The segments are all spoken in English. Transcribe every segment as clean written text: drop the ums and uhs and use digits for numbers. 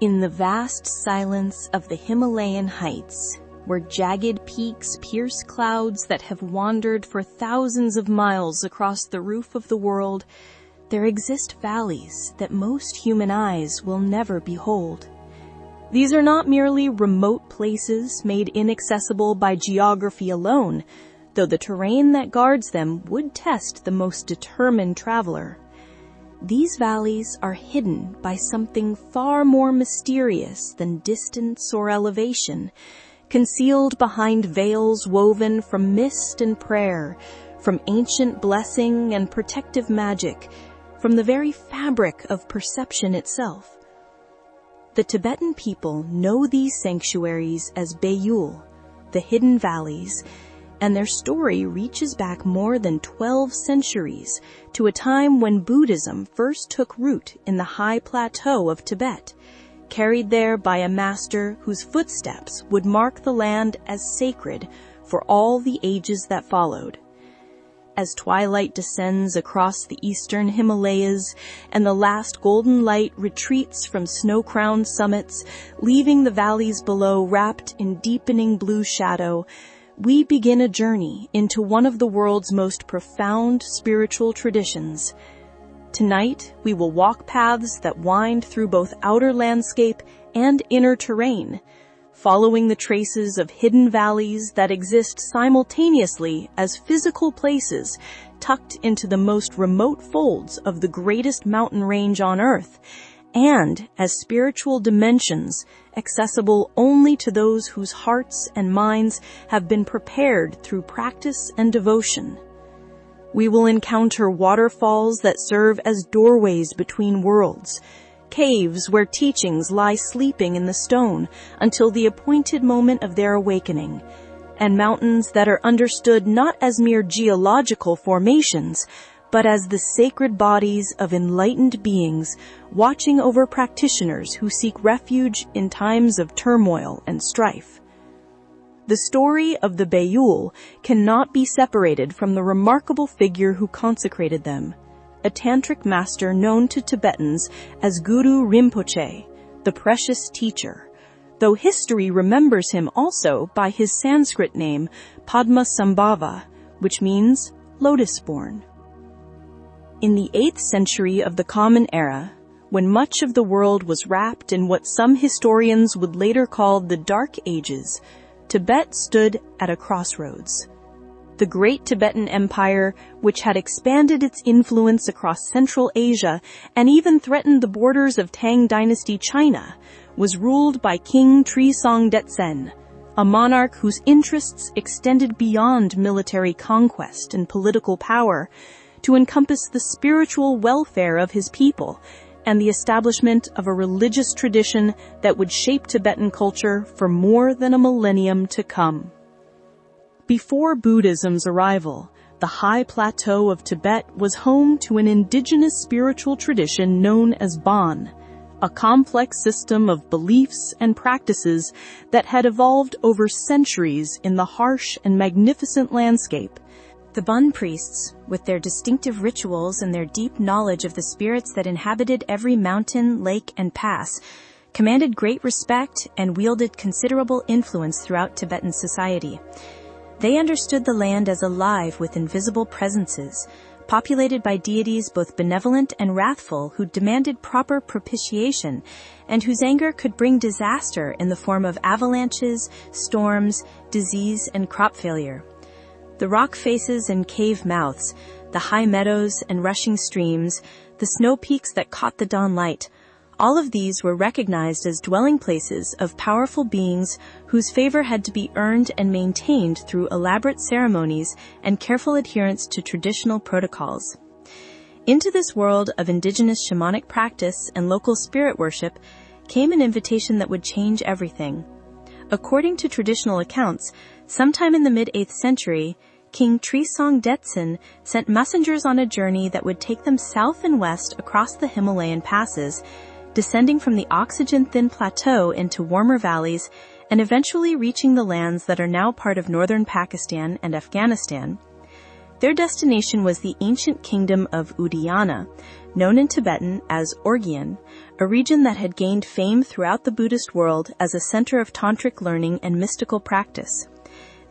In the vast silence of the Himalayan heights, where jagged peaks pierce clouds that have wandered for thousands of miles across the roof of the world, there exist valleys that most human eyes will never behold. These are not merely remote places made inaccessible by geography alone, though the terrain that guards them would test the most determined traveler. These valleys are hidden by something far more mysterious than distance or elevation, concealed behind veils woven from mist and prayer, from ancient blessing and protective magic, from the very fabric of perception itself. The Tibetan people know these sanctuaries as Beyul, the hidden valleys, and their story reaches back more than 12 centuries to a time when Buddhism first took root in the high plateau of Tibet, carried there by a master whose footsteps would mark the land as sacred for all the ages that followed. As twilight descends across the eastern Himalayas and the last golden light retreats from snow-crowned summits, leaving the valleys below wrapped in deepening blue shadow, we begin a journey into one of the world's most profound spiritual traditions. Tonight, we will walk paths that wind through both outer landscape and inner terrain, following the traces of hidden valleys that exist simultaneously as physical places tucked into the most remote folds of the greatest mountain range on Earth, and as spiritual dimensions accessible only to those whose hearts and minds have been prepared through practice and devotion. We will encounter waterfalls that serve as doorways between worlds, caves where teachings lie sleeping in the stone until the appointed moment of their awakening, and mountains that are understood not as mere geological formations, but as the sacred bodies of enlightened beings watching over practitioners who seek refuge in times of turmoil and strife. The story of the Beyul cannot be separated from the remarkable figure who consecrated them, a tantric master known to Tibetans as Guru Rinpoche, the precious teacher, though history remembers him also by his Sanskrit name Padmasambhava, which means lotus-born. In the 8th century of the Common Era, when much of the world was wrapped in what some historians would later call the Dark Ages, Tibet stood at a crossroads. The great Tibetan Empire, which had expanded its influence across Central Asia and even threatened the borders of Tang Dynasty China, was ruled by King Trisong Detsen, a monarch whose interests extended beyond military conquest and political power to encompass the spiritual welfare of his people and the establishment of a religious tradition that would shape Tibetan culture for more than a millennium to come. Before Buddhism's arrival, the high plateau of Tibet was home to an indigenous spiritual tradition known as Bon, a complex system of beliefs and practices that had evolved over centuries in the harsh and magnificent landscape. The Bon priests, with their distinctive rituals and their deep knowledge of the spirits that inhabited every mountain, lake, and pass, commanded great respect and wielded considerable influence throughout Tibetan society. They understood the land as alive with invisible presences, populated by deities both benevolent and wrathful who demanded proper propitiation, and whose anger could bring disaster in the form of avalanches, storms, disease, and crop failure. The rock faces and cave mouths, the high meadows and rushing streams, the snow peaks that caught the dawn light, all of these were recognized as dwelling places of powerful beings whose favor had to be earned and maintained through elaborate ceremonies and careful adherence to traditional protocols. Into this world of indigenous shamanic practice and local spirit worship came an invitation that would change everything. According to traditional accounts, sometime in the mid-8th century, King Trisong Detsen sent messengers on a journey that would take them south and west across the Himalayan passes, descending from the oxygen-thin plateau into warmer valleys and eventually reaching the lands that are now part of northern Pakistan and Afghanistan. Their destination was the ancient kingdom of Udayana, known in Tibetan as Orgyen, a region that had gained fame throughout the Buddhist world as a center of tantric learning and mystical practice.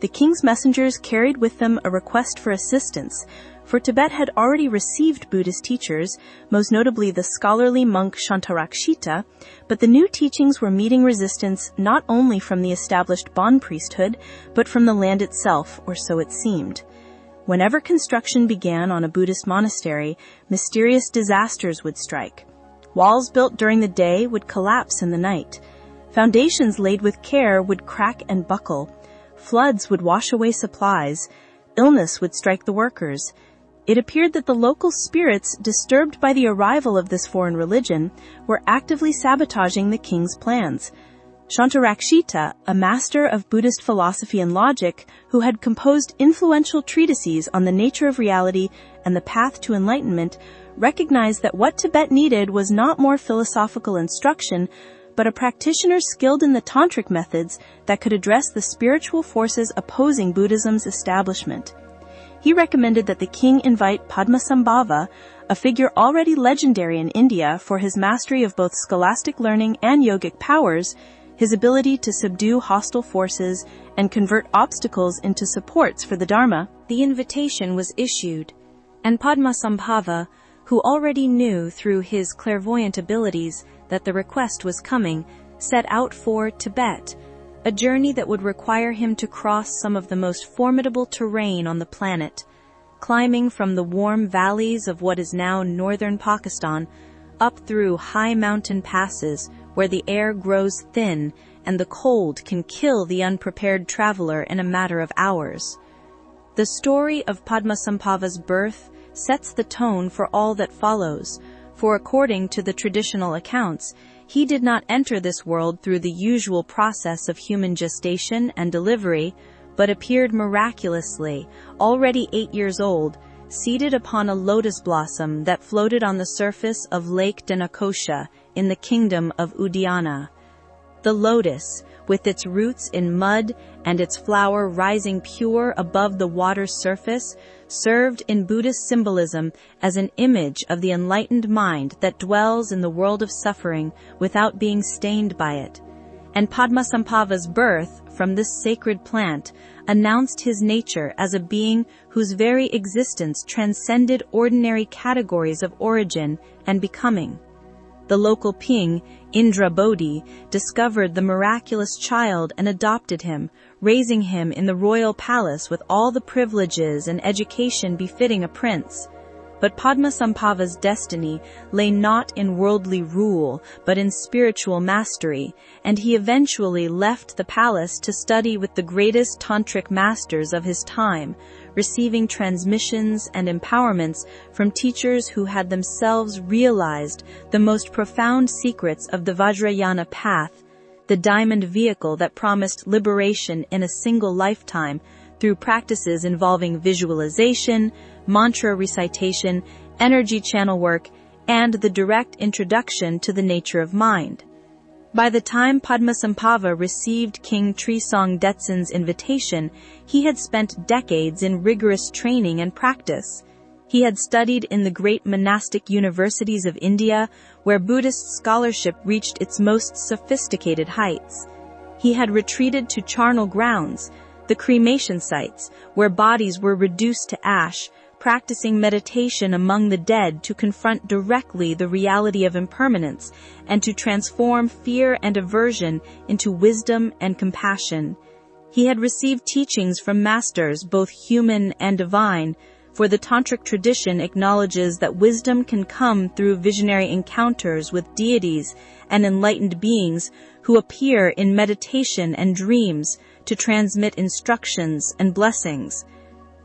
The king's messengers carried with them a request for assistance, for Tibet had already received Buddhist teachers, most notably the scholarly monk Shantarakshita, but the new teachings were meeting resistance not only from the established Bon priesthood, but from the land itself, or so it seemed. Whenever construction began on a Buddhist monastery, mysterious disasters would strike. Walls built during the day would collapse in the night. Foundations laid with care would crack and buckle. Floods would wash away supplies. Illness would strike the workers. It appeared that the local spirits, disturbed by the arrival of this foreign religion, were actively sabotaging the king's plans. Shantarakshita, a master of Buddhist philosophy and logic, who had composed influential treatises on the nature of reality and the path to enlightenment, recognized that what Tibet needed was not more philosophical instruction, but a practitioner skilled in the tantric methods that could address the spiritual forces opposing Buddhism's establishment. He recommended that the king invite Padmasambhava, a figure already legendary in India for his mastery of both scholastic learning and yogic powers, his ability to subdue hostile forces and convert obstacles into supports for the Dharma. The invitation was issued, and Padmasambhava, who already knew through his clairvoyant abilities that the request was coming, set out for Tibet, a journey that would require him to cross some of the most formidable terrain on the planet, climbing from the warm valleys of what is now northern Pakistan up through high mountain passes where the air grows thin and the cold can kill the unprepared traveler in a matter of hours. The story of Padmasambhava's birth sets the tone for all that follows, for according to the traditional accounts, he did not enter this world through the usual process of human gestation and delivery, but appeared miraculously, already 8 years old, seated upon a lotus blossom that floated on the surface of Lake Dhenakosha in the kingdom of Uddiyana. The lotus, with its roots in mud and its flower rising pure above the water's surface, served in Buddhist symbolism as an image of the enlightened mind that dwells in the world of suffering without being stained by it. And Padmasambhava's birth from this sacred plant announced his nature as a being whose very existence transcended ordinary categories of origin and becoming. The local Ping, Indra Bodhi, discovered the miraculous child and adopted him, raising him in the royal palace with all the privileges and education befitting a prince. But Padmasambhava's destiny lay not in worldly rule, but in spiritual mastery, and he eventually left the palace to study with the greatest tantric masters of his time, receiving transmissions and empowerments from teachers who had themselves realized the most profound secrets of the Vajrayana path, the diamond vehicle that promised liberation in a single lifetime through practices involving visualization, mantra recitation, energy channel work, and the direct introduction to the nature of mind. By the time Padmasambhava received King Trisong Detsen's invitation, he had spent decades in rigorous training and practice. He had studied in the great monastic universities of India, where Buddhist scholarship reached its most sophisticated heights. He had retreated to charnel grounds, the cremation sites, where bodies were reduced to ash, practicing meditation among the dead to confront directly the reality of impermanence and to transform fear and aversion into wisdom and compassion. He had received teachings from masters, both human and divine, for the tantric tradition acknowledges that wisdom can come through visionary encounters with deities and enlightened beings who appear in meditation and dreams to transmit instructions and blessings.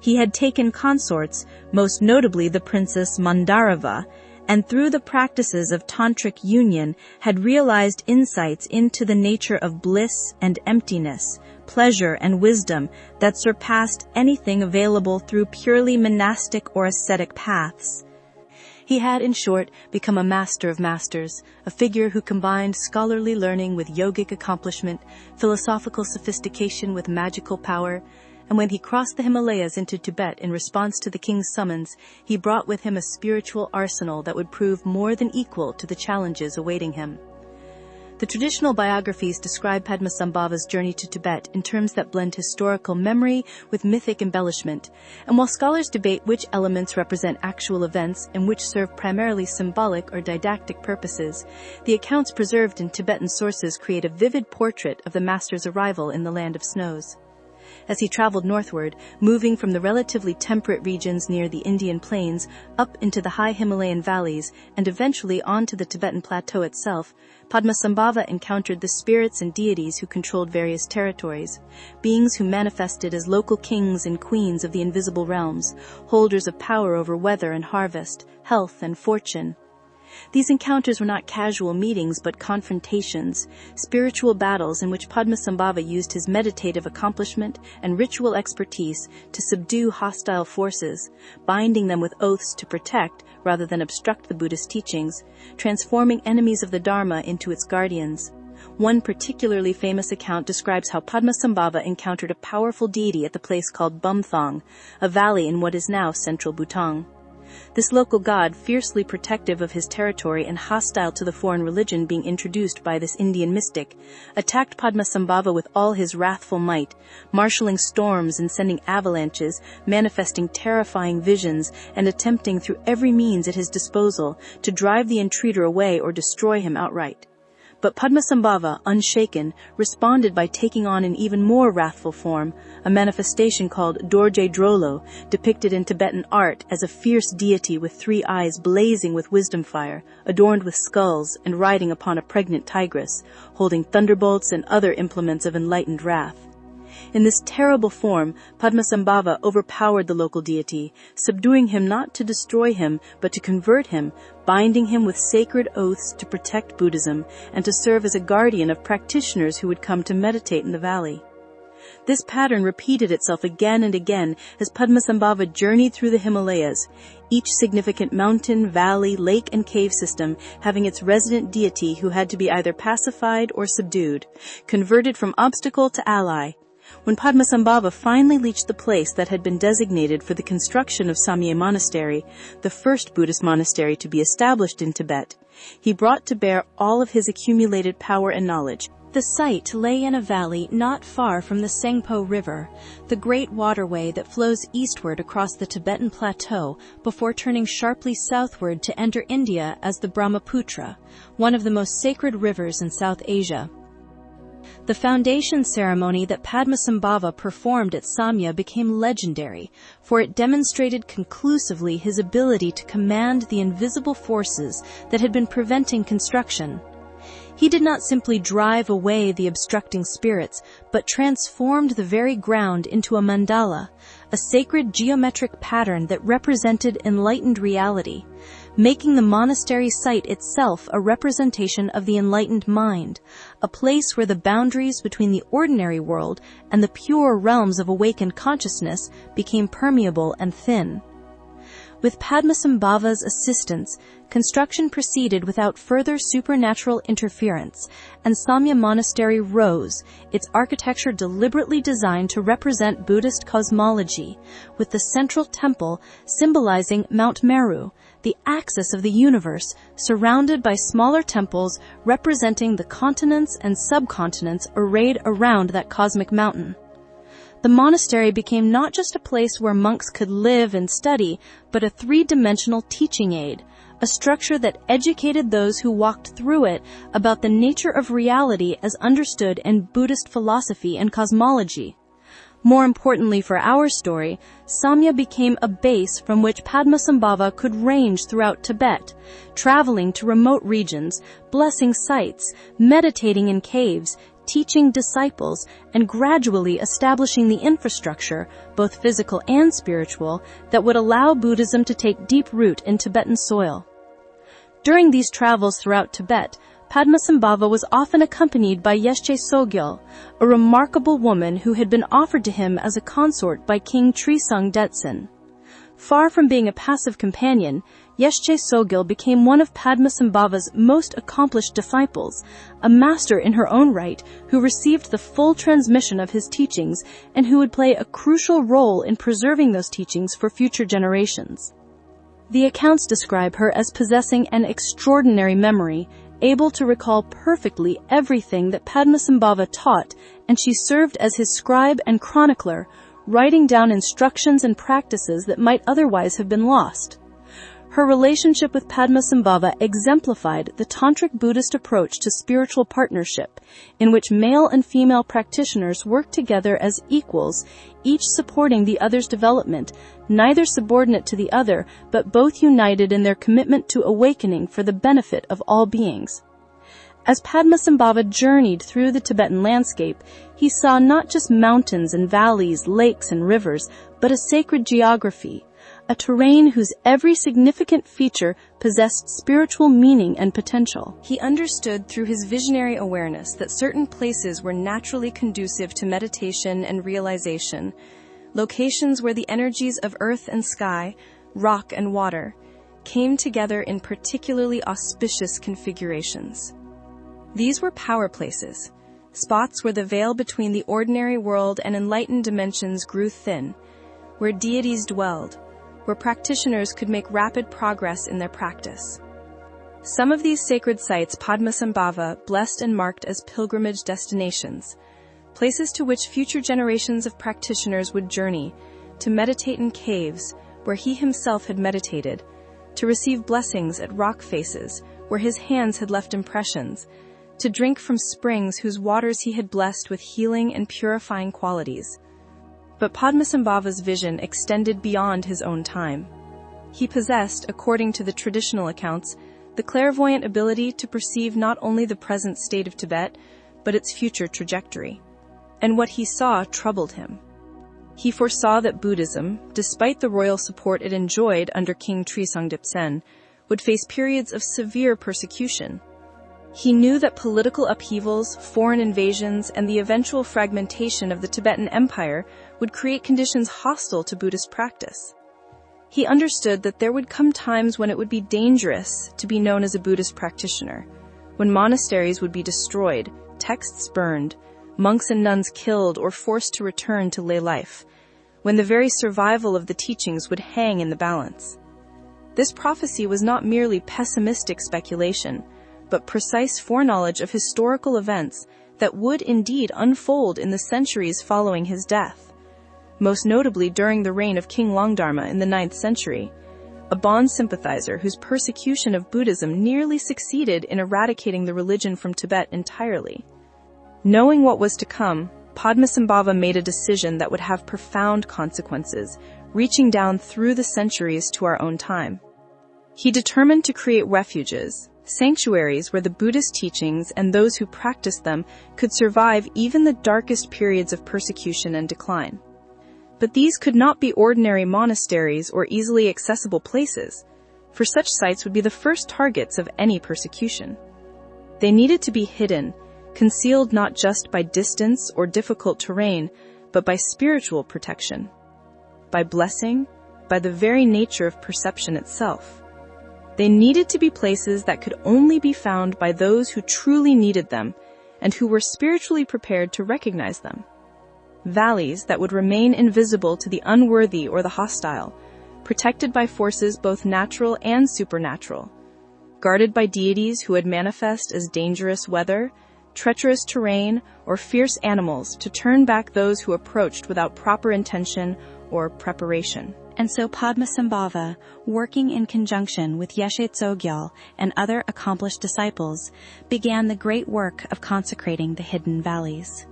He had taken consorts, most notably the Princess Mandarava, and through the practices of tantric union had realized insights into the nature of bliss and emptiness, pleasure and wisdom that surpassed anything available through purely monastic or ascetic paths. He had, in short, become a master of masters, a figure who combined scholarly learning with yogic accomplishment, philosophical sophistication with magical power, and when he crossed the Himalayas into Tibet in response to the king's summons, he brought with him a spiritual arsenal that would prove more than equal to the challenges awaiting him. The traditional biographies describe Padmasambhava's journey to Tibet in terms that blend historical memory with mythic embellishment, and while scholars debate which elements represent actual events and which serve primarily symbolic or didactic purposes, the accounts preserved in Tibetan sources create a vivid portrait of the master's arrival in the land of snows. As he traveled northward, moving from the relatively temperate regions near the Indian plains up into the high Himalayan valleys and eventually onto the Tibetan plateau itself, Padmasambhava encountered the spirits and deities who controlled various territories, beings who manifested as local kings and queens of the invisible realms, holders of power over weather and harvest, health and fortune. These encounters were not casual meetings but confrontations, spiritual battles in which Padmasambhava used his meditative accomplishment and ritual expertise to subdue hostile forces, binding them with oaths to protect rather than obstruct the Buddhist teachings, transforming enemies of the Dharma into its guardians. One particularly famous account describes how Padmasambhava encountered a powerful deity at the place called Bumthang, a valley in what is now central Bhutan. This local god, fiercely protective of his territory and hostile to the foreign religion being introduced by this Indian mystic, attacked Padmasambhava with all his wrathful might, marshalling storms and sending avalanches, manifesting terrifying visions, and attempting through every means at his disposal to drive the intruder away or destroy him outright. But Padmasambhava, unshaken, responded by taking on an even more wrathful form, a manifestation called Dorje Drolo, depicted in Tibetan art as a fierce deity with 3 eyes blazing with wisdom fire, adorned with skulls and riding upon a pregnant tigress, holding thunderbolts and other implements of enlightened wrath. In this terrible form, Padmasambhava overpowered the local deity, subduing him not to destroy him, but to convert him, binding him with sacred oaths to protect Buddhism and to serve as a guardian of practitioners who would come to meditate in the valley. This pattern repeated itself again and again as Padmasambhava journeyed through the Himalayas, each significant mountain, valley, lake, and cave system having its resident deity who had to be either pacified or subdued, converted from obstacle to ally. When Padmasambhava finally reached the place that had been designated for the construction of Samye Monastery, the first Buddhist monastery to be established in Tibet, he brought to bear all of his accumulated power and knowledge. The site lay in a valley not far from the Sengpo River, the great waterway that flows eastward across the Tibetan plateau before turning sharply southward to enter India as the Brahmaputra, one of the most sacred rivers in South Asia. The foundation ceremony that Padmasambhava performed at Samye became legendary, for it demonstrated conclusively his ability to command the invisible forces that had been preventing construction. He did not simply drive away the obstructing spirits, but transformed the very ground into a mandala, a sacred geometric pattern that represented enlightened reality, making the monastery site itself a representation of the enlightened mind, a place where the boundaries between the ordinary world and the pure realms of awakened consciousness became permeable and thin. With Padmasambhava's assistance, construction proceeded without further supernatural interference, and Samye Monastery rose, its architecture deliberately designed to represent Buddhist cosmology, with the central temple symbolizing Mount Meru, the axis of the universe, surrounded by smaller temples representing the continents and subcontinents arrayed around that cosmic mountain. The monastery became not just a place where monks could live and study, but a 3-dimensional teaching aid, a structure that educated those who walked through it about the nature of reality as understood in Buddhist philosophy and cosmology. More importantly for our story, Samye became a base from which Padmasambhava could range throughout Tibet, traveling to remote regions, blessing sites, meditating in caves, teaching disciples, and gradually establishing the infrastructure, both physical and spiritual, that would allow Buddhism to take deep root in Tibetan soil. During these travels throughout Tibet, Padmasambhava was often accompanied by Yeshe Sogyal, a remarkable woman who had been offered to him as a consort by King Trisung Detsen. Far from being a passive companion, Yeshe Tsogyal became one of Padmasambhava's most accomplished disciples, a master in her own right who received the full transmission of his teachings and who would play a crucial role in preserving those teachings for future generations. The accounts describe her as possessing an extraordinary memory, able to recall perfectly everything that Padmasambhava taught, and she served as his scribe and chronicler, writing down instructions and practices that might otherwise have been lost. Her relationship with Padmasambhava exemplified the Tantric Buddhist approach to spiritual partnership, in which male and female practitioners work together as equals, each supporting the other's development, neither subordinate to the other, but both united in their commitment to awakening for the benefit of all beings. As Padmasambhava journeyed through the Tibetan landscape, he saw not just mountains and valleys, lakes and rivers, but a sacred geography, a terrain whose every significant feature possessed spiritual meaning and potential. He understood through his visionary awareness that certain places were naturally conducive to meditation and realization, locations where the energies of earth and sky, rock and water, came together in particularly auspicious configurations. These were power places, spots where the veil between the ordinary world and enlightened dimensions grew thin, where deities dwelled, where practitioners could make rapid progress in their practice. Some of these sacred sites Padmasambhava blessed and marked as pilgrimage destinations, places to which future generations of practitioners would journey, to meditate in caves where he himself had meditated, to receive blessings at rock faces where his hands had left impressions, to drink from springs whose waters he had blessed with healing and purifying qualities. But Padmasambhava's vision extended beyond his own time. He possessed, according to the traditional accounts, the clairvoyant ability to perceive not only the present state of Tibet, but its future trajectory. And what he saw troubled him. He foresaw that Buddhism, despite the royal support it enjoyed under King Trisong Dipsen, would face periods of severe persecution. He knew that political upheavals, foreign invasions, and the eventual fragmentation of the Tibetan Empire would create conditions hostile to Buddhist practice. He understood that there would come times when it would be dangerous to be known as a Buddhist practitioner, when monasteries would be destroyed, texts burned, monks and nuns killed or forced to return to lay life, when the very survival of the teachings would hang in the balance. This prophecy was not merely pessimistic speculation, but precise foreknowledge of historical events that would indeed unfold in the centuries following his death, most notably during the reign of King Longdharma in the 9th century, a Bon sympathizer whose persecution of Buddhism nearly succeeded in eradicating the religion from Tibet entirely. Knowing what was to come, Padmasambhava made a decision that would have profound consequences, reaching down through the centuries to our own time. He determined to create refuges, sanctuaries where the Buddhist teachings and those who practiced them could survive even the darkest periods of persecution and decline. But these could not be ordinary monasteries or easily accessible places, for such sites would be the first targets of any persecution. They needed to be hidden, concealed not just by distance or difficult terrain, but by spiritual protection, by blessing, by the very nature of perception itself. They needed to be places that could only be found by those who truly needed them and who were spiritually prepared to recognize them. Valleys that would remain invisible to the unworthy or the hostile, protected by forces both natural and supernatural, guarded by deities who would manifest as dangerous weather, treacherous terrain, or fierce animals to turn back those who approached without proper intention or preparation. And so Padmasambhava, working in conjunction with Yeshe Tsogyal and other accomplished disciples, began the great work of consecrating the hidden valleys.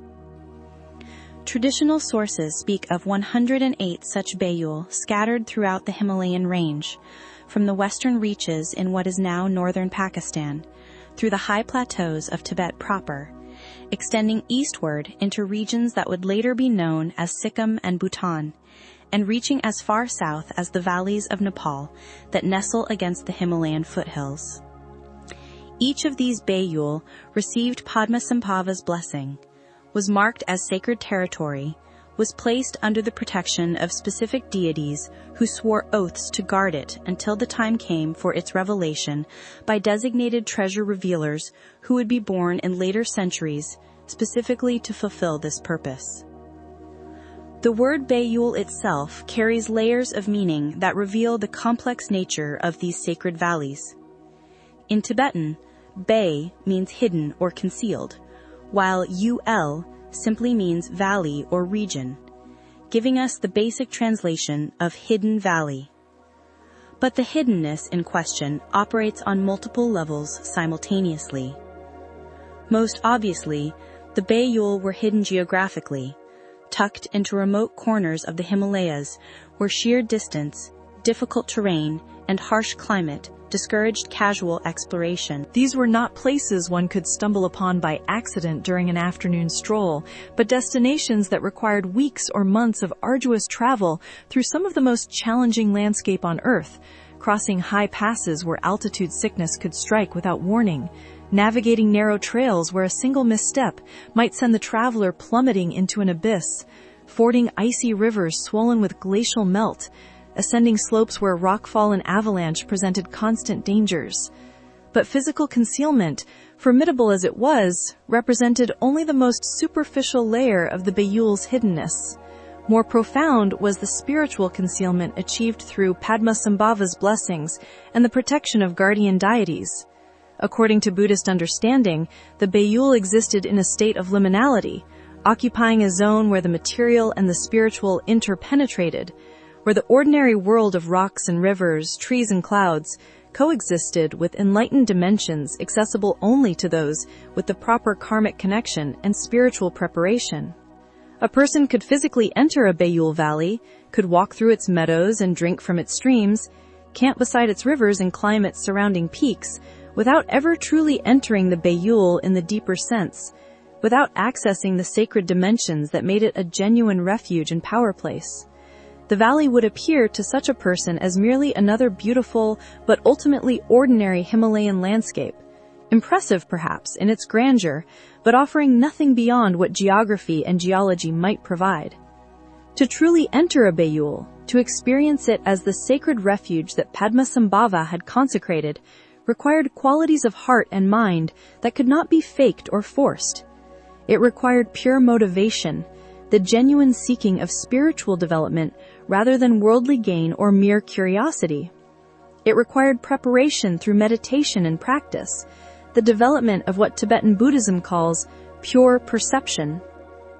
Traditional sources speak of 108 such Beyul scattered throughout the Himalayan range, from the western reaches in what is now northern Pakistan, through the high plateaus of Tibet proper, extending eastward into regions that would later be known as Sikkim and Bhutan, and reaching as far south as the valleys of Nepal that nestle against the Himalayan foothills. Each of these Beyul received Padmasambhava's blessing, was marked as sacred territory, was placed under the protection of specific deities who swore oaths to guard it until the time came for its revelation by designated treasure revealers who would be born in later centuries specifically to fulfill this purpose. The word Beyul itself carries layers of meaning that reveal the complex nature of these sacred valleys. In Tibetan, Bay means hidden or concealed, while Ul simply means valley or region, giving us the basic translation of hidden valley. But the hiddenness in question operates on multiple levels simultaneously. Most obviously, the Beyul were hidden geographically, tucked into remote corners of the Himalayas where sheer distance, difficult terrain, and harsh climate discouraged casual exploration. These were not places one could stumble upon by accident during an afternoon stroll, but destinations that required weeks or months of arduous travel through some of the most challenging landscape on Earth, crossing high passes where altitude sickness could strike without warning, navigating narrow trails where a single misstep might send the traveler plummeting into an abyss, fording icy rivers swollen with glacial melt, ascending slopes where rockfall and avalanche presented constant dangers. But physical concealment, formidable as it was, represented only the most superficial layer of the Beyul's hiddenness. More profound was the spiritual concealment achieved through Padmasambhava's blessings and the protection of guardian deities. According to Buddhist understanding, the Beyul existed in a state of liminality, occupying a zone where the material and the spiritual interpenetrated, where the ordinary world of rocks and rivers, trees and clouds coexisted with enlightened dimensions accessible only to those with the proper karmic connection and spiritual preparation. A person could physically enter a Beyul valley, could walk through its meadows and drink from its streams, camp beside its rivers and climb its surrounding peaks, without ever truly entering the Beyul in the deeper sense, without accessing the sacred dimensions that made it a genuine refuge and power place. The valley would appear to such a person as merely another beautiful but ultimately ordinary Himalayan landscape, impressive perhaps in its grandeur, but offering nothing beyond what geography and geology might provide. To truly enter a Beyul, to experience it as the sacred refuge that Padmasambhava had consecrated, required qualities of heart and mind that could not be faked or forced. It required pure motivation, the genuine seeking of spiritual development rather than worldly gain or mere curiosity. It required preparation through meditation and practice, the development of what Tibetan Buddhism calls pure perception,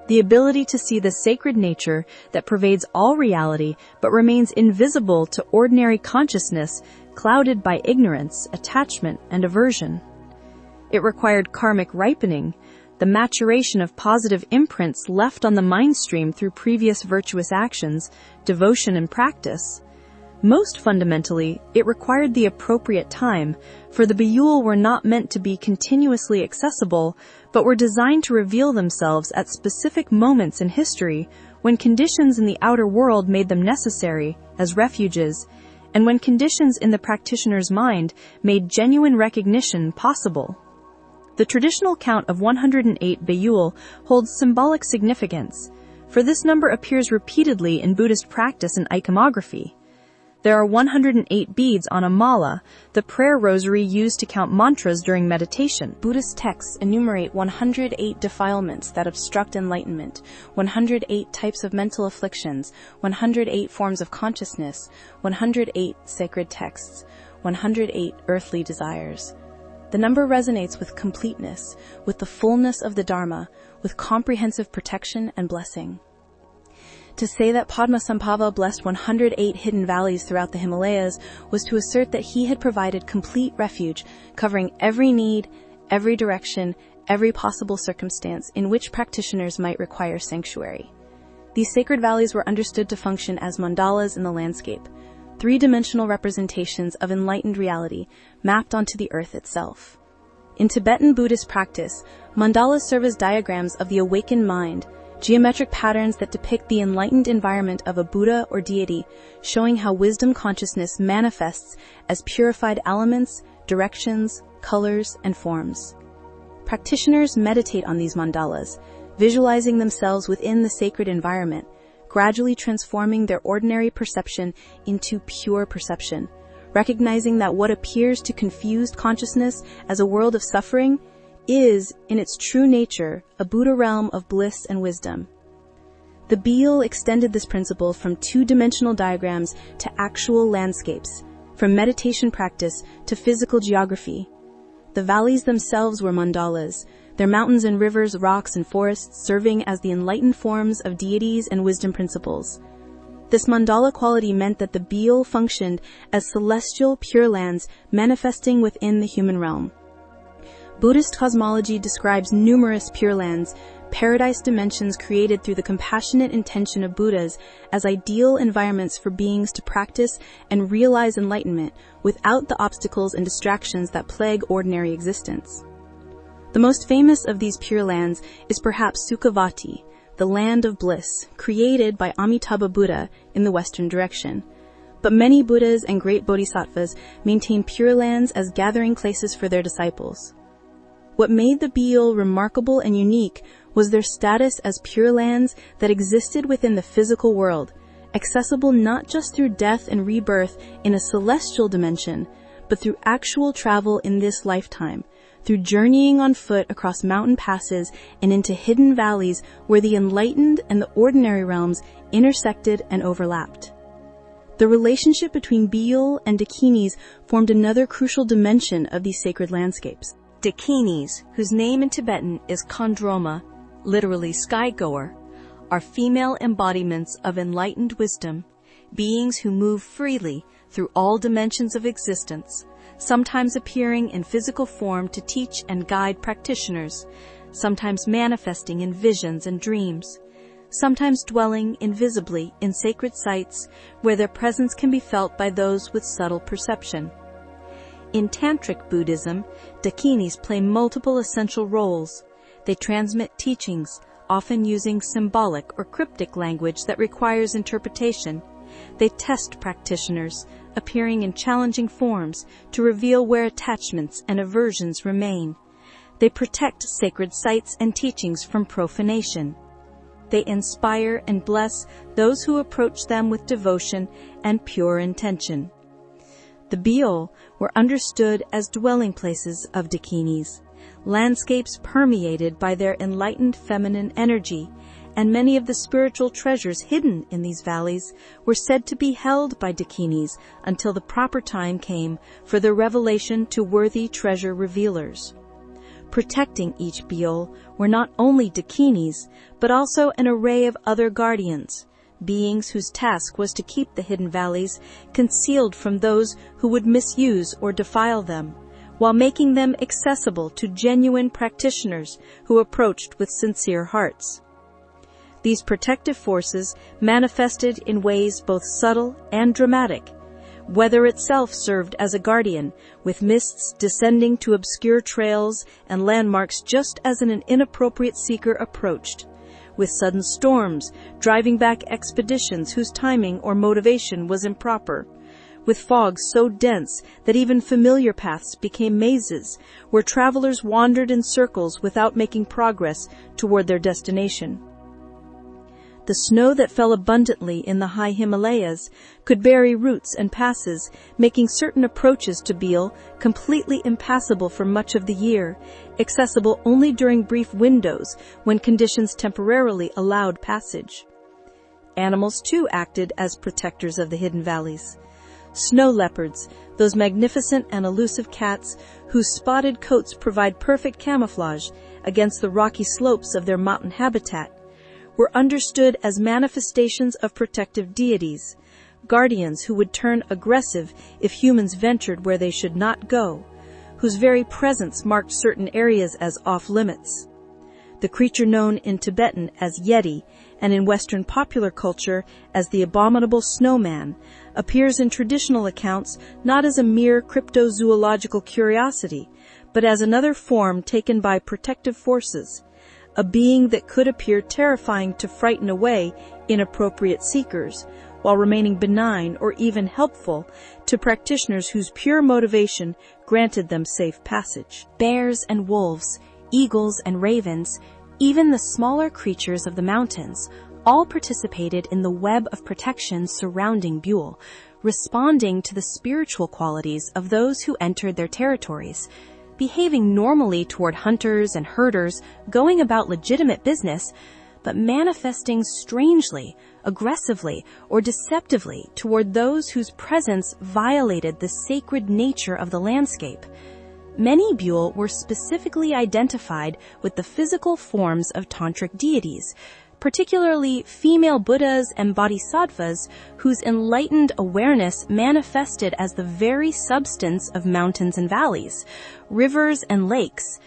the ability to see the sacred nature that pervades all reality but remains invisible to ordinary consciousness clouded by ignorance, attachment, and aversion. It required karmic ripening, the maturation of positive imprints left on the mind stream through previous virtuous actions, devotion, and practice. Most fundamentally, it required the appropriate time, for the Beyul were not meant to be continuously accessible, but were designed to reveal themselves at specific moments in history when conditions in the outer world made them necessary as refuges, and when conditions in the practitioner's mind made genuine recognition possible. The traditional count of 108 Beyul holds symbolic significance, for this number appears repeatedly in Buddhist practice and iconography. There are 108 beads on a mala, the prayer rosary used to count mantras during meditation. Buddhist texts enumerate 108 defilements that obstruct enlightenment, 108 types of mental afflictions, 108 forms of consciousness, 108 sacred texts, 108 earthly desires. The number resonates with completeness, with the fullness of the Dharma, with comprehensive protection and blessing. To say that Padmasambhava blessed 108 hidden valleys throughout the Himalayas was to assert that he had provided complete refuge, covering every need, every direction, every possible circumstance in which practitioners might require sanctuary. These sacred valleys were understood to function as mandalas in the landscape, three-dimensional representations of enlightened reality mapped onto the earth itself. In Tibetan Buddhist practice, mandalas serve as diagrams of the awakened mind, geometric patterns that depict the enlightened environment of a Buddha or deity, showing how wisdom consciousness manifests as purified elements, directions, colors, and forms. Practitioners meditate on these mandalas, visualizing themselves within the sacred environment, gradually transforming their ordinary perception into pure perception, recognizing that what appears to confused consciousness as a world of suffering is, in its true nature, a Buddha realm of bliss and wisdom. The Beyul extended this principle from two-dimensional diagrams to actual landscapes, from meditation practice to physical geography. The valleys themselves were mandalas, their mountains and rivers, rocks and forests serving as the enlightened forms of deities and wisdom principles. This mandala quality meant that the Beyul functioned as celestial pure lands manifesting within the human realm. Buddhist cosmology describes numerous pure lands, paradise dimensions created through the compassionate intention of Buddhas as ideal environments for beings to practice and realize enlightenment without the obstacles and distractions that plague ordinary existence. The most famous of these pure lands is perhaps Sukhavati, the land of bliss, created by Amitabha Buddha in the western direction. But many Buddhas and great bodhisattvas maintain pure lands as gathering places for their disciples. What made the Beyul remarkable and unique was their status as pure lands that existed within the physical world, accessible not just through death and rebirth in a celestial dimension, but through actual travel in this lifetime, through journeying on foot across mountain passes and into hidden valleys where the enlightened and the ordinary realms intersected and overlapped. The relationship between Beyul and dakinis formed another crucial dimension of these sacred landscapes. Dakinis, whose name in Tibetan is Khandroma, literally sky-goer, are female embodiments of enlightened wisdom, beings who move freely through all dimensions of existence, sometimes appearing in physical form to teach and guide practitioners, sometimes manifesting in visions and dreams, sometimes dwelling invisibly in sacred sites where their presence can be felt by those with subtle perception. In Tantric Buddhism, dakinis play multiple essential roles. They transmit teachings, often using symbolic or cryptic language that requires interpretation. They test practitioners, appearing in challenging forms to reveal where attachments and aversions remain. They protect sacred sites and teachings from profanation. They inspire and bless those who approach them with devotion and pure intention. The Beyul were understood as dwelling places of dakinis, landscapes permeated by their enlightened feminine energy, and many of the spiritual treasures hidden in these valleys were said to be held by dakinis until the proper time came for their revelation to worthy treasure revealers. Protecting each Beyul were not only dakinis, but also an array of other guardians, beings whose task was to keep the hidden valleys concealed from those who would misuse or defile them, while making them accessible to genuine practitioners who approached with sincere hearts. These protective forces manifested in ways both subtle and dramatic. Weather itself served as a guardian, with mists descending to obscure trails and landmarks just as an inappropriate seeker approached, with sudden storms driving back expeditions whose timing or motivation was improper, with fog so dense that even familiar paths became mazes, where travelers wandered in circles without making progress toward their destination. The snow that fell abundantly in the high Himalayas could bury routes and passes, making certain approaches to Beyul completely impassable for much of the year, accessible only during brief windows when conditions temporarily allowed passage. Animals, too, acted as protectors of the hidden valleys. Snow leopards, those magnificent and elusive cats whose spotted coats provide perfect camouflage against the rocky slopes of their mountain habitat, were understood as manifestations of protective deities, guardians who would turn aggressive if humans ventured where they should not go, whose very presence marked certain areas as off-limits. The creature known in Tibetan as Yeti and in Western popular culture as the abominable snowman appears in traditional accounts not as a mere cryptozoological curiosity, but as another form taken by protective forces, a being that could appear terrifying to frighten away inappropriate seekers, while remaining benign or even helpful to practitioners whose pure motivation granted them safe passage. Bears and wolves, eagles and ravens, Even the smaller creatures of the mountains all participated in the web of protection surrounding Beyul, responding to the spiritual qualities of those who entered their territories, behaving normally toward hunters and herders, going about legitimate business, but manifesting strangely, aggressively, or deceptively toward those whose presence violated the sacred nature of the landscape. Many Beyul were specifically identified with the physical forms of tantric deities, particularly female Buddhas and bodhisattvas whose enlightened awareness manifested as the very substance of mountains and valleys, rivers and lakes.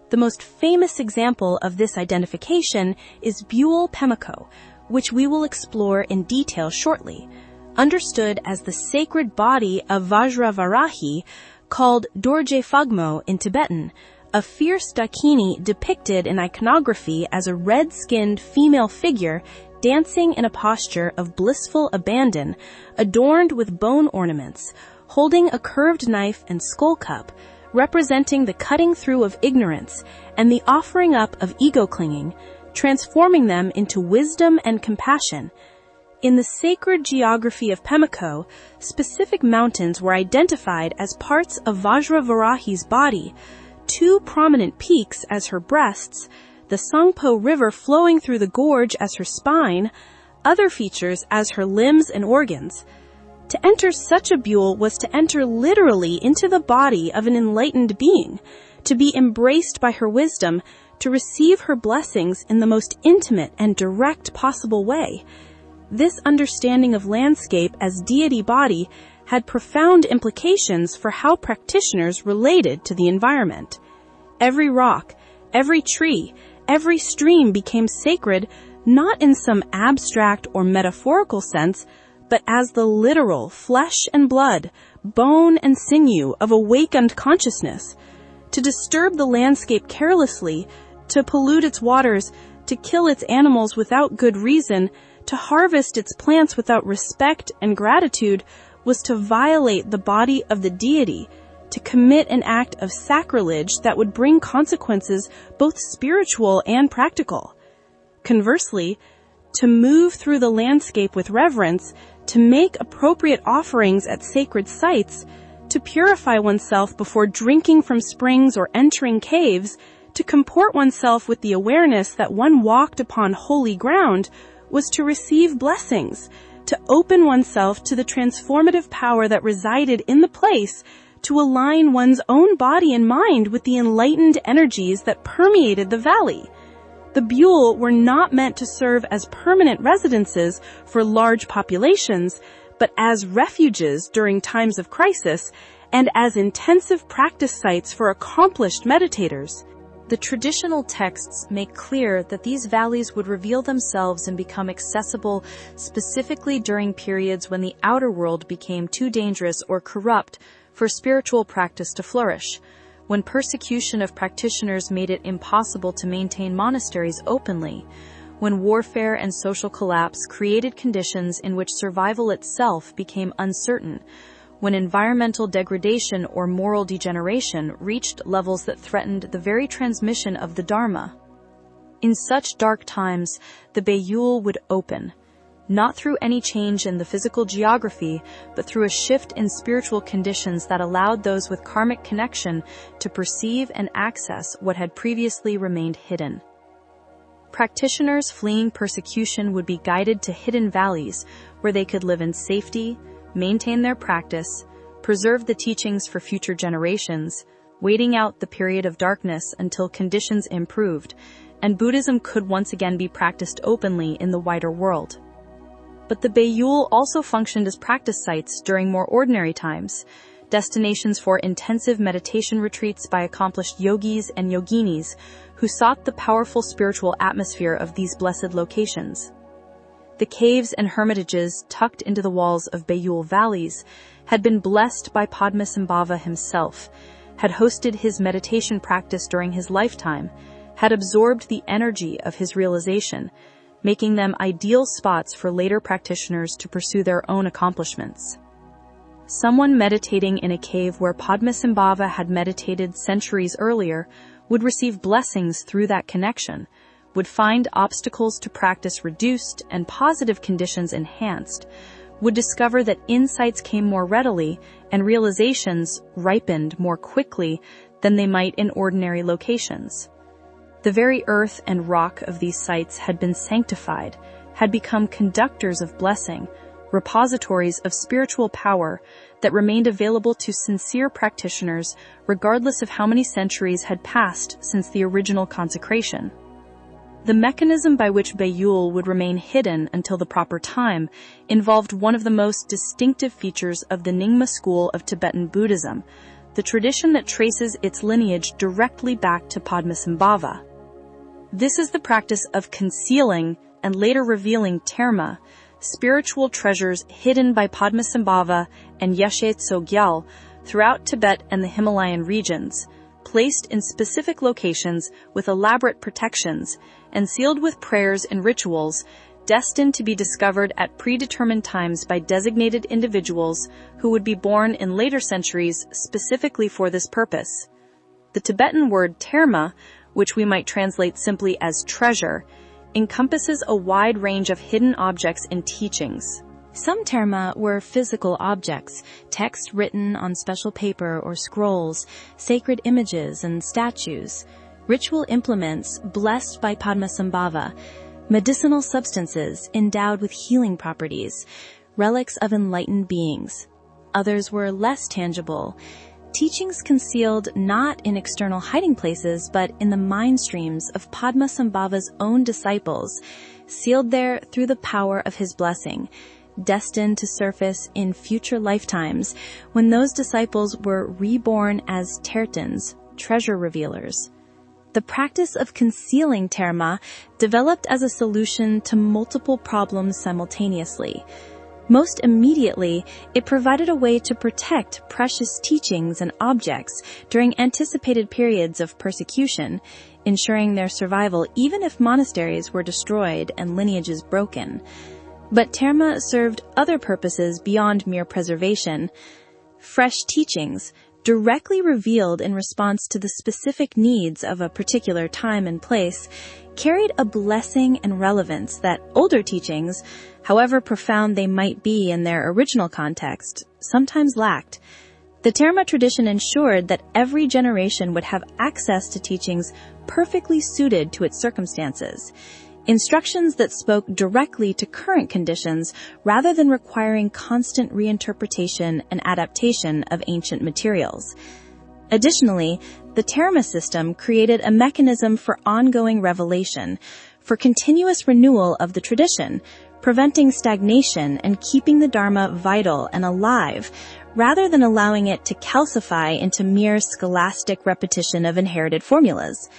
The most famous example of this identification is Beyul Pemako, which we will explore in detail shortly. Understood as the sacred body of Vajravarahi, called Dorje Phagmo in Tibetan, a fierce dakini depicted in iconography as a red-skinned female figure dancing in a posture of blissful abandon, adorned with bone ornaments, holding a curved knife and skull cup, representing the cutting through of ignorance and the offering up of ego-clinging, transforming them into wisdom and compassion. In the sacred geography of Pemako, specific mountains were identified as parts of Vajravarahi's body, two prominent peaks as her breasts, the Sangpo River flowing through the gorge as her spine, other features as her limbs and organs. To enter such a Beyul was to enter literally into the body of an enlightened being, to be embraced by her wisdom, to receive her blessings in the most intimate and direct possible way. This understanding of landscape as deity body had profound implications for how practitioners related to the environment. Every rock, every tree, every stream became sacred not in some abstract or metaphorical sense, but as the literal flesh and blood, bone and sinew of awakened consciousness. To disturb the landscape carelessly, to pollute its waters, to kill its animals without good reason, to harvest its plants without respect and gratitude, was to violate the body of the deity, to commit an act of sacrilege that would bring consequences both spiritual and practical. Conversely, to move through the landscape with reverence, to make appropriate offerings at sacred sites, to purify oneself before drinking from springs or entering caves, to comport oneself with the awareness that one walked upon holy ground, was to receive blessings, to open oneself to the transformative power that resided in the place, to align one's own body and mind with the enlightened energies that permeated the valley. The Beyul were not meant to serve as permanent residences for large populations, but as refuges during times of crisis and as intensive practice sites for accomplished meditators. The traditional texts make clear that these valleys would reveal themselves and become accessible specifically during periods when the outer world became too dangerous or corrupt for spiritual practice to flourish, when persecution of practitioners made it impossible to maintain monasteries openly, when warfare and social collapse created conditions in which survival itself became uncertain, when environmental degradation or moral degeneration reached levels that threatened the very transmission of the Dharma. In such dark times, the Beyul would open, not through any change in the physical geography, but through a shift in spiritual conditions that allowed those with karmic connection to perceive and access what had previously remained hidden. Practitioners fleeing persecution would be guided to hidden valleys where they could live in safety, maintain their practice, preserve the teachings for future generations, waiting out the period of darkness until conditions improved, and Buddhism could once again be practiced openly in the wider world. But the Beyul also functioned as practice sites during more ordinary times, destinations for intensive meditation retreats by accomplished yogis and yoginis who sought the powerful spiritual atmosphere of these blessed locations. The caves and hermitages tucked into the walls of Beyul valleys had been blessed by Padmasambhava himself, had hosted his meditation practice during his lifetime, had absorbed the energy of his realization, making them ideal spots for later practitioners to pursue their own accomplishments. Someone meditating in a cave where Padmasambhava had meditated centuries earlier would receive blessings through that connection, would find obstacles to practice reduced and positive conditions enhanced, would discover that insights came more readily and realizations ripened more quickly than they might in ordinary locations. The very earth and rock of these sites had been sanctified, had become conductors of blessing, repositories of spiritual power that remained available to sincere practitioners regardless of how many centuries had passed since the original consecration. The mechanism by which Beyul would remain hidden until the proper time involved one of the most distinctive features of the Nyingma school of Tibetan Buddhism, the tradition that traces its lineage directly back to Padmasambhava. This is the practice of concealing and later revealing terma, spiritual treasures hidden by Padmasambhava and Yeshe Tsogyal throughout Tibet and the Himalayan regions, placed in specific locations with elaborate protections and sealed with prayers and rituals, destined to be discovered at predetermined times by designated individuals who would be born in later centuries specifically for this purpose. The Tibetan word terma, which we might translate simply as treasure, encompasses a wide range of hidden objects and teachings. Some terma were physical objects, text written on special paper or scrolls, sacred images and statues, ritual implements blessed by Padmasambhava, medicinal substances endowed with healing properties, relics of enlightened beings. Others were less tangible, teachings concealed not in external hiding places but in the mind streams of Padmasambhava's own disciples, sealed there through the power of his blessing, destined to surface in future lifetimes when those disciples were reborn as tertans, treasure revealers. The practice of concealing terma developed as a solution to multiple problems simultaneously. Most immediately, it provided a way to protect precious teachings and objects during anticipated periods of persecution, ensuring their survival even if monasteries were destroyed and lineages broken. But terma served other purposes beyond mere preservation. Fresh teachings, directly revealed in response to the specific needs of a particular time and place, carried a blessing and relevance that older teachings, however profound they might be in their original context, sometimes lacked. The terma tradition ensured that every generation would have access to teachings perfectly suited to its circumstances, instructions that spoke directly to current conditions rather than requiring constant reinterpretation and adaptation of ancient materials. Additionally, the terma system created a mechanism for ongoing revelation, for continuous renewal of the tradition, preventing stagnation and keeping the Dharma vital and alive, rather than allowing it to calcify into mere scholastic repetition of inherited formulas.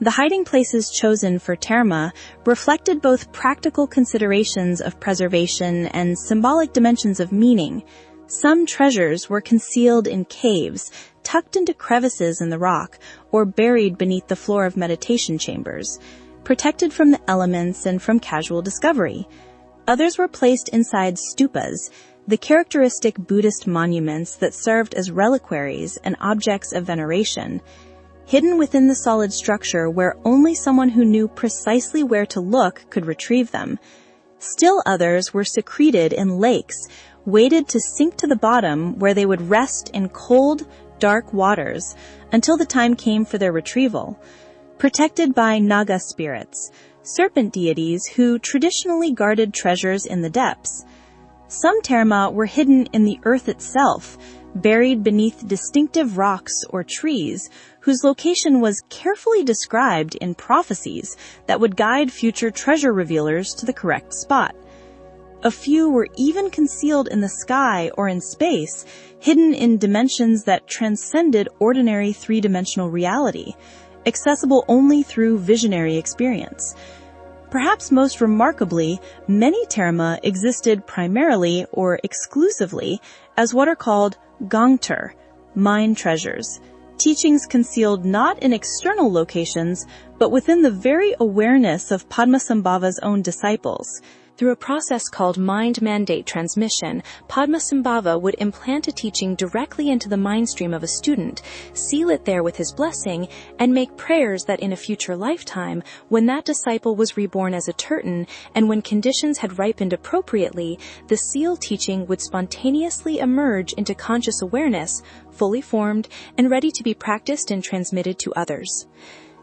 The hiding places chosen for terma reflected both practical considerations of preservation and symbolic dimensions of meaning. Some treasures were concealed in caves, tucked into crevices in the rock, or buried beneath the floor of meditation chambers, protected from the elements and from casual discovery. Others were placed inside stupas, the characteristic Buddhist monuments that served as reliquaries and objects of veneration, hidden within the solid structure where only someone who knew precisely where to look could retrieve them. Still others were secreted in lakes, weighted to sink to the bottom where they would rest in cold, dark waters until the time came for their retrieval, protected by Naga spirits, serpent deities who traditionally guarded treasures in the depths. Some terma were hidden in the earth itself, buried beneath distinctive rocks or trees, whose location was carefully described in prophecies that would guide future treasure revealers to the correct spot. A few were even concealed in the sky or in space, hidden in dimensions that transcended ordinary three-dimensional reality, accessible only through visionary experience. Perhaps most remarkably, many terma existed primarily or exclusively as what are called gangtur, mind treasures, teachings concealed not in external locations, but within the very awareness of Padmasambhava's own disciples. Through a process called mind mandate transmission, Padmasambhava would implant a teaching directly into the mind stream of a student, seal it there with his blessing, and make prayers that in a future lifetime, when that disciple was reborn as a Tibetan, and when conditions had ripened appropriately, the seal teaching would spontaneously emerge into conscious awareness, fully formed, and ready to be practiced and transmitted to others.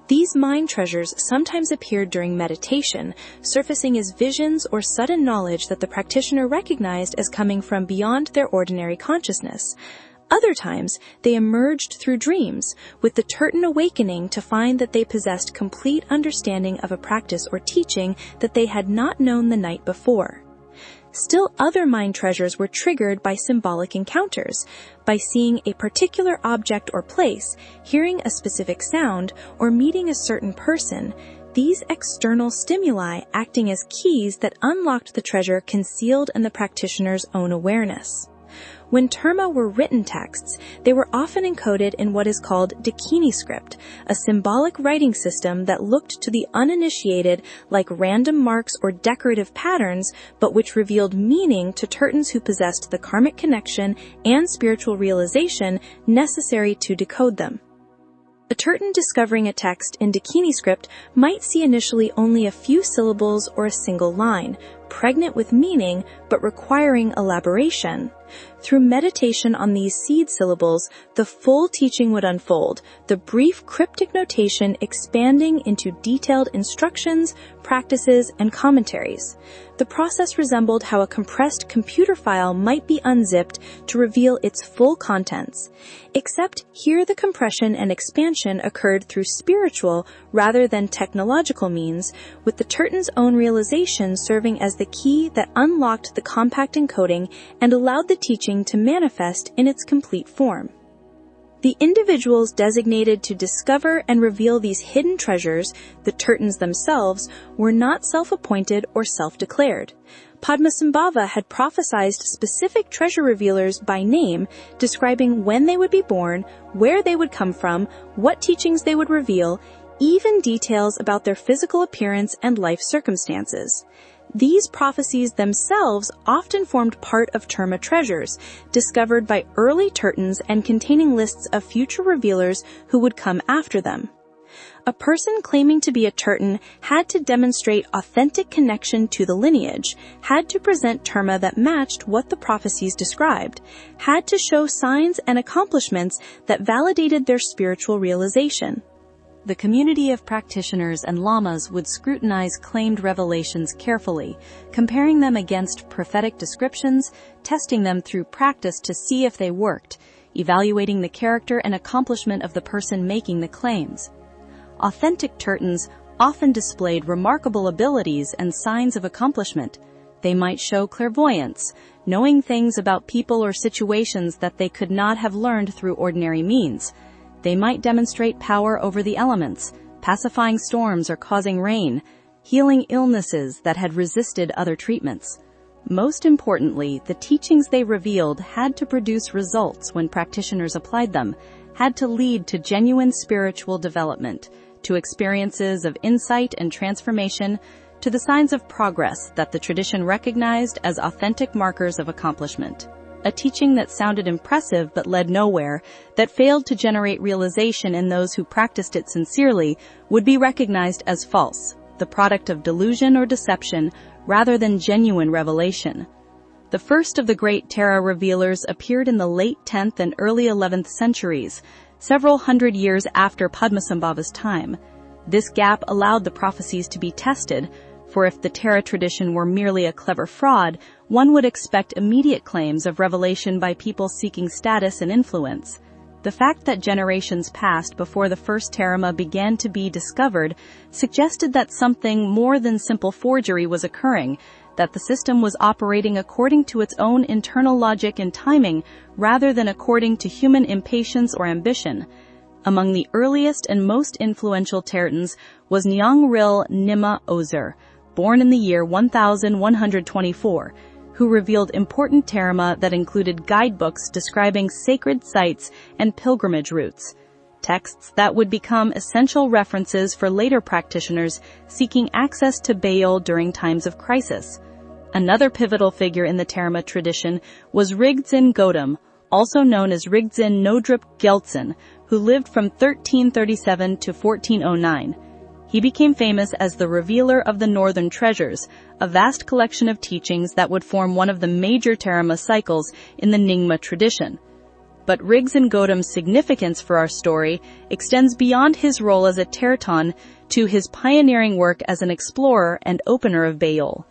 These mind treasures sometimes appeared during meditation, surfacing as visions or sudden knowledge that the practitioner recognized as coming from beyond their ordinary consciousness. Other times, they emerged through dreams, with the Tibetan awakening to find that they possessed complete understanding of a practice or teaching that they had not known the night before. Still other mind treasures were triggered by symbolic encounters, by seeing a particular object or place, hearing a specific sound, or meeting a certain person, these external stimuli acting as keys that unlocked the treasure concealed in the practitioner's own awareness. When terma were written texts, they were often encoded in what is called dakini script, a symbolic writing system that looked to the uninitiated like random marks or decorative patterns, but which revealed meaning to Tibetans who possessed the karmic connection and spiritual realization necessary to decode them. A Tibetan discovering a text in dakini script might see initially only a few syllables or a single line, pregnant with meaning but requiring elaboration. Through meditation on these seed syllables, the full teaching would unfold, the brief cryptic notation expanding into detailed instructions, practices, and commentaries. The process resembled how a compressed computer file might be unzipped to reveal its full contents. Except here the compression and expansion occurred through spiritual rather than technological means, with the Tibetan's own realization serving as the key that unlocked the compact encoding and allowed the teaching to manifest in its complete form. The individuals designated to discover and reveal these hidden treasures, the Tibetans themselves, were not self-appointed or self-declared. Padmasambhava had prophesied specific treasure revealers by name, describing when they would be born, where they would come from, what teachings they would reveal, even details about their physical appearance and life circumstances. These prophecies themselves often formed part of terma treasures, discovered by early Tibetans and containing lists of future revealers who would come after them. A person claiming to be a Tibetan had to demonstrate authentic connection to the lineage, had to present terma that matched what the prophecies described, had to show signs and accomplishments that validated their spiritual realization. The community of practitioners and lamas would scrutinize claimed revelations carefully, comparing them against prophetic descriptions, testing them through practice to see if they worked, evaluating the character and accomplishment of the person making the claims. Authentic Tibetans often displayed remarkable abilities and signs of accomplishment. They might show clairvoyance, knowing things about people or situations that they could not have learned through ordinary means. They might demonstrate power over the elements, pacifying storms or causing rain, healing illnesses that had resisted other treatments. Most importantly, the teachings they revealed had to produce results when practitioners applied them, had to lead to genuine spiritual development, to experiences of insight and transformation, to the signs of progress that the tradition recognized as authentic markers of accomplishment. A teaching that sounded impressive but led nowhere, that failed to generate realization in those who practiced it sincerely, would be recognized as false, the product of delusion or deception rather than genuine revelation. The first of the great Tara revealers appeared in the late 10th and early 11th centuries, several hundred years after Padmasambhava's time. This gap allowed the prophecies to be tested, for if the Tara tradition were merely a clever fraud, one would expect immediate claims of revelation by people seeking status and influence. The fact that generations passed before the first terama began to be discovered suggested that something more than simple forgery was occurring, that the system was operating according to its own internal logic and timing rather than according to human impatience or ambition. Among the earliest and most influential Tibetans was Nyangryil Nima Ozer, born in the year 1124, who revealed important terama that included guidebooks describing sacred sites and pilgrimage routes, texts that would become essential references for later practitioners seeking access to Beyul during times of crisis. Another pivotal figure in the Terma tradition was Rigdzin Godam, also known as Rigdzin Nodrup Gyaltsen, who lived from 1337 to 1409. He became famous as the revealer of the Northern Treasures, a vast collection of teachings that would form one of the major Terma cycles in the Nyingma tradition. But Rigdzin Godam's significance for our story extends beyond his role as a Tertan to his pioneering work as an explorer and opener of Beyul.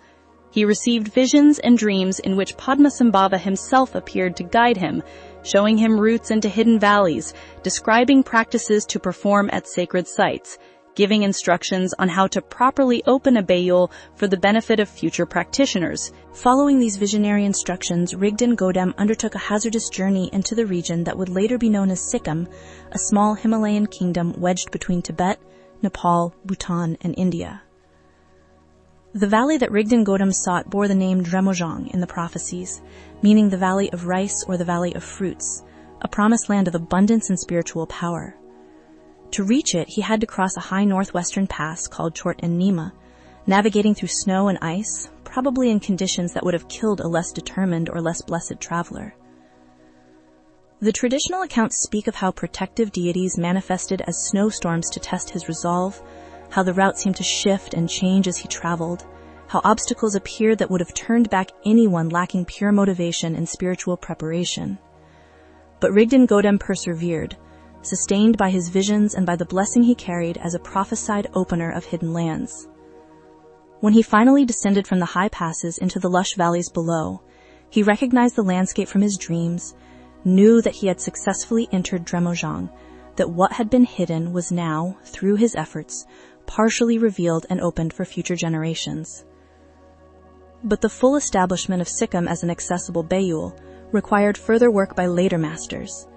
He received visions and dreams in which Padmasambhava himself appeared to guide him, showing him routes into hidden valleys, describing practices to perform at sacred sites, giving instructions on how to properly open a Beyul for the benefit of future practitioners. Following these visionary instructions, Rigdzin Godam undertook a hazardous journey into the region that would later be known as Sikkim, a small Himalayan kingdom wedged between Tibet, Nepal, Bhutan, and India. The valley that Rigdzin Godam sought bore the name Dremojong in the prophecies, meaning the Valley of Rice or the Valley of Fruits, a promised land of abundance and spiritual power. To reach it, he had to cross a high northwestern pass called Chort and Nima, navigating through snow and ice, probably in conditions that would have killed a less determined or less blessed traveler. The traditional accounts speak of how protective deities manifested as snowstorms to test his resolve, how the route seemed to shift and change as he traveled, how obstacles appeared that would have turned back anyone lacking pure motivation and spiritual preparation. But Rigdzin Godam persevered, sustained by his visions and by the blessing he carried as a prophesied opener of hidden lands. When he finally descended from the high passes into the lush valleys below, he recognized the landscape from his dreams, knew that he had successfully entered Dremojong, that what had been hidden was now, through his efforts, partially revealed and opened for future generations. But the full establishment of Sikkim as an accessible Beyul required further work by later masters.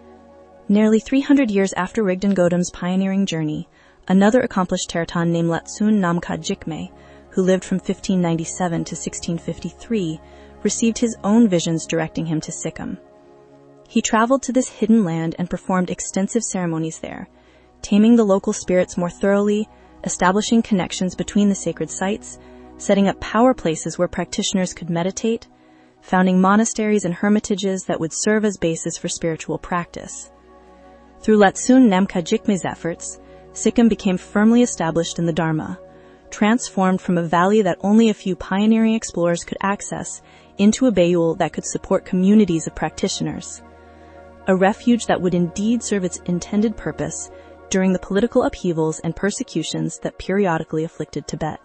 Nearly 300 years after Rigdzin Godam's pioneering journey, another accomplished Tertan named Latsun Namkha Jikme, who lived from 1597 to 1653, received his own visions directing him to Sikkim. He traveled to this hidden land and performed extensive ceremonies there, taming the local spirits more thoroughly, establishing connections between the sacred sites, setting up power places where practitioners could meditate, founding monasteries and hermitages that would serve as bases for spiritual practice. Through Latsun Namkha Jikme's efforts, Sikkim became firmly established in the Dharma, transformed from a valley that only a few pioneering explorers could access into a Beyul that could support communities of practitioners, a refuge that would indeed serve its intended purpose during the political upheavals and persecutions that periodically afflicted Tibet.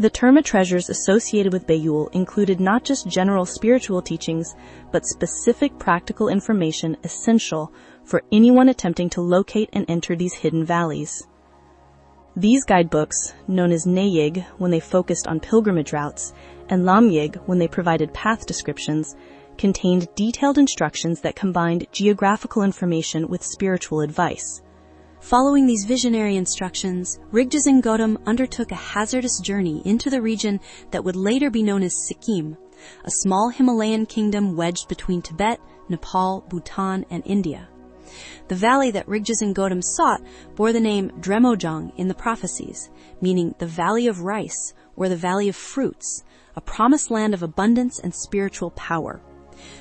The Terma treasures associated with Beyul included not just general spiritual teachings, but specific practical information essential for anyone attempting to locate and enter these hidden valleys. These guidebooks, known as Neyig when they focused on pilgrimage routes, and Lamyig when they provided path descriptions, contained detailed instructions that combined geographical information with spiritual advice. Following these visionary instructions, Rigdzin Godam undertook a hazardous journey into the region that would later be known as Sikkim, a small Himalayan kingdom wedged between Tibet, Nepal, Bhutan, and India. The valley that Rigdzin Godam sought bore the name Dremojong in the prophecies, meaning the Valley of Rice or the Valley of Fruits, a promised land of abundance and spiritual power.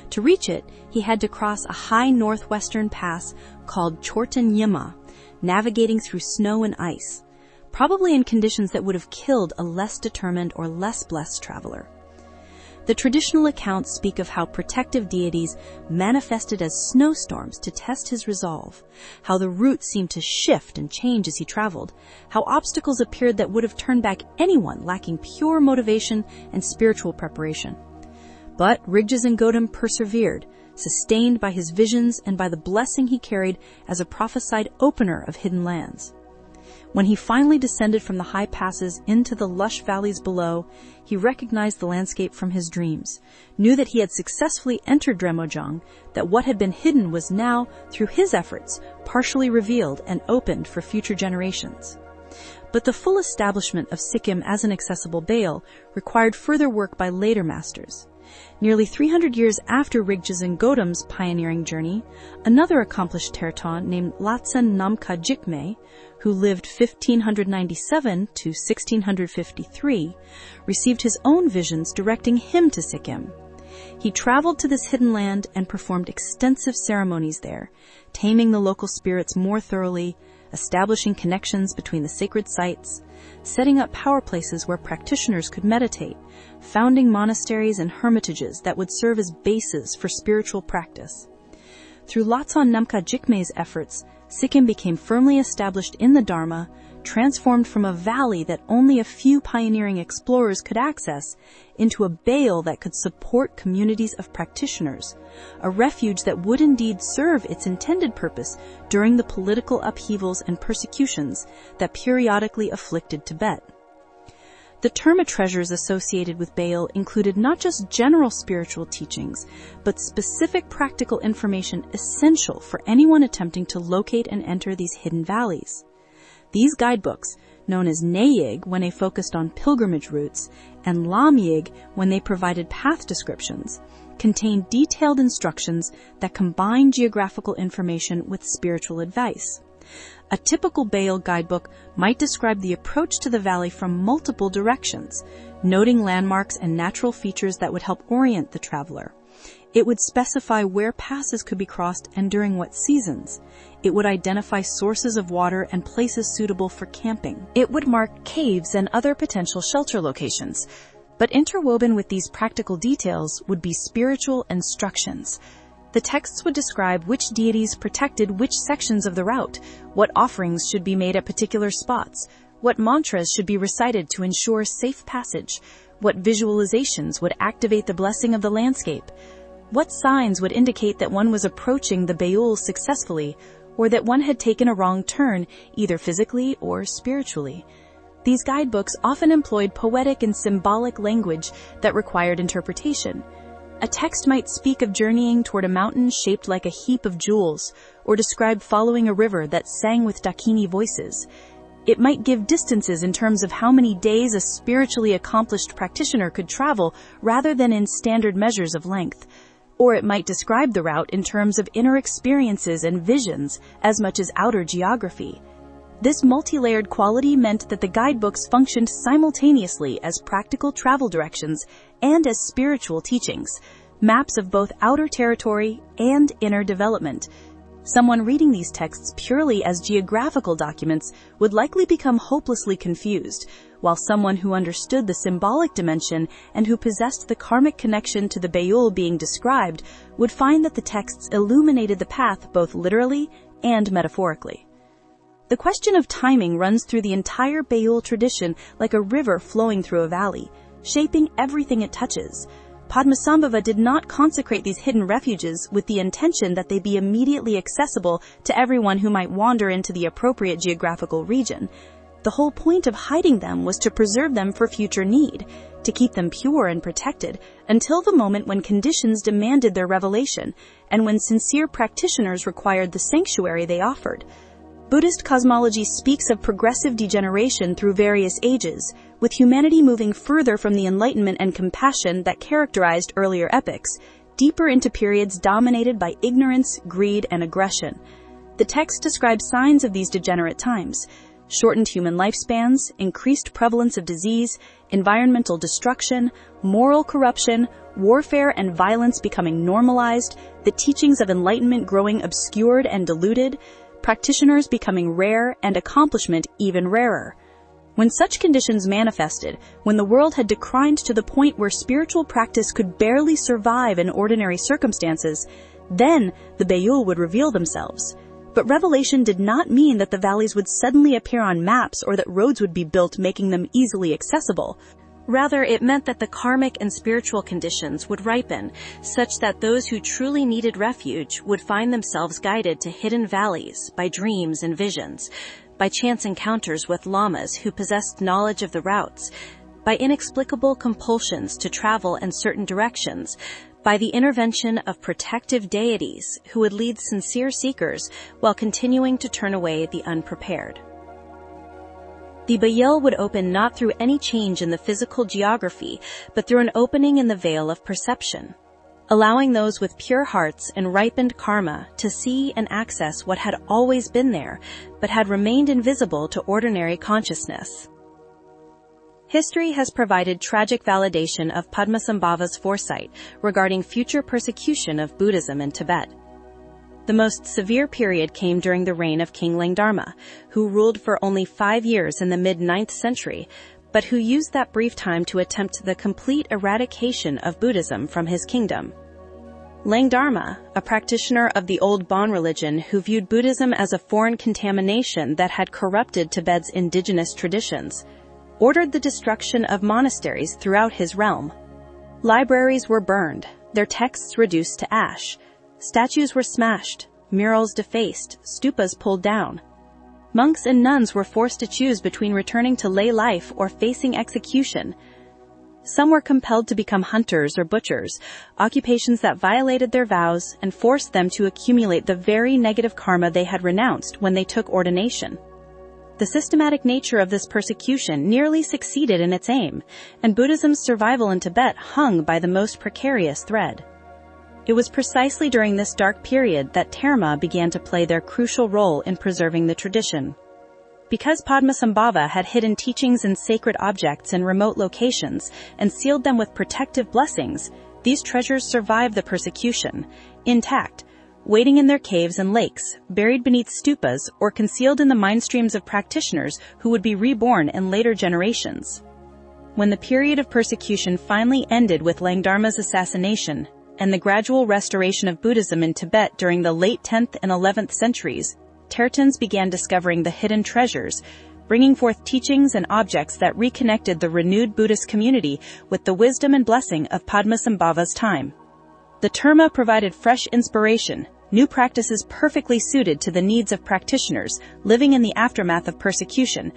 To reach it, he had to cross a high northwestern pass called Chort and Nima, navigating through snow and ice, probably in conditions that would have killed a less determined or less blessed traveler. The traditional accounts speak of how protective deities manifested as snowstorms to test his resolve, how the route seemed to shift and change as he traveled, how obstacles appeared that would have turned back anyone lacking pure motivation and spiritual preparation. But Rigdzin Godam persevered, sustained by his visions and by the blessing he carried as a prophesied opener of hidden lands. When he finally descended from the high passes into the lush valleys below, he recognized the landscape from his dreams, knew that he had successfully entered Dremojong, that what had been hidden was now, through his efforts, partially revealed and opened for future generations. But the full establishment of Sikkim as an accessible Beyul required further work by later masters. Nearly 300 years after Rigdzin Godam's pioneering journey, another accomplished Tertan named Latsun Namkha Jikme, who lived 1597 to 1653, received his own visions directing him to Sikkim. He traveled to this hidden land and performed extensive ceremonies there, taming the local spirits more thoroughly, establishing connections between the sacred sites, setting up power places where practitioners could meditate, founding monasteries and hermitages that would serve as bases for spiritual practice. Through Lotson Namkha Jigme's efforts, Sikkim became firmly established in the Dharma, transformed from a valley that only a few pioneering explorers could access into a Beyul that could support communities of practitioners, a refuge that would indeed serve its intended purpose during the political upheavals and persecutions that periodically afflicted Tibet. The Terma treasures associated with Beyul included not just general spiritual teachings, but specific practical information essential for anyone attempting to locate and enter these hidden valleys. These guidebooks, known as Nayig when they focused on pilgrimage routes, and Lamyig when they provided path descriptions, contain detailed instructions that combine geographical information with spiritual advice. A typical Beyul guidebook might describe the approach to the valley from multiple directions, noting landmarks and natural features that would help orient the traveler. It would specify where passes could be crossed and during what seasons. It would identify sources of water and places suitable for camping. It would mark caves and other potential shelter locations. But interwoven with these practical details would be spiritual instructions. The texts would describe which deities protected which sections of the route, what offerings should be made at particular spots, what mantras should be recited to ensure safe passage, what visualizations would activate the blessing of the landscape, what signs would indicate that one was approaching the Beyul successfully, or that one had taken a wrong turn, either physically or spiritually. These guidebooks often employed poetic and symbolic language that required interpretation. A text might speak of journeying toward a mountain shaped like a heap of jewels, or describe following a river that sang with Dakini voices. It might give distances in terms of how many days a spiritually accomplished practitioner could travel rather than in standard measures of length. Or it might describe the route in terms of inner experiences and visions as much as outer geography. This multi-layered quality meant that the guidebooks functioned simultaneously as practical travel directions and as spiritual teachings, maps of both outer territory and inner development. Someone reading these texts purely as geographical documents would likely become hopelessly confused, while someone who understood the symbolic dimension and who possessed the karmic connection to the Beyul being described would find that the texts illuminated the path both literally and metaphorically. The question of timing runs through the entire Beyul tradition like a river flowing through a valley, shaping everything it touches. Padmasambhava did not consecrate these hidden refuges with the intention that they be immediately accessible to everyone who might wander into the appropriate geographical region. The whole point of hiding them was to preserve them for future need, to keep them pure and protected until the moment when conditions demanded their revelation and when sincere practitioners required the sanctuary they offered. Buddhist cosmology speaks of progressive degeneration through various ages, with humanity moving further from the enlightenment and compassion that characterized earlier epochs, deeper into periods dominated by ignorance, greed, and aggression. The text describes signs of these degenerate times: shortened human lifespans, increased prevalence of disease, environmental destruction, moral corruption, warfare and violence becoming normalized, the teachings of enlightenment growing obscured and diluted, practitioners becoming rare, and accomplishment even rarer. When such conditions manifested, when the world had declined to the point where spiritual practice could barely survive in ordinary circumstances, then the Beyul would reveal themselves. But revelation did not mean that the valleys would suddenly appear on maps or that roads would be built making them easily accessible. Rather, it meant that the karmic and spiritual conditions would ripen, such that those who truly needed refuge would find themselves guided to hidden valleys by dreams and visions, by chance encounters with lamas who possessed knowledge of the routes, by inexplicable compulsions to travel in certain directions, by the intervention of protective deities who would lead sincere seekers while continuing to turn away the unprepared. The Beyul would open not through any change in the physical geography, but through an opening in the veil of perception. allowing those with pure hearts and ripened karma to see and access what had always been there, but had remained invisible to ordinary consciousness. History has provided tragic validation of Padmasambhava's foresight regarding future persecution of Buddhism in Tibet. The most severe period came during the reign of King Langdharma, who ruled for only 5 years in the mid-9th century, but who used that brief time to attempt the complete eradication of Buddhism from his kingdom. Langdharma, a practitioner of the old Bon religion who viewed Buddhism as a foreign contamination that had corrupted Tibet's indigenous traditions, ordered the destruction of monasteries throughout his realm. Libraries were burned, their texts reduced to ash, statues were smashed, murals defaced, stupas pulled down. Monks and nuns were forced to choose between returning to lay life or facing execution. Some were compelled to become hunters or butchers, occupations that violated their vows and forced them to accumulate the very negative karma they had renounced when they took ordination. The systematic nature of this persecution nearly succeeded in its aim, and Buddhism's survival in Tibet hung by the most precarious thread. It was precisely during this dark period that Terma began to play their crucial role in preserving the tradition. Because Padmasambhava had hidden teachings and sacred objects in remote locations and sealed them with protective blessings, these treasures survived the persecution, intact, waiting in their caves and lakes, buried beneath stupas, or concealed in the mind streams of practitioners who would be reborn in later generations. When the period of persecution finally ended with Langdharma's assassination and the gradual restoration of Buddhism in Tibet during the late 10th and 11th centuries, Tertans began discovering the hidden treasures, bringing forth teachings and objects that reconnected the renewed Buddhist community with the wisdom and blessing of Padmasambhava's time. The Terma provided fresh inspiration, new practices perfectly suited to the needs of practitioners living in the aftermath of persecution,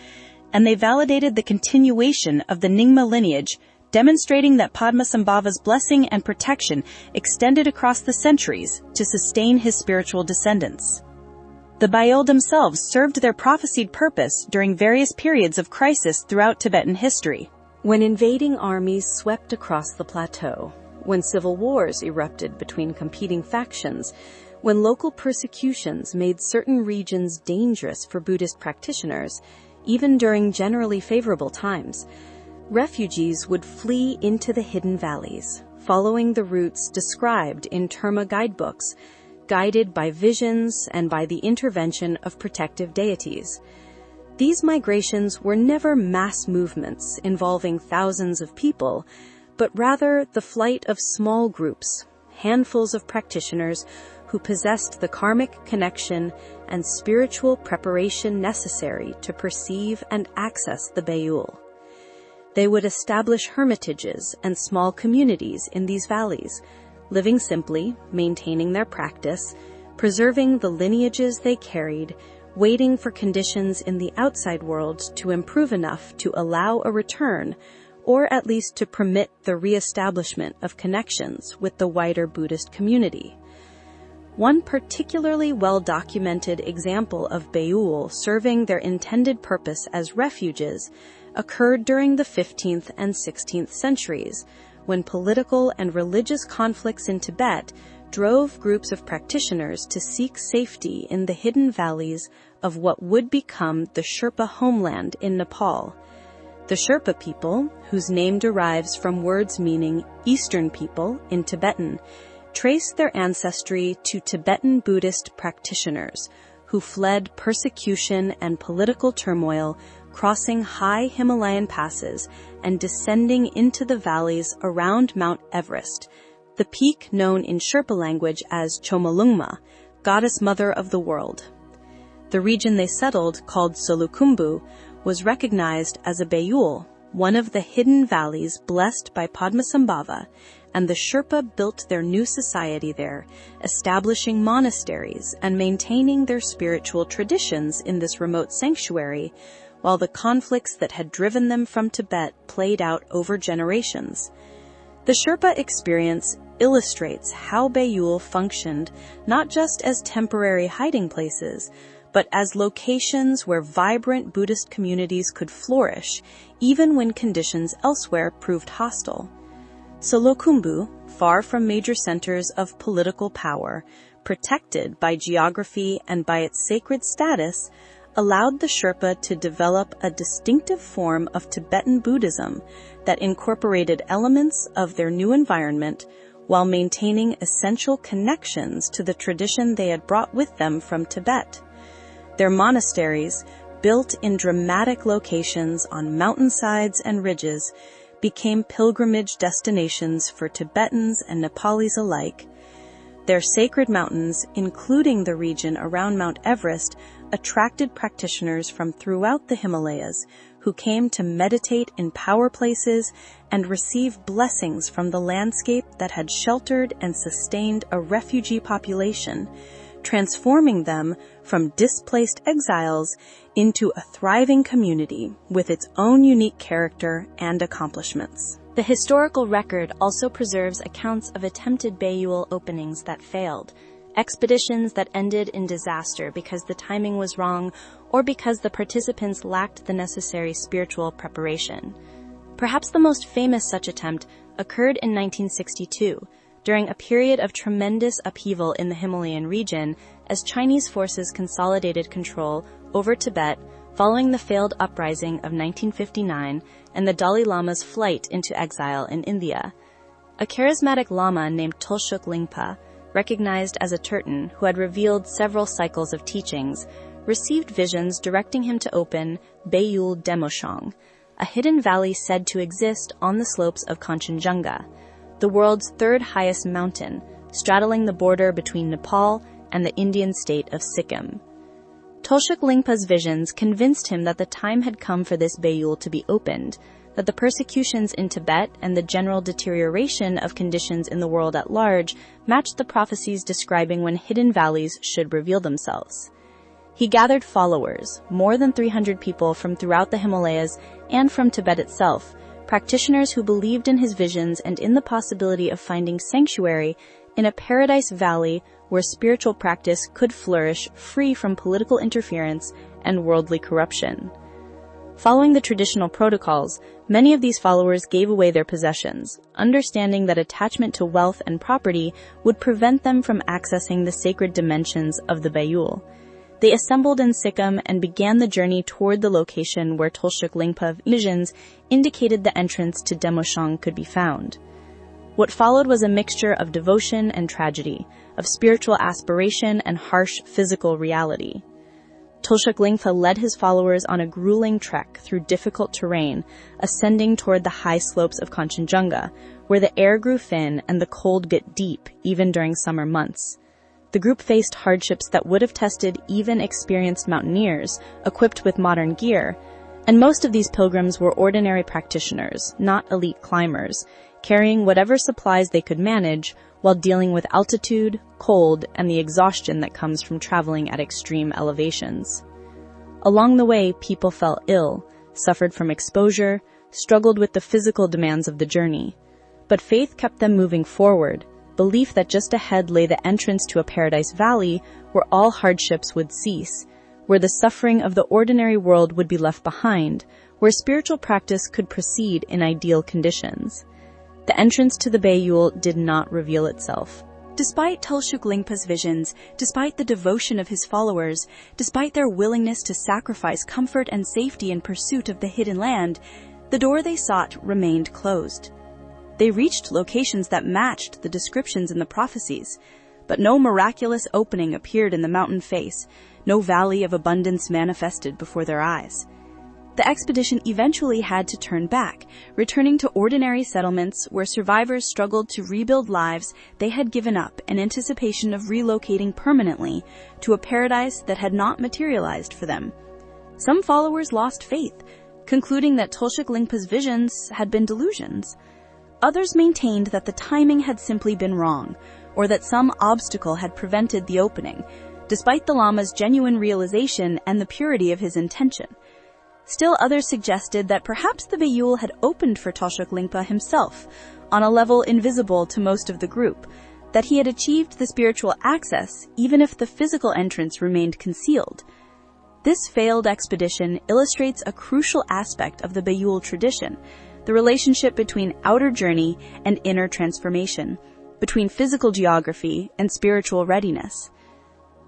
and they validated the continuation of the Nyingma lineage, demonstrating that Padmasambhava's blessing and protection extended across the centuries to sustain his spiritual descendants. The Beyul themselves served their prophesied purpose during various periods of crisis throughout Tibetan history. When invading armies swept across the plateau, when civil wars erupted between competing factions, when local persecutions made certain regions dangerous for Buddhist practitioners, even during generally favorable times, refugees would flee into the hidden valleys, following the routes described in Terma guidebooks, guided by visions and by the intervention of protective deities. These migrations were never mass movements involving thousands of people, but rather the flight of small groups, handfuls of practitioners who possessed the karmic connection and spiritual preparation necessary to perceive and access the Beyul. They would establish hermitages and small communities in these valleys, living simply, maintaining their practice, preserving the lineages they carried, waiting for conditions in the outside world to improve enough to allow a return, or at least to permit the re-establishment of connections with the wider Buddhist community. One particularly well-documented example of Beyul serving their intended purpose as refuges occurred during the 15th and 16th centuries, when political and religious conflicts in Tibet drove groups of practitioners to seek safety in the hidden valleys of what would become the Sherpa homeland in Nepal. The Sherpa people, whose name derives from words meaning Eastern people in Tibetan, trace their ancestry to Tibetan Buddhist practitioners who fled persecution and political turmoil, crossing high Himalayan passes and descending into the valleys around Mount Everest, the peak known in Sherpa language as Chomolungma, goddess mother of the world. The region they settled, called Solukhumbu, was recognized as a Beyul, one of the hidden valleys blessed by Padmasambhava, and the Sherpa built their new society there, establishing monasteries and maintaining their spiritual traditions in this remote sanctuary, while the conflicts that had driven them from Tibet played out over generations. The Sherpa experience illustrates how Beyul functioned not just as temporary hiding places, but as locations where vibrant Buddhist communities could flourish, even when conditions elsewhere proved hostile. Solokhumbu, far from major centers of political power, protected by geography and by its sacred status, allowed the Sherpa to develop a distinctive form of Tibetan Buddhism that incorporated elements of their new environment while maintaining essential connections to the tradition they had brought with them from Tibet. Their monasteries, built in dramatic locations on mountainsides and ridges, became pilgrimage destinations for Tibetans and Nepalis alike. Their sacred mountains, including the region around Mount Everest, attracted practitioners from throughout the Himalayas who came to meditate in power places and receive blessings from the landscape that had sheltered and sustained a refugee population, transforming them from displaced exiles into a thriving community with its own unique character and accomplishments. The historical record also preserves accounts of attempted Beyul openings that failed, expeditions that ended in disaster because the timing was wrong or because the participants lacked the necessary spiritual preparation. Perhaps the most famous such attempt occurred in 1962, during a period of tremendous upheaval in the Himalayan region as Chinese forces consolidated control over Tibet following the failed uprising of 1959 and the Dalai Lama's flight into exile in India. A charismatic Lama named Tulshuk Lingpa, recognized as a Tertan who had revealed several cycles of teachings, received visions directing him to open Beyul Demoshang, a hidden valley said to exist on the slopes of Kanchenjunga, the world's third highest mountain, straddling the border between Nepal and the Indian state of Sikkim. Tulshuk Lingpa's visions convinced him that the time had come for this Beyul to be opened, that the persecutions in Tibet and the general deterioration of conditions in the world at large matched the prophecies describing when hidden valleys should reveal themselves. He gathered followers, more than 300 people from throughout the Himalayas and from Tibet itself, practitioners who believed in his visions and in the possibility of finding sanctuary in a paradise valley where spiritual practice could flourish free from political interference and worldly corruption. Following the traditional protocols, many of these followers gave away their possessions, understanding that attachment to wealth and property would prevent them from accessing the sacred dimensions of the Beyul. They assembled in Sikkim and began the journey toward the location where Tulshuk Lingpa's visions indicated the entrance to Demoshang could be found. What followed was a mixture of devotion and tragedy, of spiritual aspiration and harsh physical reality. Tulshuk Lingpa led his followers on a grueling trek through difficult terrain, ascending toward the high slopes of Kanchenjunga, where the air grew thin and the cold bit deep even during summer months. The group faced hardships that would have tested even experienced mountaineers, equipped with modern gear, and most of these pilgrims were ordinary practitioners, not elite climbers, carrying whatever supplies they could manage while dealing with altitude, cold, and the exhaustion that comes from traveling at extreme elevations. Along the way, people fell ill, suffered from exposure, struggled with the physical demands of the journey. But faith kept them moving forward, belief that just ahead lay the entrance to a paradise valley where all hardships would cease, where the suffering of the ordinary world would be left behind, where spiritual practice could proceed in ideal conditions. The entrance to the Beyul did not reveal itself. Despite Tulshuk Lingpa's visions, despite the devotion of his followers, despite their willingness to sacrifice comfort and safety in pursuit of the hidden land, the door they sought remained closed. They reached locations that matched the descriptions in the prophecies, but no miraculous opening appeared in the mountain face, no valley of abundance manifested before their eyes. The expedition eventually had to turn back, returning to ordinary settlements where survivors struggled to rebuild lives they had given up in anticipation of relocating permanently to a paradise that had not materialized for them. Some followers lost faith, concluding that Tulshuk Lingpa's visions had been delusions. Others maintained that the timing had simply been wrong, or that some obstacle had prevented the opening, despite the Lama's genuine realization and the purity of his intention. Still others suggested that perhaps the Beyul had opened for Tulshuk Lingpa himself, on a level invisible to most of the group, that he had achieved the spiritual access even if the physical entrance remained concealed. This failed expedition illustrates a crucial aspect of the Beyul tradition, the relationship between outer journey and inner transformation, between physical geography and spiritual readiness.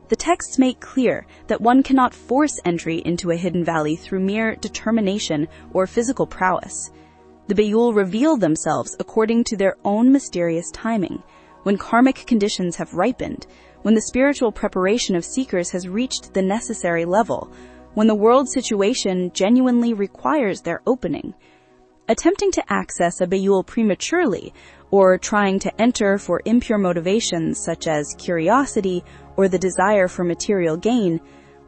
The texts make clear that one cannot force entry into a hidden valley through mere determination or physical prowess. The Beyul reveal themselves according to their own mysterious timing, when karmic conditions have ripened, when the spiritual preparation of seekers has reached the necessary level, when the world situation genuinely requires their opening. Attempting to access a Beyul prematurely, or trying to enter for impure motivations such as curiosity or the desire for material gain,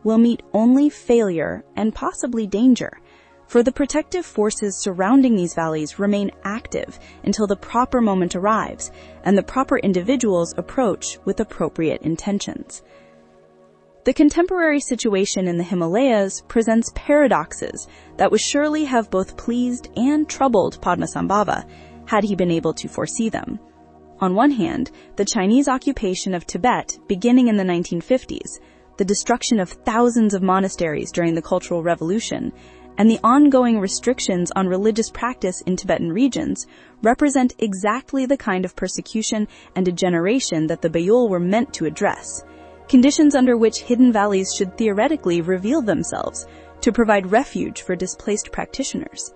will meet only failure and possibly danger, for the protective forces surrounding these valleys remain active until the proper moment arrives and the proper individuals approach with appropriate intentions. The contemporary situation in the Himalayas presents paradoxes that would surely have both pleased and troubled Padmasambhava, had he been able to foresee them. On one hand, the Chinese occupation of Tibet beginning in the 1950s, the destruction of thousands of monasteries during the Cultural Revolution, and the ongoing restrictions on religious practice in Tibetan regions represent exactly the kind of persecution and degeneration that the Beyul were meant to address, conditions under which hidden valleys should theoretically reveal themselves to provide refuge for displaced practitioners.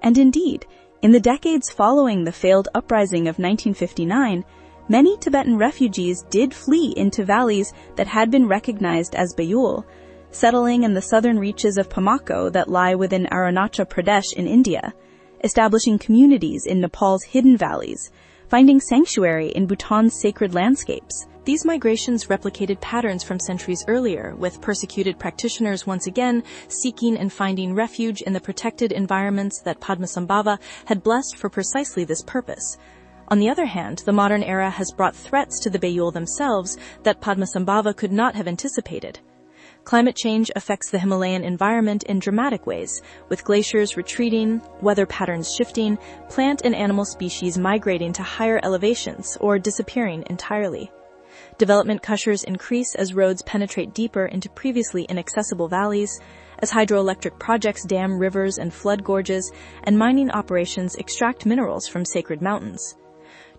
And indeed, in the decades following the failed uprising of 1959, many Tibetan refugees did flee into valleys that had been recognized as Beyul, settling in the southern reaches of Pamako that lie within Arunachal Pradesh in India, establishing communities in Nepal's hidden valleys, finding sanctuary in Bhutan's sacred landscapes. These migrations replicated patterns from centuries earlier, with persecuted practitioners once again seeking and finding refuge in the protected environments that Padmasambhava had blessed for precisely this purpose. On the other hand, the modern era has brought threats to the Beyul themselves that Padmasambhava could not have anticipated. Climate change affects the Himalayan environment in dramatic ways, with glaciers retreating, weather patterns shifting, plant and animal species migrating to higher elevations or disappearing entirely. Development pressures increase as roads penetrate deeper into previously inaccessible valleys, as hydroelectric projects dam rivers and flood gorges, and mining operations extract minerals from sacred mountains.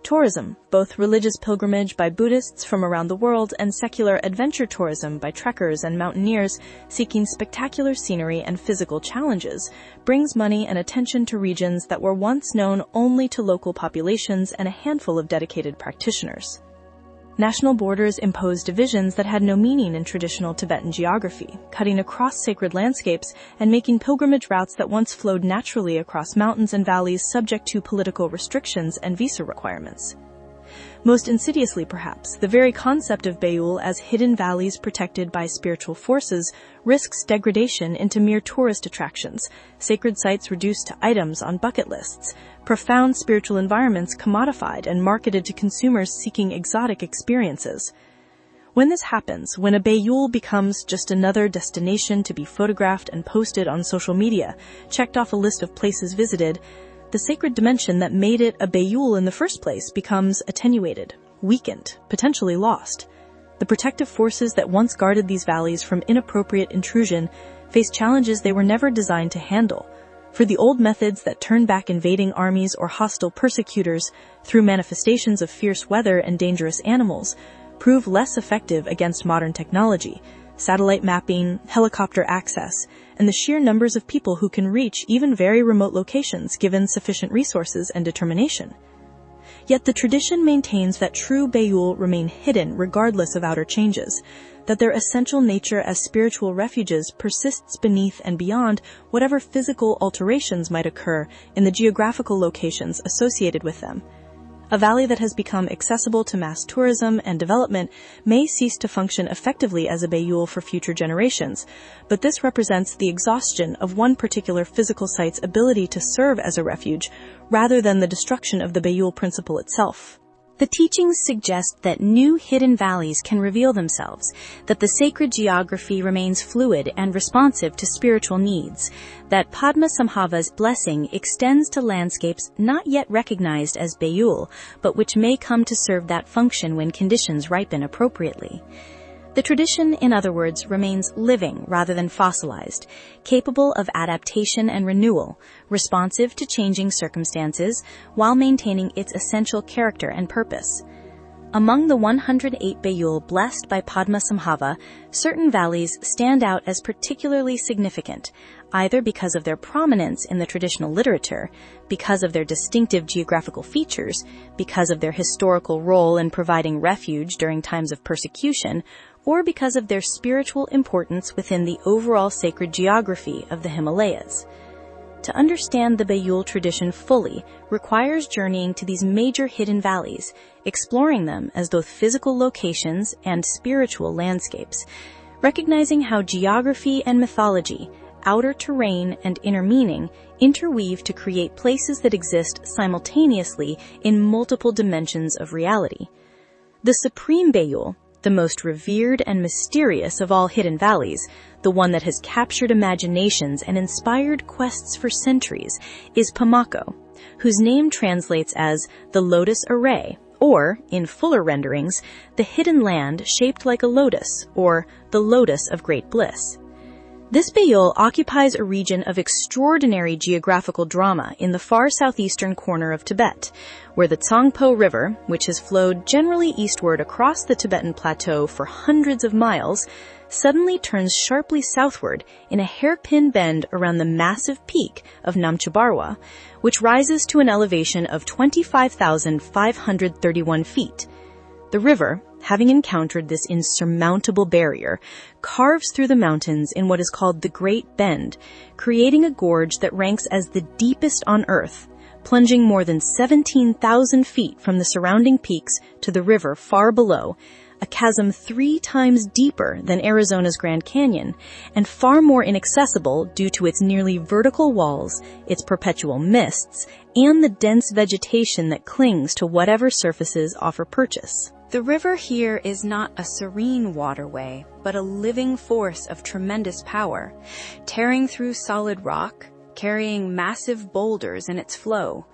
Tourism, both religious pilgrimage by Buddhists from around the world and secular adventure tourism by trekkers and mountaineers seeking spectacular scenery and physical challenges, brings money and attention to regions that were once known only to local populations and a handful of dedicated practitioners. National borders imposed divisions that had no meaning in traditional Tibetan geography, cutting across sacred landscapes and making pilgrimage routes that once flowed naturally across mountains and valleys subject to political restrictions and visa requirements. Most insidiously, perhaps, the very concept of Beyul as hidden valleys protected by spiritual forces risks degradation into mere tourist attractions, sacred sites reduced to items on bucket lists, profound spiritual environments commodified and marketed to consumers seeking exotic experiences. When this happens, when a Beyul becomes just another destination to be photographed and posted on social media, checked off a list of places visited, the sacred dimension that made it a Beyul in the first place becomes attenuated, weakened, potentially lost. The protective forces that once guarded these valleys from inappropriate intrusion face challenges they were never designed to handle. For the old methods that turn back invading armies or hostile persecutors through manifestations of fierce weather and dangerous animals prove less effective against modern technology, satellite mapping, helicopter access, and the sheer numbers of people who can reach even very remote locations given sufficient resources and determination. Yet the tradition maintains that true Beyul remain hidden regardless of outer changes, that their essential nature as spiritual refuges persists beneath and beyond whatever physical alterations might occur in the geographical locations associated with them. A valley that has become accessible to mass tourism and development may cease to function effectively as a Beyul for future generations, but this represents the exhaustion of one particular physical site's ability to serve as a refuge, rather than the destruction of the Beyul principle itself. The teachings suggest that new hidden valleys can reveal themselves, that the sacred geography remains fluid and responsive to spiritual needs, that Padmasambhava's blessing extends to landscapes not yet recognized as Beyul, but which may come to serve that function when conditions ripen appropriately. The tradition, in other words, remains living rather than fossilized, capable of adaptation and renewal, responsive to changing circumstances, while maintaining its essential character and purpose. Among the 108 Beyul blessed by Padmasambhava, certain valleys stand out as particularly significant, either because of their prominence in the traditional literature, because of their distinctive geographical features, because of their historical role in providing refuge during times of persecution, or because of their spiritual importance within the overall sacred geography of the Himalayas. To understand the Beyul tradition fully requires journeying to these major hidden valleys, exploring them as both physical locations and spiritual landscapes, recognizing how geography and mythology, outer terrain and inner meaning interweave to create places that exist simultaneously in multiple dimensions of reality. The supreme Beyul, the most revered and mysterious of all hidden valleys, the one that has captured imaginations and inspired quests for centuries, is Pamako, whose name translates as the Lotus Array, or, in fuller renderings, the hidden land shaped like a lotus, or the Lotus of Great Bliss. This Beyul occupies a region of extraordinary geographical drama in the far southeastern corner of Tibet, where the Tsangpo River, which has flowed generally eastward across the Tibetan plateau for hundreds of miles, suddenly turns sharply southward in a hairpin bend around the massive peak of Namcha Barwa, which rises to an elevation of 25,531 feet. The river, having encountered this insurmountable barrier, carves through the mountains in what is called the Great Bend, creating a gorge that ranks as the deepest on Earth, plunging more than 17,000 feet from the surrounding peaks to the river far below, a chasm 3 times deeper than Arizona's Grand Canyon, and far more inaccessible due to its nearly vertical walls, its perpetual mists, and the dense vegetation that clings to whatever surfaces offer purchase. The river here is not a serene waterway, but a living force of tremendous power, tearing through solid rock, carrying massive boulders in its flow,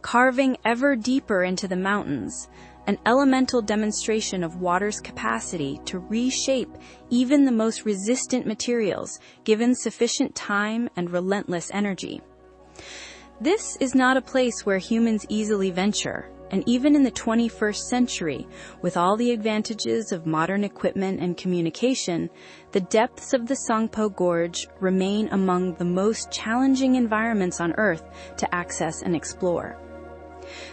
carving ever deeper into the mountains, an elemental demonstration of water's capacity to reshape even the most resistant materials, given sufficient time and relentless energy. This is not a place where humans easily venture, and even in the 21st century, with all the advantages of modern equipment and communication, the depths of the Tsangpo Gorge remain among the most challenging environments on Earth to access and explore.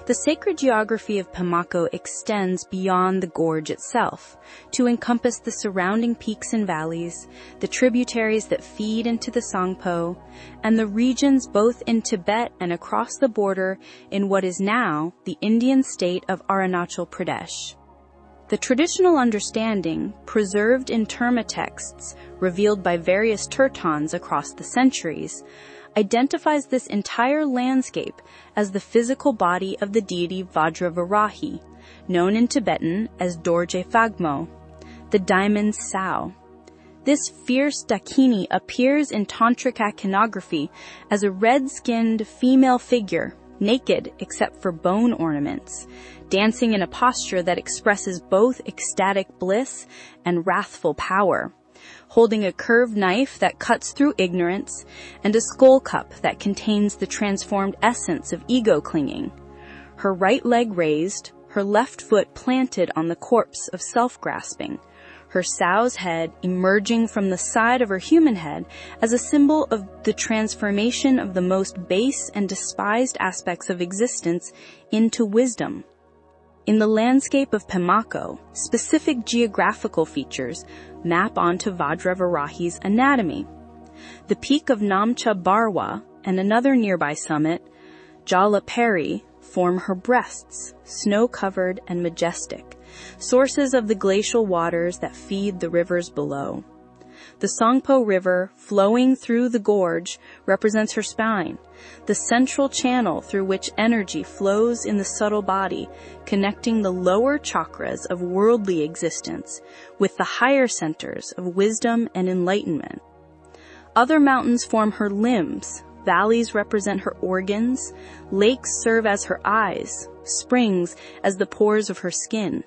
The sacred geography of Pamako extends beyond the gorge itself, to encompass the surrounding peaks and valleys, the tributaries that feed into the Tsangpo, and the regions both in Tibet and across the border in what is now the Indian state of Arunachal Pradesh. The traditional understanding, preserved in Terma texts revealed by various Turtans across the centuries, identifies this entire landscape as the physical body of the deity Vajravarahi, known in Tibetan as Dorje Phagmo, the diamond sow. This fierce Dakini appears in tantric iconography as a red-skinned female figure, naked except for bone ornaments, dancing in a posture that expresses both ecstatic bliss and wrathful power, holding a curved knife that cuts through ignorance and a skull cup that contains the transformed essence of ego clinging. Her right leg raised, her left foot planted on the corpse of self-grasping, her sow's head emerging from the side of her human head as a symbol of the transformation of the most base and despised aspects of existence into wisdom. In the landscape of Pamako, specific geographical features map onto Vajravarahi's anatomy. The peak of Namcha Barwa and another nearby summit, Jalapari, form her breasts, snow-covered and majestic, sources of the glacial waters that feed the rivers below. The Tsangpo River, flowing through the gorge, represents her spine, the central channel through which energy flows in the subtle body, connecting the lower chakras of worldly existence with the higher centers of wisdom and enlightenment. Other mountains form her limbs, valleys represent her organs, lakes serve as her eyes, springs as the pores of her skin.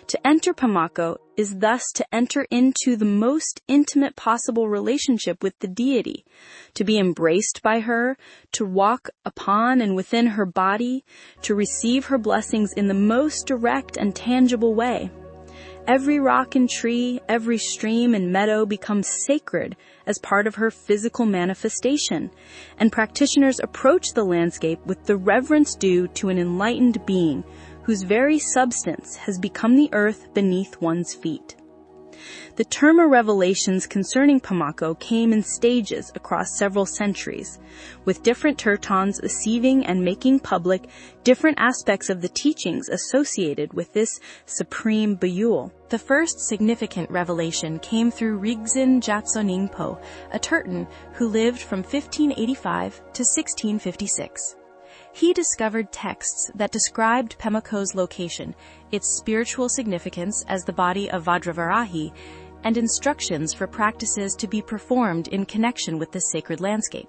To enter Pamako is thus to enter into the most intimate possible relationship with the deity, to be embraced by her, to walk upon and within her body, to receive her blessings in the most direct and tangible way. Every rock and tree, every stream and meadow becomes sacred as part of her physical manifestation, and practitioners approach the landscape with the reverence due to an enlightened being whose very substance has become the earth beneath one's feet. The Terma revelations concerning Pamako came in stages across several centuries, with different Tertons receiving and making public different aspects of the teachings associated with this supreme Beyul. The first significant revelation came through Rigzin Jatsoningpo, a Terton who lived from 1585 to 1656. He discovered texts that described Pamako's location, its spiritual significance as the body of Vajravarahi, and instructions for practices to be performed in connection with this sacred landscape.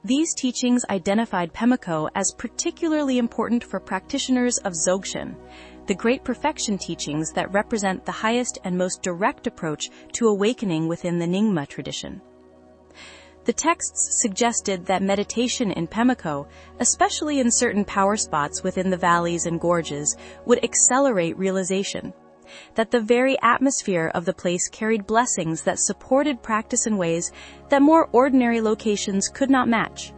These teachings identified Pamako as particularly important for practitioners of Dzogchen, the great perfection teachings that represent the highest and most direct approach to awakening within the Nyingma tradition. The texts suggested that meditation in Pamako, especially in certain power spots within the valleys and gorges, would accelerate realization, that the very atmosphere of the place carried blessings that supported practice in ways that more ordinary locations could not match.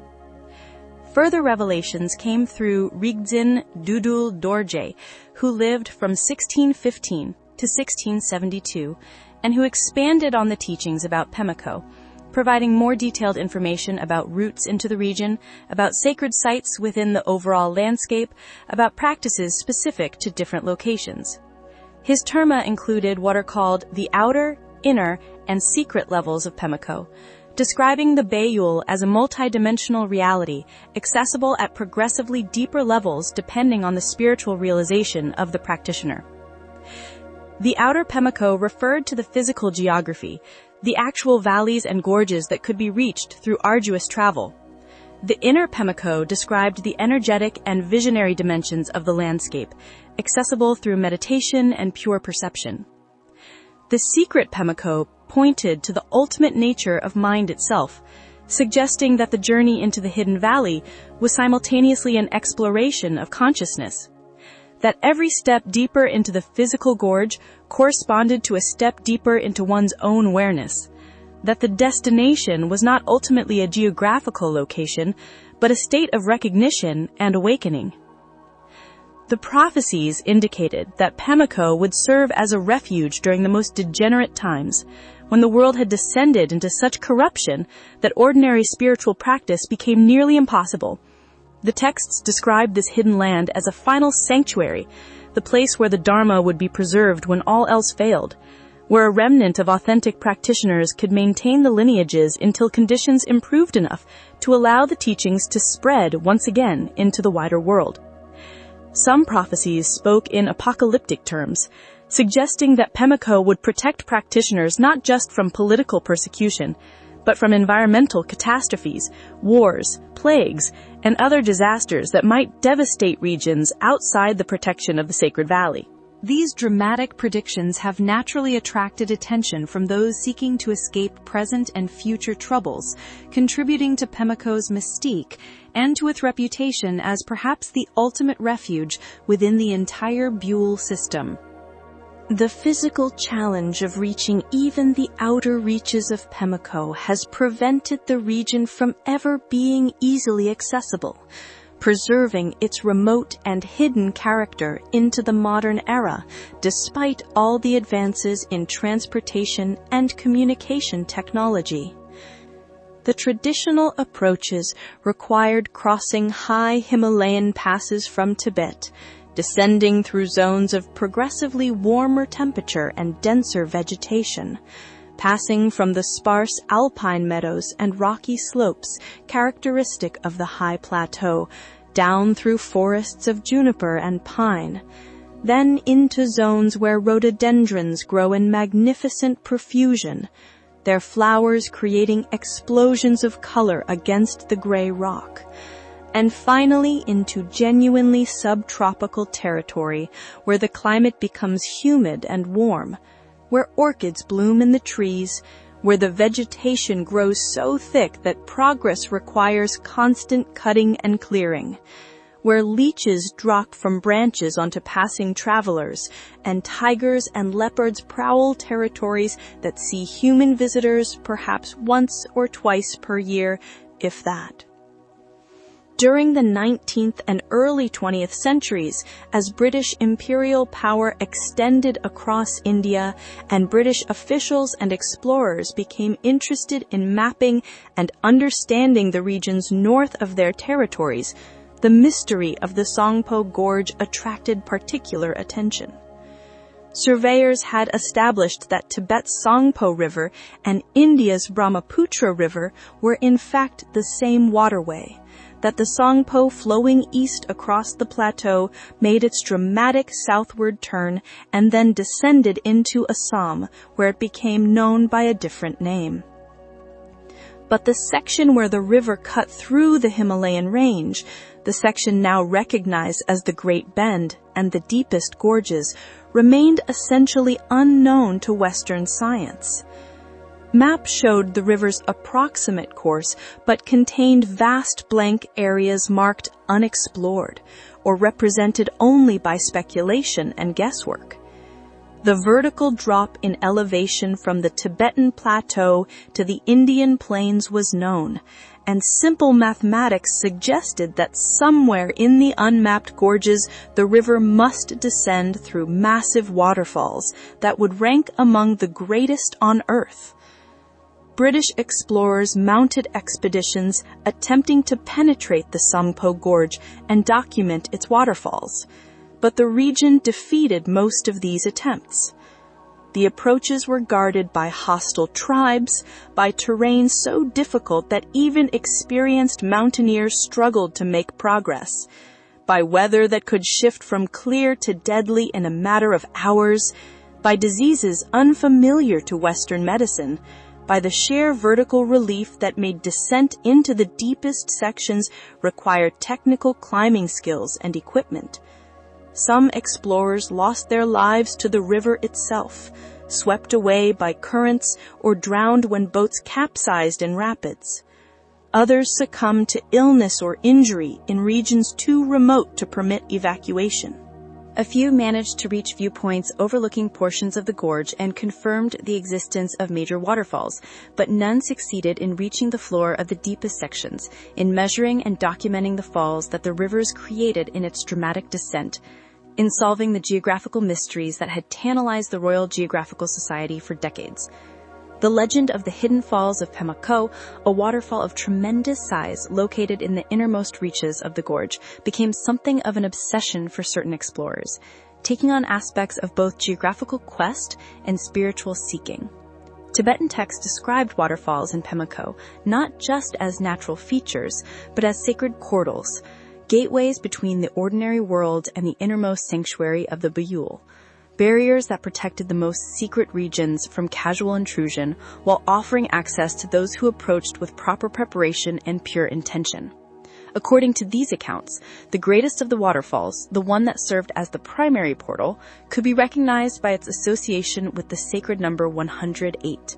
Further revelations came through Rigzin Dudul Dorje, who lived from 1615 to 1672, and who expanded on the teachings about Pamako, providing more detailed information about routes into the region, about sacred sites within the overall landscape, about practices specific to different locations. His terma included what are called the outer, inner, and secret levels of Pamako, describing the Beyul as a multidimensional reality, accessible at progressively deeper levels depending on the spiritual realization of the practitioner. The outer Pamako referred to the physical geography, the actual valleys and gorges that could be reached through arduous travel. The inner Pamako described the energetic and visionary dimensions of the landscape, accessible through meditation and pure perception. The secret Pamako pointed to the ultimate nature of mind itself, suggesting that the journey into the hidden valley was simultaneously an exploration of consciousness, that every step deeper into the physical gorge corresponded to a step deeper into one's own awareness, that the destination was not ultimately a geographical location, but a state of recognition and awakening. The prophecies indicated that Pamako would serve as a refuge during the most degenerate times, when the world had descended into such corruption that ordinary spiritual practice became nearly impossible. The texts described this hidden land as a final sanctuary, the place where the Dharma would be preserved when all else failed, where a remnant of authentic practitioners could maintain the lineages until conditions improved enough to allow the teachings to spread once again into the wider world. Some prophecies spoke in apocalyptic terms, suggesting that Pamako would protect practitioners not just from political persecution, but from environmental catastrophes, wars, plagues, and other disasters that might devastate regions outside the protection of the sacred valley. These dramatic predictions have naturally attracted attention from those seeking to escape present and future troubles, contributing to Pamako's mystique and to its reputation as perhaps the ultimate refuge within the entire Beyul system. The physical challenge of reaching even the outer reaches of Pamako has prevented the region from ever being easily accessible, preserving its remote and hidden character into the modern era, despite all the advances in transportation and communication technology. The traditional approaches required crossing high Himalayan passes from Tibet, descending through zones of progressively warmer temperature and denser vegetation, passing from the sparse alpine meadows and rocky slopes characteristic of the high plateau, down through forests of juniper and pine, then into zones where rhododendrons grow in magnificent profusion, their flowers creating explosions of color against the gray rock, and finally into genuinely subtropical territory where the climate becomes humid and warm, where orchids bloom in the trees, where the vegetation grows so thick that progress requires constant cutting and clearing, where leeches drop from branches onto passing travelers, and tigers and leopards prowl territories that see human visitors perhaps once or twice per year, if that. During the 19th and early 20th centuries, as British imperial power extended across India and British officials and explorers became interested in mapping and understanding the regions north of their territories, the mystery of the Songpo Gorge attracted particular attention. Surveyors had established that Tibet's Songpo River and India's Brahmaputra River were in fact the same waterway, that the Songpo flowing east across the plateau made its dramatic southward turn and then descended into Assam, where it became known by a different name. But the section where the river cut through the Himalayan range, the section now recognized as the Great Bend and the deepest gorges, remained essentially unknown to Western science. Maps showed the river's approximate course, but contained vast blank areas marked unexplored, or represented only by speculation and guesswork. The vertical drop in elevation from the Tibetan plateau to the Indian plains was known, and simple mathematics suggested that somewhere in the unmapped gorges the river must descend through massive waterfalls that would rank among the greatest on Earth. British explorers mounted expeditions attempting to penetrate the Songpo Gorge and document its waterfalls, but the region defeated most of these attempts. The approaches were guarded by hostile tribes, by terrain so difficult that even experienced mountaineers struggled to make progress, by weather that could shift from clear to deadly in a matter of hours, by diseases unfamiliar to Western medicine, by the sheer vertical relief that made descent into the deepest sections require technical climbing skills and equipment. Some explorers lost their lives to the river itself, swept away by currents or drowned when boats capsized in rapids. Others succumbed to illness or injury in regions too remote to permit evacuation. A few managed to reach viewpoints overlooking portions of the gorge and confirmed the existence of major waterfalls, but none succeeded in reaching the floor of the deepest sections, in measuring and documenting the falls that the rivers created in its dramatic descent, in solving the geographical mysteries that had tantalized the Royal Geographical Society for decades. The legend of the hidden falls of Pemako, a waterfall of tremendous size located in the innermost reaches of the gorge, became something of an obsession for certain explorers, taking on aspects of both geographical quest and spiritual seeking. Tibetan texts described waterfalls in Pemako not just as natural features, but as sacred portals, gateways between the ordinary world and the innermost sanctuary of the Beyul, barriers that protected the most secret regions from casual intrusion while offering access to those who approached with proper preparation and pure intention. According to these accounts, the greatest of the waterfalls, the one that served as the primary portal, could be recognized by its association with the sacred number 108.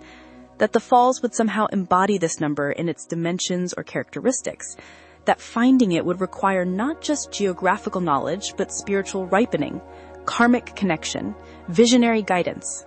That the falls would somehow embody this number in its dimensions or characteristics, that finding it would require not just geographical knowledge but spiritual ripening, karmic connection, visionary guidance.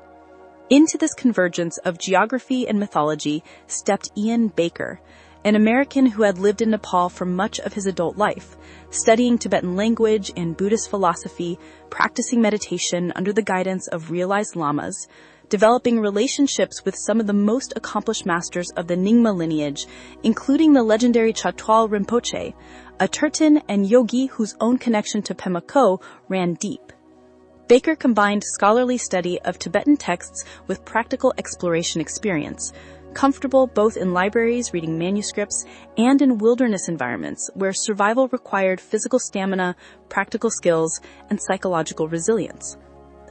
Into this convergence of geography and mythology stepped Ian Baker, an American who had lived in Nepal for much of his adult life, studying Tibetan language and Buddhist philosophy, practicing meditation under the guidance of realized lamas, developing relationships with some of the most accomplished masters of the Nyingma lineage, including the legendary Chatwal Rinpoche, a Terton and yogi whose own connection to Pemako ran deep. Baker combined scholarly study of Tibetan texts with practical exploration experience, comfortable both in libraries reading manuscripts and in wilderness environments where survival required physical stamina, practical skills, and psychological resilience.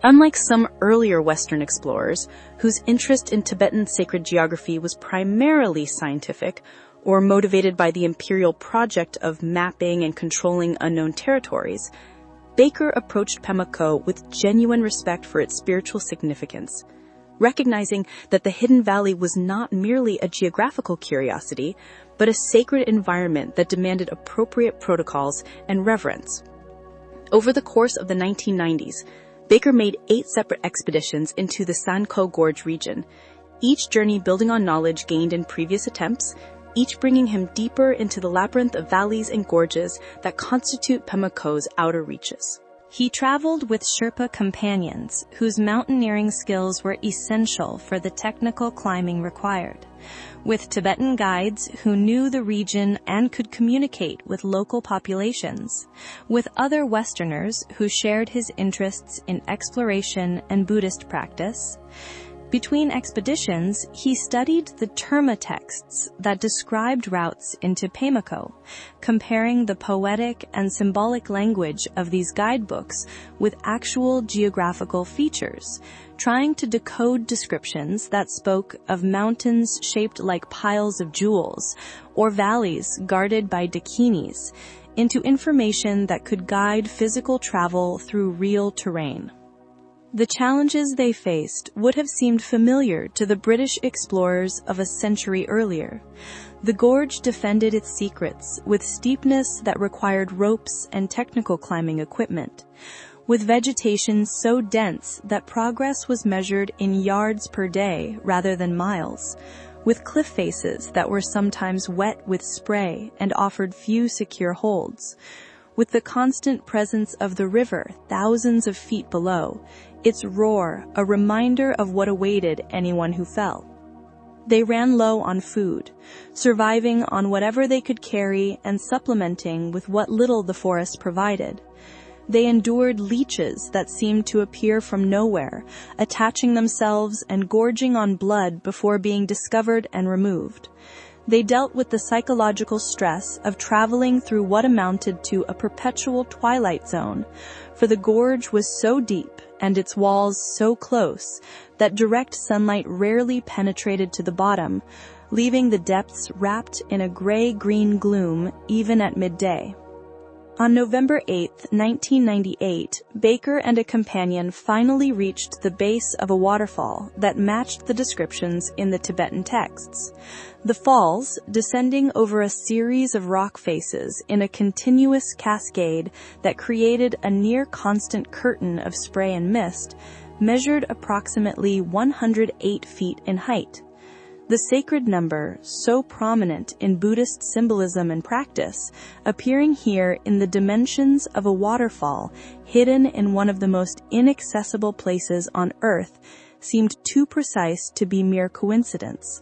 Unlike some earlier Western explorers, whose interest in Tibetan sacred geography was primarily scientific, or motivated by the imperial project of mapping and controlling unknown territories, Baker approached Pamako with genuine respect for its spiritual significance, recognizing that the Hidden Valley was not merely a geographical curiosity, but a sacred environment that demanded appropriate protocols and reverence. Over the course of the 1990s, Baker made 8 separate expeditions into the Sanko Gorge region, each journey building on knowledge gained in previous attempts, each bringing him deeper into the labyrinth of valleys and gorges that constitute Pamako's outer reaches. He traveled with Sherpa companions, whose mountaineering skills were essential for the technical climbing required, with Tibetan guides who knew the region and could communicate with local populations, with other Westerners who shared his interests in exploration and Buddhist practice. Between expeditions, he studied the Terma texts that described routes into Pamako, comparing the poetic and symbolic language of these guidebooks with actual geographical features, trying to decode descriptions that spoke of mountains shaped like piles of jewels or valleys guarded by dakinis into information that could guide physical travel through real terrain. The challenges they faced would have seemed familiar to the British explorers of a century earlier. The gorge defended its secrets with steepness that required ropes and technical climbing equipment, with vegetation so dense that progress was measured in yards per day rather than miles, with cliff faces that were sometimes wet with spray and offered few secure holds, with the constant presence of the river thousands of feet below, its roar a reminder of what awaited anyone who fell. They ran low on food, surviving on whatever they could carry and supplementing with what little the forest provided. They endured leeches that seemed to appear from nowhere, attaching themselves and gorging on blood before being discovered and removed. They dealt with the psychological stress of traveling through what amounted to a perpetual twilight zone, for the gorge was so deep and its walls so close that direct sunlight rarely penetrated to the bottom, leaving the depths wrapped in a gray-green gloom even at midday. On November 8, 1998, Baker and a companion finally reached the base of a waterfall that matched the descriptions in the Tibetan texts. The falls, descending over a series of rock faces in a continuous cascade that created a near-constant curtain of spray and mist, measured approximately 108 feet in height. The sacred number, so prominent in Buddhist symbolism and practice, appearing here in the dimensions of a waterfall hidden in one of the most inaccessible places on Earth, seemed too precise to be mere coincidence.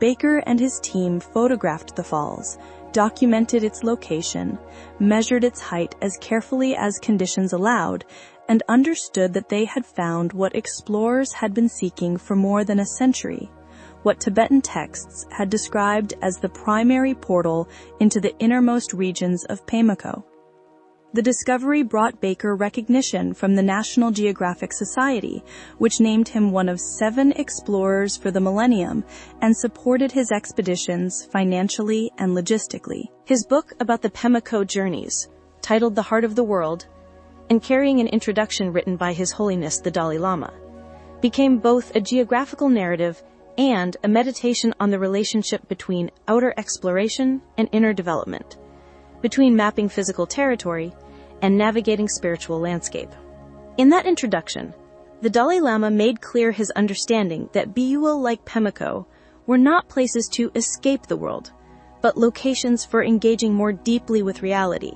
Baker and his team photographed the falls, documented its location, measured its height as carefully as conditions allowed, and understood that they had found what explorers had been seeking for more than a century, what Tibetan texts had described as the primary portal into the innermost regions of Pamako. The discovery brought Baker recognition from the National Geographic Society, which named him one of 7 explorers for the millennium and supported his expeditions financially and logistically. His book about the Pamako journeys, titled The Heart of the World, and carrying an introduction written by His Holiness the Dalai Lama, became both a geographical narrative and a meditation on the relationship between outer exploration and inner development, between mapping physical territory and navigating spiritual landscape. In that introduction, the Dalai Lama made clear his understanding that Beyul, like Pamako, were not places to escape the world, but locations for engaging more deeply with reality,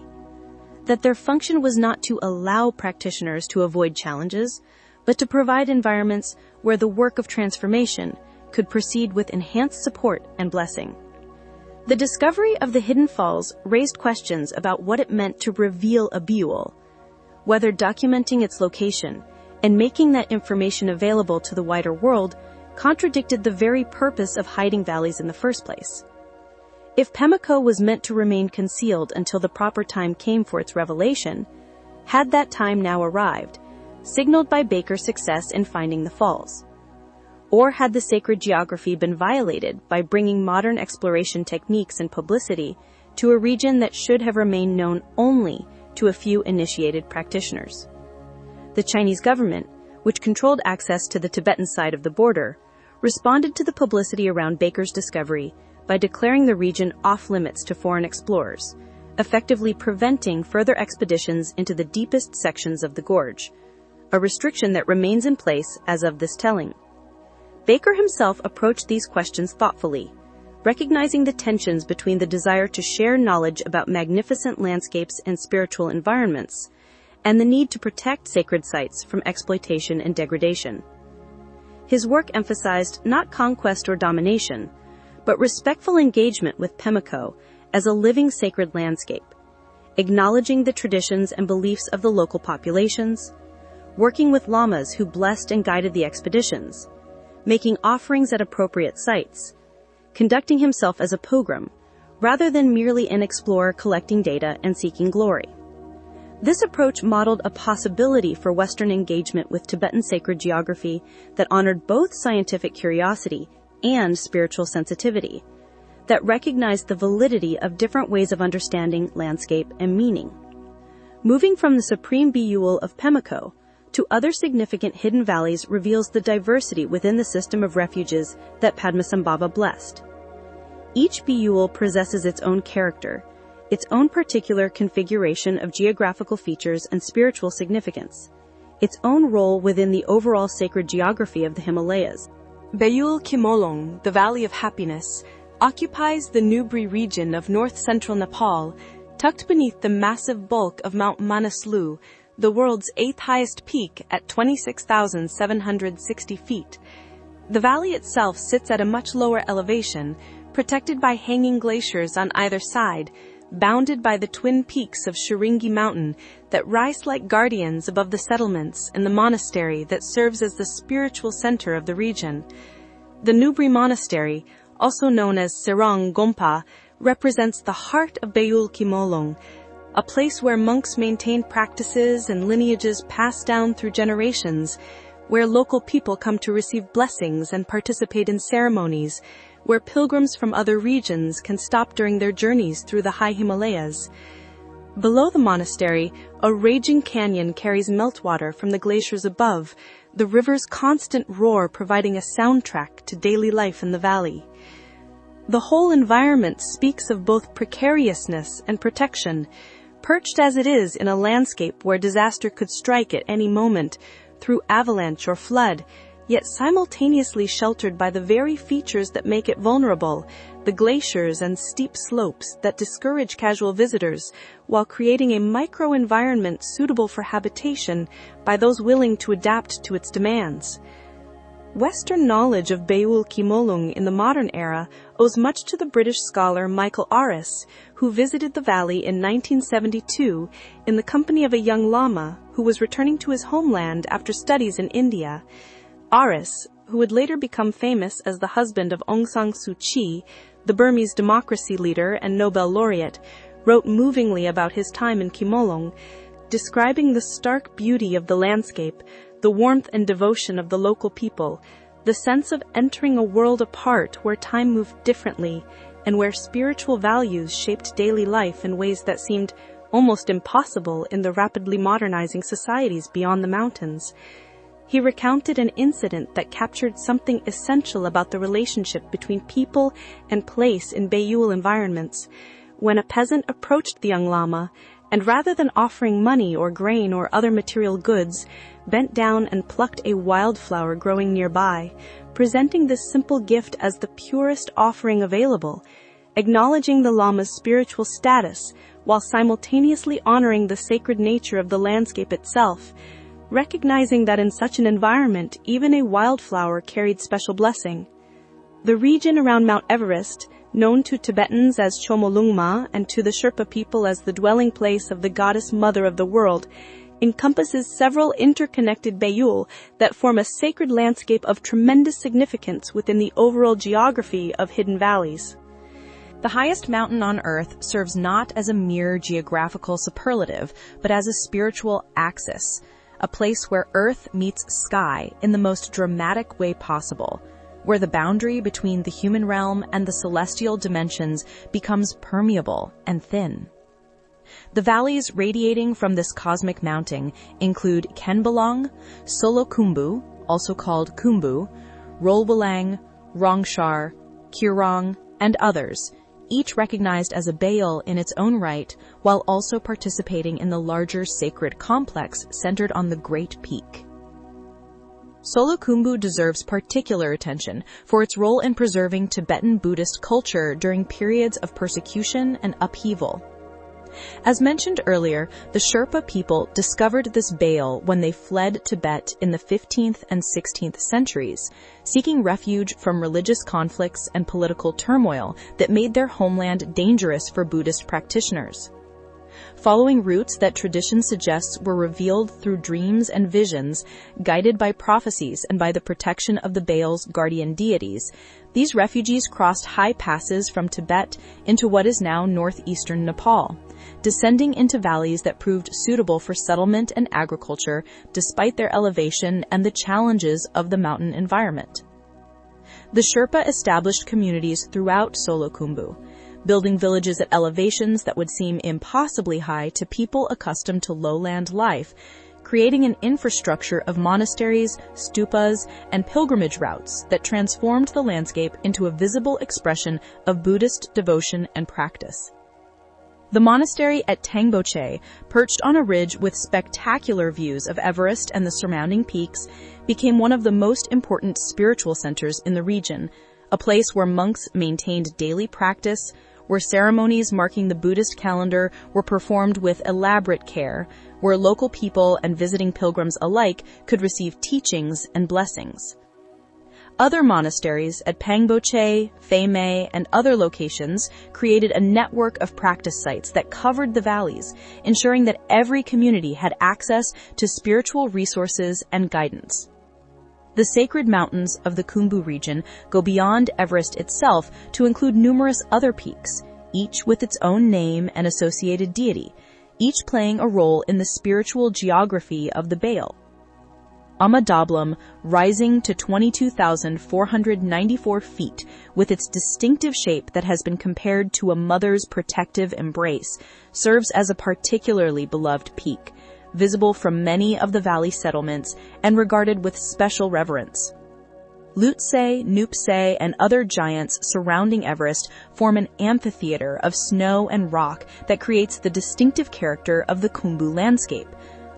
that their function was not to allow practitioners to avoid challenges, but to provide environments where the work of transformation could proceed with enhanced support and blessing. The discovery of the Hidden Falls raised questions about what it meant to reveal a Beyul, whether documenting its location and making that information available to the wider world contradicted the very purpose of hiding valleys in the first place. If Pamako was meant to remain concealed until the proper time came for its revelation, had that time now arrived, signaled by Baker's success in finding the falls? Or had the sacred geography been violated by bringing modern exploration techniques and publicity to a region that should have remained known only to a few initiated practitioners? The Chinese government, which controlled access to the Tibetan side of the border, responded to the publicity around Baker's discovery by declaring the region off-limits to foreign explorers, effectively preventing further expeditions into the deepest sections of the gorge, a restriction that remains in place as of this telling. Baker himself approached these questions thoughtfully, recognizing the tensions between the desire to share knowledge about magnificent landscapes and spiritual environments, and the need to protect sacred sites from exploitation and degradation. His work emphasized not conquest or domination, but respectful engagement with Pimlico as a living sacred landscape, acknowledging the traditions and beliefs of the local populations, working with lamas who blessed and guided the expeditions, making offerings at appropriate sites, conducting himself as a pilgrim, rather than merely an explorer collecting data and seeking glory. This approach modeled a possibility for Western engagement with Tibetan sacred geography that honored both scientific curiosity and spiritual sensitivity, that recognized the validity of different ways of understanding landscape and meaning. Moving from the supreme Beyul of Pimlico to other significant hidden valleys reveals the diversity within the system of refuges that Padmasambhava blessed. Each Beyul possesses its own character, its own particular configuration of geographical features and spiritual significance, its own role within the overall sacred geography of the Himalayas. Beyul Kimolong, the Valley of Happiness, occupies the Nubri region of north-central Nepal, tucked beneath the massive bulk of Mount Manaslu, the world's 8th highest peak at 26,760 feet. The valley itself sits at a much lower elevation, protected by hanging glaciers on either side, bounded by the twin peaks of Sharingi Mountain that rise like guardians above the settlements and the monastery that serves as the spiritual center of the region. The Nubri Monastery, also known as Serang Gompa, represents the heart of Beyul Kimolong, a place where monks maintain practices and lineages passed down through generations, where local people come to receive blessings and participate in ceremonies, where pilgrims from other regions can stop during their journeys through the high Himalayas. Below the monastery, a raging canyon carries meltwater from the glaciers above, the river's constant roar providing a soundtrack to daily life in the valley. The whole environment speaks of both precariousness and protection, perched as it is in a landscape where disaster could strike at any moment through avalanche or flood, yet simultaneously sheltered by the very features that make it vulnerable, the glaciers and steep slopes that discourage casual visitors, while creating a micro-environment suitable for habitation by those willing to adapt to its demands. Western knowledge of Beyul Kimolong in the modern era owes much to the British scholar Michael Arras, who visited the valley in 1972 in the company of a young lama who was returning to his homeland after studies in India. Arras, who would later become famous as the husband of Aung San Suu Kyi, the Burmese democracy leader and Nobel laureate, wrote movingly about his time in Kimolong, describing the stark beauty of the landscape, the warmth and devotion of the local people, the sense of entering a world apart where time moved differently and where spiritual values shaped daily life in ways that seemed almost impossible in the rapidly modernizing societies beyond the mountains. He recounted an incident that captured something essential about the relationship between people and place in Beyul environments, when a peasant approached the young lama and rather than offering money or grain or other material goods, bent down and plucked a wildflower growing nearby, presenting this simple gift as the purest offering available, acknowledging the lama's spiritual status while simultaneously honoring the sacred nature of the landscape itself, recognizing that in such an environment even a wildflower carried special blessing. The region around Mount Everest, known to Tibetans as Chomolungma and to the Sherpa people as the dwelling place of the goddess mother of the world, encompasses several interconnected Beyul that form a sacred landscape of tremendous significance within the overall geography of hidden valleys. The highest mountain on Earth serves not as a mere geographical superlative, but as a spiritual axis, a place where earth meets sky in the most dramatic way possible, where the boundary between the human realm and the celestial dimensions becomes permeable and thin. The valleys radiating from this cosmic mounting include Kenbalong, Solokhumbu, also called Khumbu, Rolwalang, Rongshar, Kirong, and others, each recognized as a Beyul in its own right, while also participating in the larger sacred complex centered on the Great Peak. Solokhumbu deserves particular attention for its role in preserving Tibetan Buddhist culture during periods of persecution and upheaval. As mentioned earlier, the Sherpa people discovered this Beyul when they fled Tibet in the 15th and 16th centuries, seeking refuge from religious conflicts and political turmoil that made their homeland dangerous for Buddhist practitioners. Following routes that tradition suggests were revealed through dreams and visions, guided by prophecies and by the protection of the Beyul's guardian deities, these refugees crossed high passes from Tibet into what is now northeastern Nepal, descending into valleys that proved suitable for settlement and agriculture despite their elevation and the challenges of the mountain environment. The Sherpa established communities throughout Solokhumbu, building villages at elevations that would seem impossibly high to people accustomed to lowland life, creating an infrastructure of monasteries, stupas, and pilgrimage routes that transformed the landscape into a visible expression of Buddhist devotion and practice. The monastery at Tangboche, perched on a ridge with spectacular views of Everest and the surrounding peaks, became one of the most important spiritual centers in the region, a place where monks maintained daily practice, where ceremonies marking the Buddhist calendar were performed with elaborate care, where local people and visiting pilgrims alike could receive teachings and blessings. Other monasteries at Pangboche, Feimei, and other locations created a network of practice sites that covered the valleys, ensuring that every community had access to spiritual resources and guidance. The sacred mountains of the Khumbu region go beyond Everest itself to include numerous other peaks, each with its own name and associated deity, each playing a role in the spiritual geography of the Beyul. Amadablam, rising to 22,494 feet, with its distinctive shape that has been compared to a mother's protective embrace, serves as a particularly beloved peak, visible from many of the valley settlements and regarded with special reverence. Lutse, Nupse, and other giants surrounding Everest form an amphitheater of snow and rock that creates the distinctive character of the Khumbu landscape,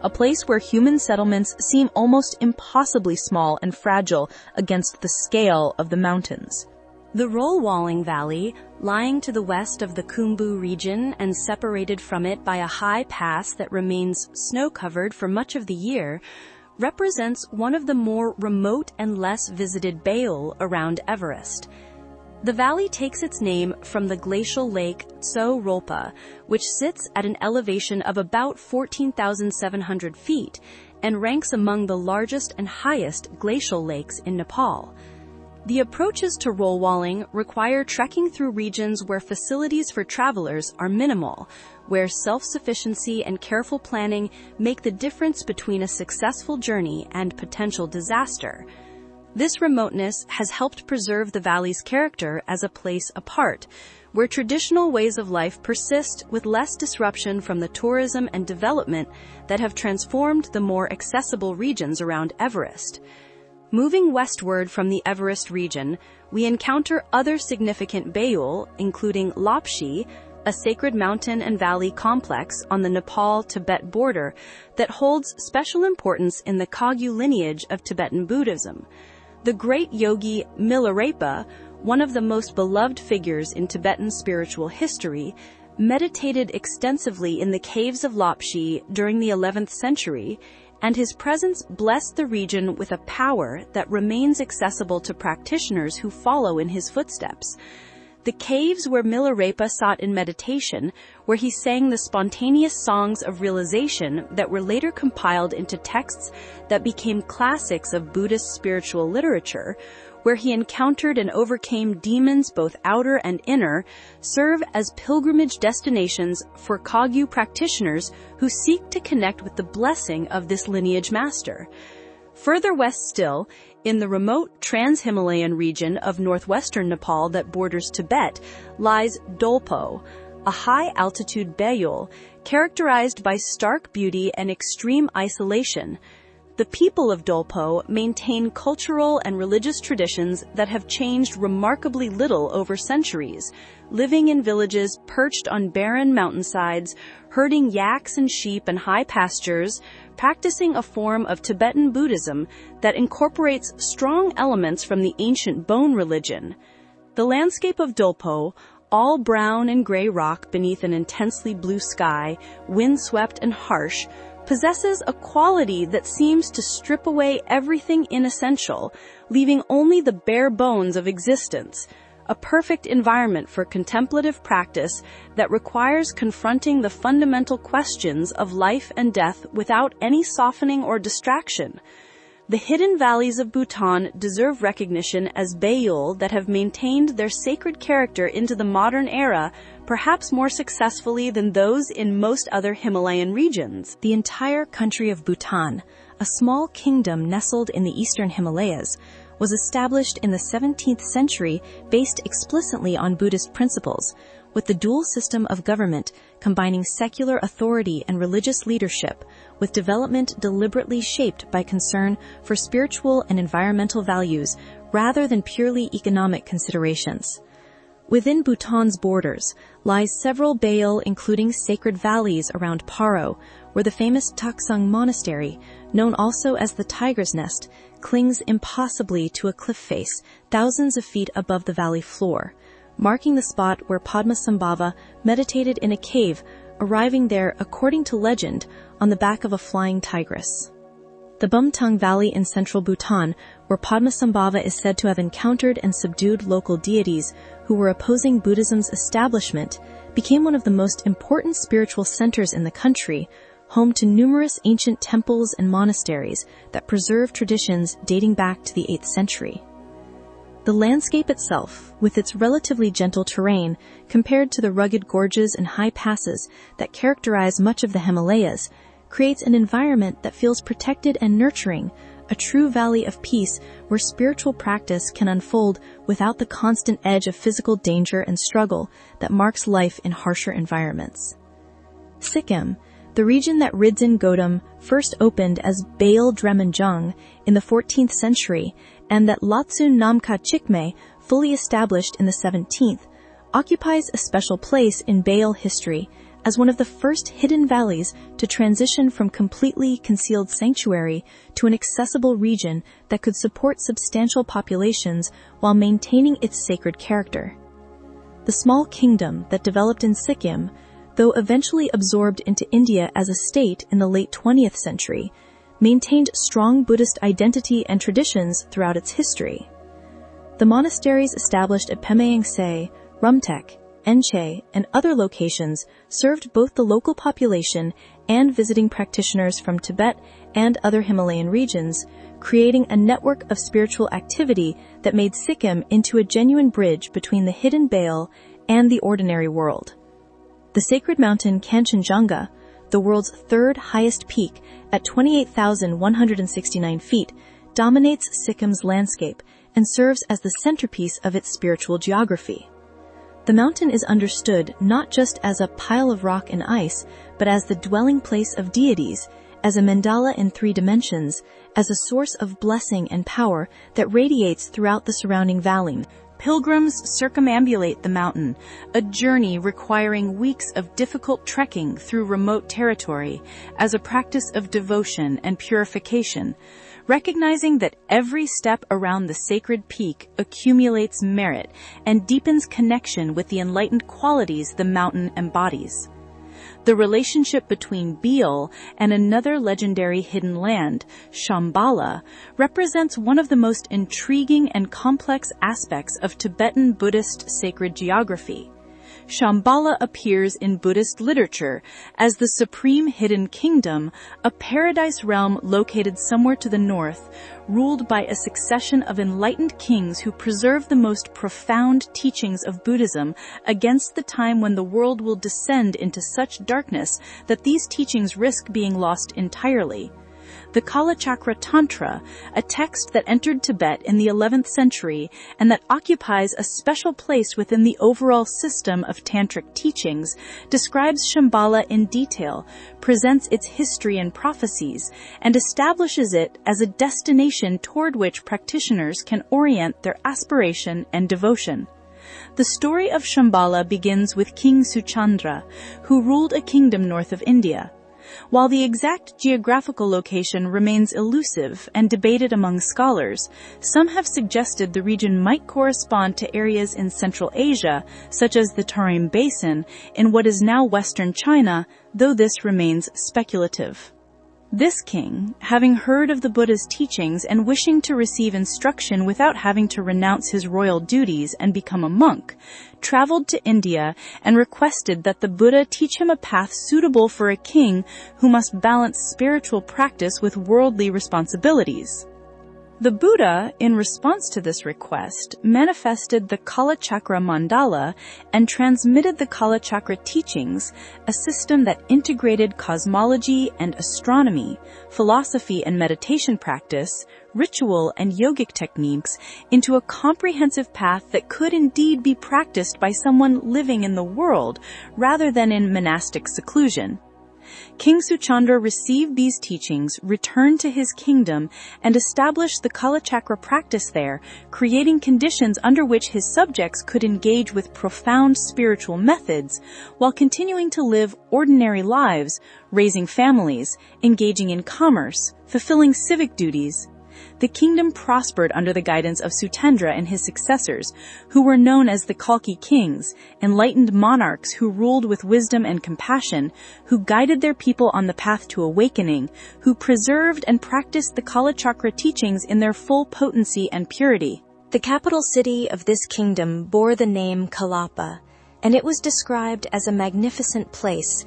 a place where human settlements seem almost impossibly small and fragile against the scale of the mountains. The Rolwalang Valley, lying to the west of the Khumbu region and separated from it by a high pass that remains snow-covered for much of the year, represents one of the more remote and less visited Beyul around Everest. The valley takes its name from the glacial lake Tso Rolpa, which sits at an elevation of about 14,700 feet and ranks among the largest and highest glacial lakes in Nepal. The approaches to Rolwalang require trekking through regions where facilities for travelers are minimal, where self-sufficiency and careful planning make the difference between a successful journey and potential disaster. This remoteness has helped preserve the valley's character as a place apart, where traditional ways of life persist with less disruption from the tourism and development that have transformed the more accessible regions around Everest. Moving westward from the Everest region, we encounter other significant Beyul, including Lopshi, a sacred mountain and valley complex on the Nepal-Tibet border that holds special importance in the Kagyu lineage of Tibetan Buddhism. The great yogi Milarepa, one of the most beloved figures in Tibetan spiritual history, meditated extensively in the caves of Lopshi during the 11th century, and his presence blessed the region with a power that remains accessible to practitioners who follow in his footsteps. The caves where Milarepa sought in meditation, where he sang the spontaneous songs of realization that were later compiled into texts that became classics of Buddhist spiritual literature, where he encountered and overcame demons both outer and inner, serve as pilgrimage destinations for Kagyu practitioners who seek to connect with the blessing of this lineage master. Further west still, in the remote trans-Himalayan region of northwestern Nepal that borders Tibet, lies Dolpo, a high-altitude Beyul, characterized by stark beauty and extreme isolation. The people of Dolpo maintain cultural and religious traditions that have changed remarkably little over centuries, living in villages perched on barren mountainsides, herding yaks and sheep in high pastures, practicing a form of Tibetan Buddhism that incorporates strong elements from the ancient Bon religion. The landscape of Dolpo, all brown and gray rock beneath an intensely blue sky, windswept and harsh, possesses a quality that seems to strip away everything inessential, leaving only the bare bones of existence, a perfect environment for contemplative practice that requires confronting the fundamental questions of life and death without any softening or distraction. The hidden valleys of Bhutan deserve recognition as Beyul that have maintained their sacred character into the modern era, perhaps more successfully than those in most other Himalayan regions. The entire country of Bhutan, a small kingdom nestled in the eastern Himalayas, was established in the 17th century based explicitly on Buddhist principles, with the dual system of government combining secular authority and religious leadership, with development deliberately shaped by concern for spiritual and environmental values rather than purely economic considerations. Within Bhutan's borders lies several Beyul, including sacred valleys around Paro, where the famous Taksung Monastery, known also as the Tiger's Nest, clings impossibly to a cliff face thousands of feet above the valley floor, marking the spot where Padmasambhava meditated in a cave, arriving there, according to legend, on the back of a flying tigress. The Bumtung Valley in central Bhutan, where Padmasambhava is said to have encountered and subdued local deities who were opposing Buddhism's establishment, became one of the most important spiritual centers in the country, home to numerous ancient temples and monasteries that preserve traditions dating back to the 8th century. The landscape itself, with its relatively gentle terrain compared to the rugged gorges and high passes that characterize much of the Himalayas, creates an environment that feels protected and nurturing, a true valley of peace where spiritual practice can unfold without the constant edge of physical danger and struggle that marks life in harsher environments. Sikkim, the region that Ridzen Godam first opened as Beyul Dremanjung in the 14th century and that Lotsun Namkha Chikme fully established in the 17th, occupies a special place in Beyul history as one of the first hidden valleys to transition from completely concealed sanctuary to an accessible region that could support substantial populations while maintaining its sacred character. The small kingdom that developed in Sikkim, though eventually absorbed into India as a state in the late 20th century, maintained strong Buddhist identity and traditions throughout its history. The monasteries established at Pemaengse, Rumtek, Enche, and other locations served both the local population and visiting practitioners from Tibet and other Himalayan regions, creating a network of spiritual activity that made Sikkim into a genuine bridge between the hidden Beyul and the ordinary world. The sacred mountain Kanchenjunga, the world's third highest peak at 28,169 feet, dominates Sikkim's landscape and serves as the centerpiece of its spiritual geography. The mountain is understood not just as a pile of rock and ice, but as the dwelling place of deities, as a mandala in 3 dimensions, as a source of blessing and power that radiates throughout the surrounding valley. Pilgrims circumambulate the mountain, a journey requiring weeks of difficult trekking through remote territory as a practice of devotion and purification, recognizing that every step around the sacred peak accumulates merit and deepens connection with the enlightened qualities the mountain embodies. The relationship between Beyul and another legendary hidden land, Shambhala, represents one of the most intriguing and complex aspects of Tibetan Buddhist sacred geography. Shambhala appears in Buddhist literature as the supreme hidden kingdom, a paradise realm located somewhere to the north, ruled by a succession of enlightened kings who preserve the most profound teachings of Buddhism against the time when the world will descend into such darkness that these teachings risk being lost entirely. The Kalachakra Tantra, a text that entered Tibet in the 11th century and that occupies a special place within the overall system of tantric teachings, describes Shambhala in detail, presents its history and prophecies, and establishes it as a destination toward which practitioners can orient their aspiration and devotion. The story of Shambhala begins with King Suchandra, who ruled a kingdom north of India. While the exact geographical location remains elusive and debated among scholars, some have suggested the region might correspond to areas in Central Asia, such as the Tarim Basin, in what is now Western China, though this remains speculative. This king, having heard of the Buddha's teachings and wishing to receive instruction without having to renounce his royal duties and become a monk, traveled to India and requested that the Buddha teach him a path suitable for a king who must balance spiritual practice with worldly responsibilities. The Buddha, in response to this request, manifested the Kalachakra Mandala and transmitted the Kalachakra teachings, a system that integrated cosmology and astronomy, philosophy and meditation practice, ritual and yogic techniques, into a comprehensive path that could indeed be practiced by someone living in the world rather than in monastic seclusion. King Suchandra received these teachings, returned to his kingdom, and established the Kalachakra practice there, creating conditions under which his subjects could engage with profound spiritual methods, while continuing to live ordinary lives, raising families, engaging in commerce, fulfilling civic duties. The kingdom prospered under the guidance of Sutendra and his successors, who were known as the Kalki kings, enlightened monarchs who ruled with wisdom and compassion, who guided their people on the path to awakening, who preserved and practiced the Kalachakra teachings in their full potency and purity. The capital city of this kingdom bore the name Kalapa, and it was described as a magnificent place,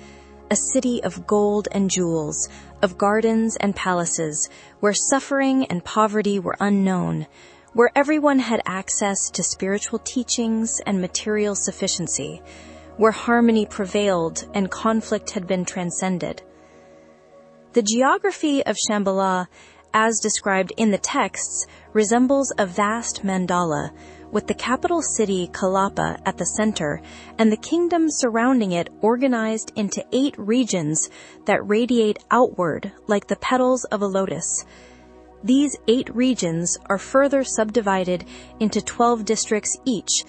a city of gold and jewels, of gardens and palaces, where suffering and poverty were unknown, where everyone had access to spiritual teachings and material sufficiency, where harmony prevailed and conflict had been transcended. The geography of Shambhala, as described in the texts, resembles a vast mandala, with the capital city Kalapa at the center and the kingdom surrounding it organized into 8 regions that radiate outward like the petals of a lotus. These 8 regions are further subdivided into 12 districts each,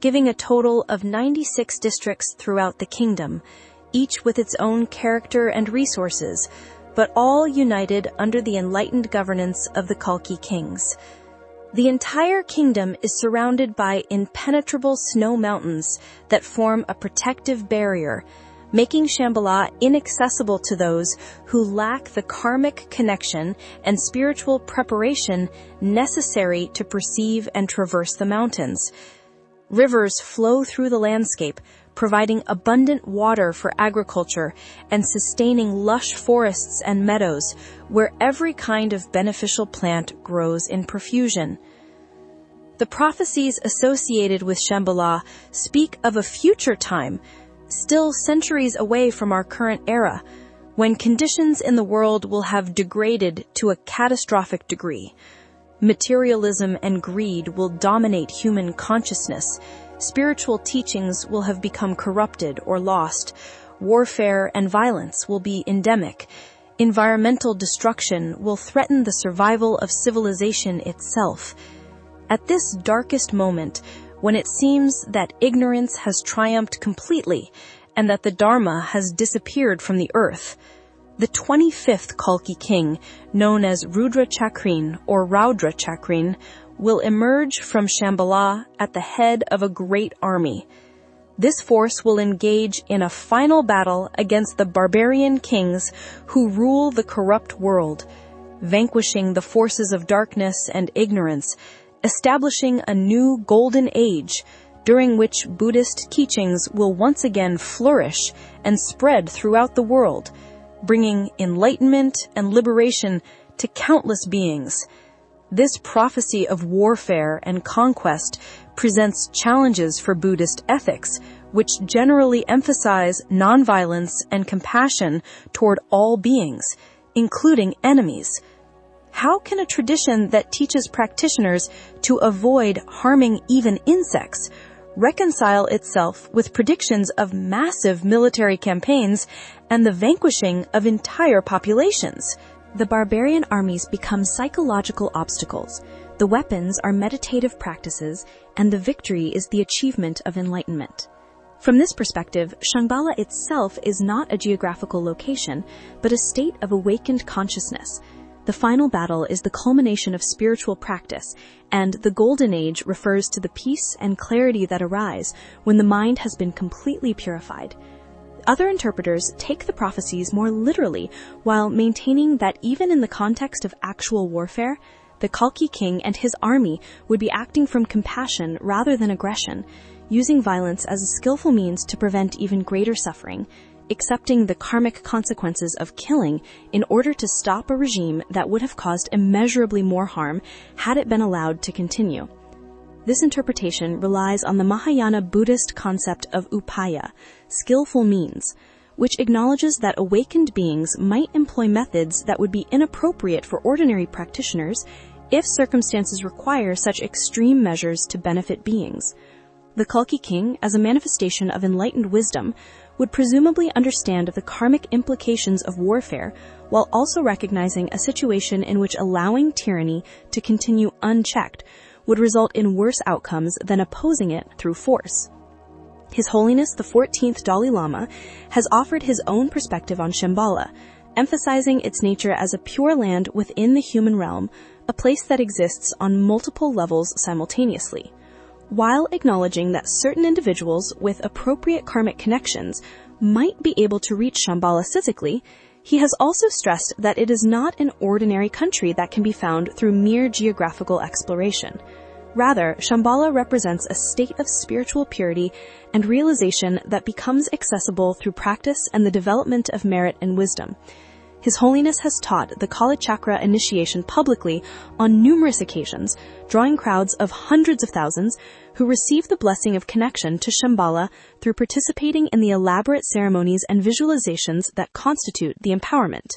giving a total of 96 districts throughout the kingdom, each with its own character and resources, but all united under the enlightened governance of the Kalki kings. The entire kingdom is surrounded by impenetrable snow mountains that form a protective barrier, making Shambhala inaccessible to those who lack the karmic connection and spiritual preparation necessary to perceive and traverse the mountains. Rivers flow through the landscape, providing abundant water for agriculture and sustaining lush forests and meadows where every kind of beneficial plant grows in profusion. The prophecies associated with Shambhala speak of a future time, still centuries away from our current era, when conditions in the world will have degraded to a catastrophic degree. Materialism and greed will dominate human consciousness. Spiritual teachings will have become corrupted or lost. Warfare and violence will be endemic. Environmental destruction will threaten the survival of civilization itself. At this darkest moment, when it seems that ignorance has triumphed completely and that the Dharma has disappeared from the earth, the 25th Kalki king, known as Rudra Chakrin or Raudra Chakrin, will emerge from Shambhala at the head of a great army. This force will engage in a final battle against the barbarian kings who rule the corrupt world, vanquishing the forces of darkness and ignorance, establishing a new golden age, during which Buddhist teachings will once again flourish and spread throughout the world, bringing enlightenment and liberation to countless beings. This prophecy of warfare and conquest presents challenges for Buddhist ethics, which generally emphasize nonviolence and compassion toward all beings, including enemies. How can a tradition that teaches practitioners to avoid harming even insects reconcile itself with predictions of massive military campaigns and the vanquishing of entire populations? The barbarian armies become psychological obstacles. The weapons are meditative practices, and the victory is the achievement of enlightenment. From this perspective, Shambhala itself is not a geographical location, but a state of awakened consciousness. The final battle is the culmination of spiritual practice, and the Golden Age refers to the peace and clarity that arise when the mind has been completely purified. Other interpreters take the prophecies more literally, while maintaining that even in the context of actual warfare, the Kalki king and his army would be acting from compassion rather than aggression, using violence as a skillful means to prevent even greater suffering, accepting the karmic consequences of killing in order to stop a regime that would have caused immeasurably more harm had it been allowed to continue. This interpretation relies on the Mahayana Buddhist concept of upaya, skillful means, which acknowledges that awakened beings might employ methods that would be inappropriate for ordinary practitioners if circumstances require such extreme measures to benefit beings. The Kalki king, as a manifestation of enlightened wisdom, would presumably understand the karmic implications of warfare while also recognizing a situation in which allowing tyranny to continue unchecked would result in worse outcomes than opposing it through force. His Holiness the 14th Dalai Lama has offered his own perspective on Shambhala, emphasizing its nature as a pure land within the human realm, a place that exists on multiple levels simultaneously. While acknowledging that certain individuals with appropriate karmic connections might be able to reach Shambhala physically, he has also stressed that it is not an ordinary country that can be found through mere geographical exploration. Rather, Shambhala represents a state of spiritual purity and realization that becomes accessible through practice and the development of merit and wisdom. His Holiness has taught the Kala Chakra initiation publicly on numerous occasions, drawing crowds of hundreds of thousands who receive the blessing of connection to Shambhala through participating in the elaborate ceremonies and visualizations that constitute the empowerment.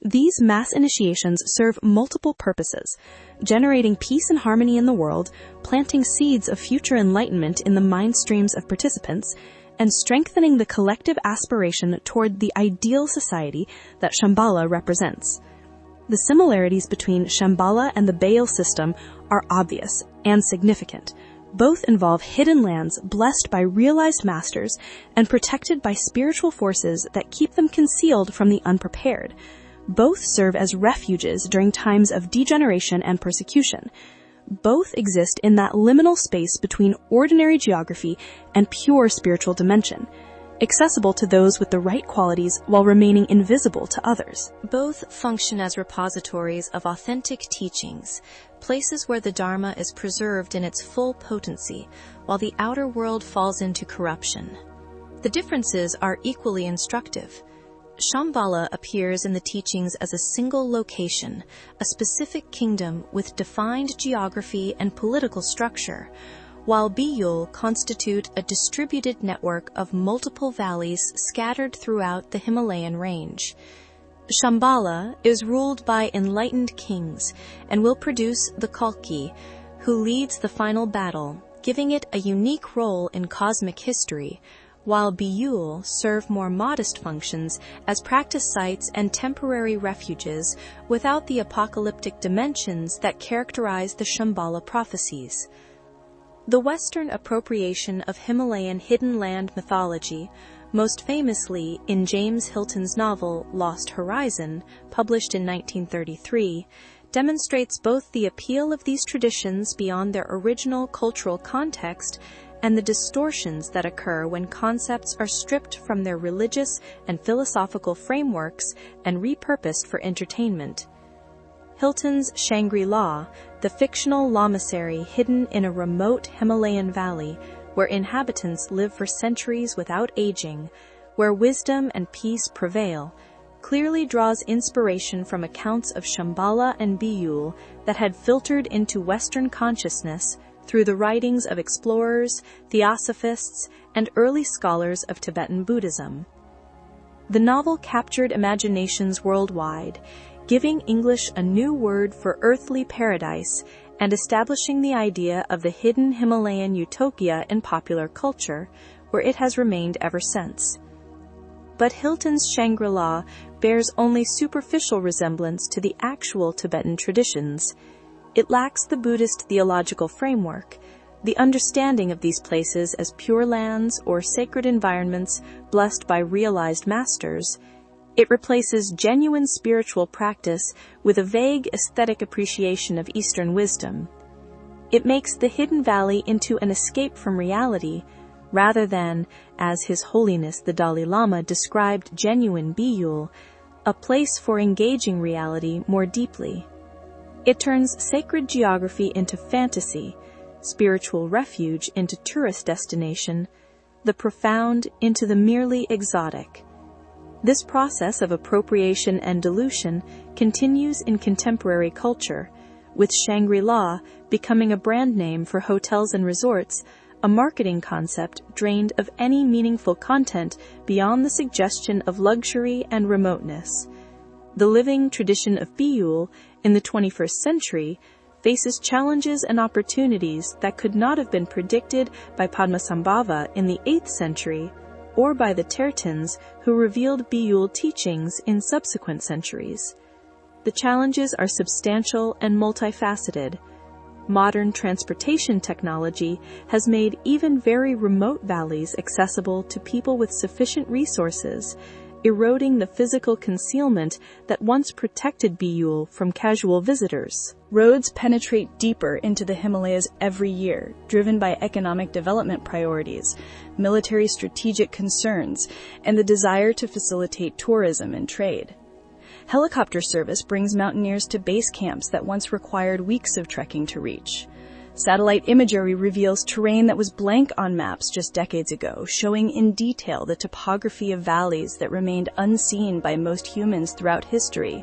These mass initiations serve multiple purposes: generating peace and harmony in the world, planting seeds of future enlightenment in the mind streams of participants, and strengthening the collective aspiration toward the ideal society that Shambhala represents. The similarities between Shambhala and the Beyul system are obvious and significant. Both involve hidden lands blessed by realized masters and protected by spiritual forces that keep them concealed from the unprepared. Both serve as refuges during times of degeneration and persecution. Both exist in that liminal space between ordinary geography and pure spiritual dimension, accessible to those with the right qualities while remaining invisible to others. Both function as repositories of authentic teachings, places where the Dharma is preserved in its full potency, while the outer world falls into corruption. The differences are equally instructive. Shambhala appears in the teachings as a single location, a specific kingdom with defined geography and political structure, while Beyul constitute a distributed network of multiple valleys scattered throughout the Himalayan range. Shambhala is ruled by enlightened kings and will produce the Kalki, who leads the final battle, giving it a unique role in cosmic history, while Beyul serve more modest functions as practice sites and temporary refuges without the apocalyptic dimensions that characterize the Shambhala prophecies. The Western appropriation of Himalayan hidden land mythology, most famously in James Hilton's novel Lost Horizon, published in 1933, demonstrates both the appeal of these traditions beyond their original cultural context and the distortions that occur when concepts are stripped from their religious and philosophical frameworks and repurposed for entertainment. Hilton's Shangri-La, the fictional lamasery hidden in a remote Himalayan valley, where inhabitants live for centuries without aging, where wisdom and peace prevail, clearly draws inspiration from accounts of Shambhala and Beyul that had filtered into Western consciousness through the writings of explorers, theosophists, and early scholars of Tibetan Buddhism. The novel captured imaginations worldwide, giving English a new word for earthly paradise and establishing the idea of the hidden Himalayan utopia in popular culture, where it has remained ever since. But Hilton's Shangri-La bears only superficial resemblance to the actual Tibetan traditions. It lacks the Buddhist theological framework, the understanding of these places as pure lands or sacred environments blessed by realized masters. It replaces genuine spiritual practice with a vague aesthetic appreciation of Eastern wisdom. It makes the hidden valley into an escape from reality, rather than, as His Holiness the Dalai Lama described genuine Beyul, a place for engaging reality more deeply. It turns sacred geography into fantasy, spiritual refuge into tourist destination, the profound into the merely exotic. This process of appropriation and dilution continues in contemporary culture, with Shangri-La becoming a brand name for hotels and resorts, a marketing concept drained of any meaningful content beyond the suggestion of luxury and remoteness. The living tradition of Beyul in the 21st century faces challenges and opportunities that could not have been predicted by Padmasambhava in the 8th century or by the Tibetans who revealed Beyul teachings in subsequent centuries. The challenges are substantial and multifaceted. Modern transportation technology has made even very remote valleys accessible to people with sufficient resources, eroding the physical concealment that once protected Beyul from casual visitors. Roads penetrate deeper into the Himalayas every year, driven by economic development priorities, military strategic concerns, and the desire to facilitate tourism and trade. Helicopter service brings mountaineers to base camps that once required weeks of trekking to reach. Satellite imagery reveals terrain that was blank on maps just decades ago, showing in detail the topography of valleys that remained unseen by most humans throughout history.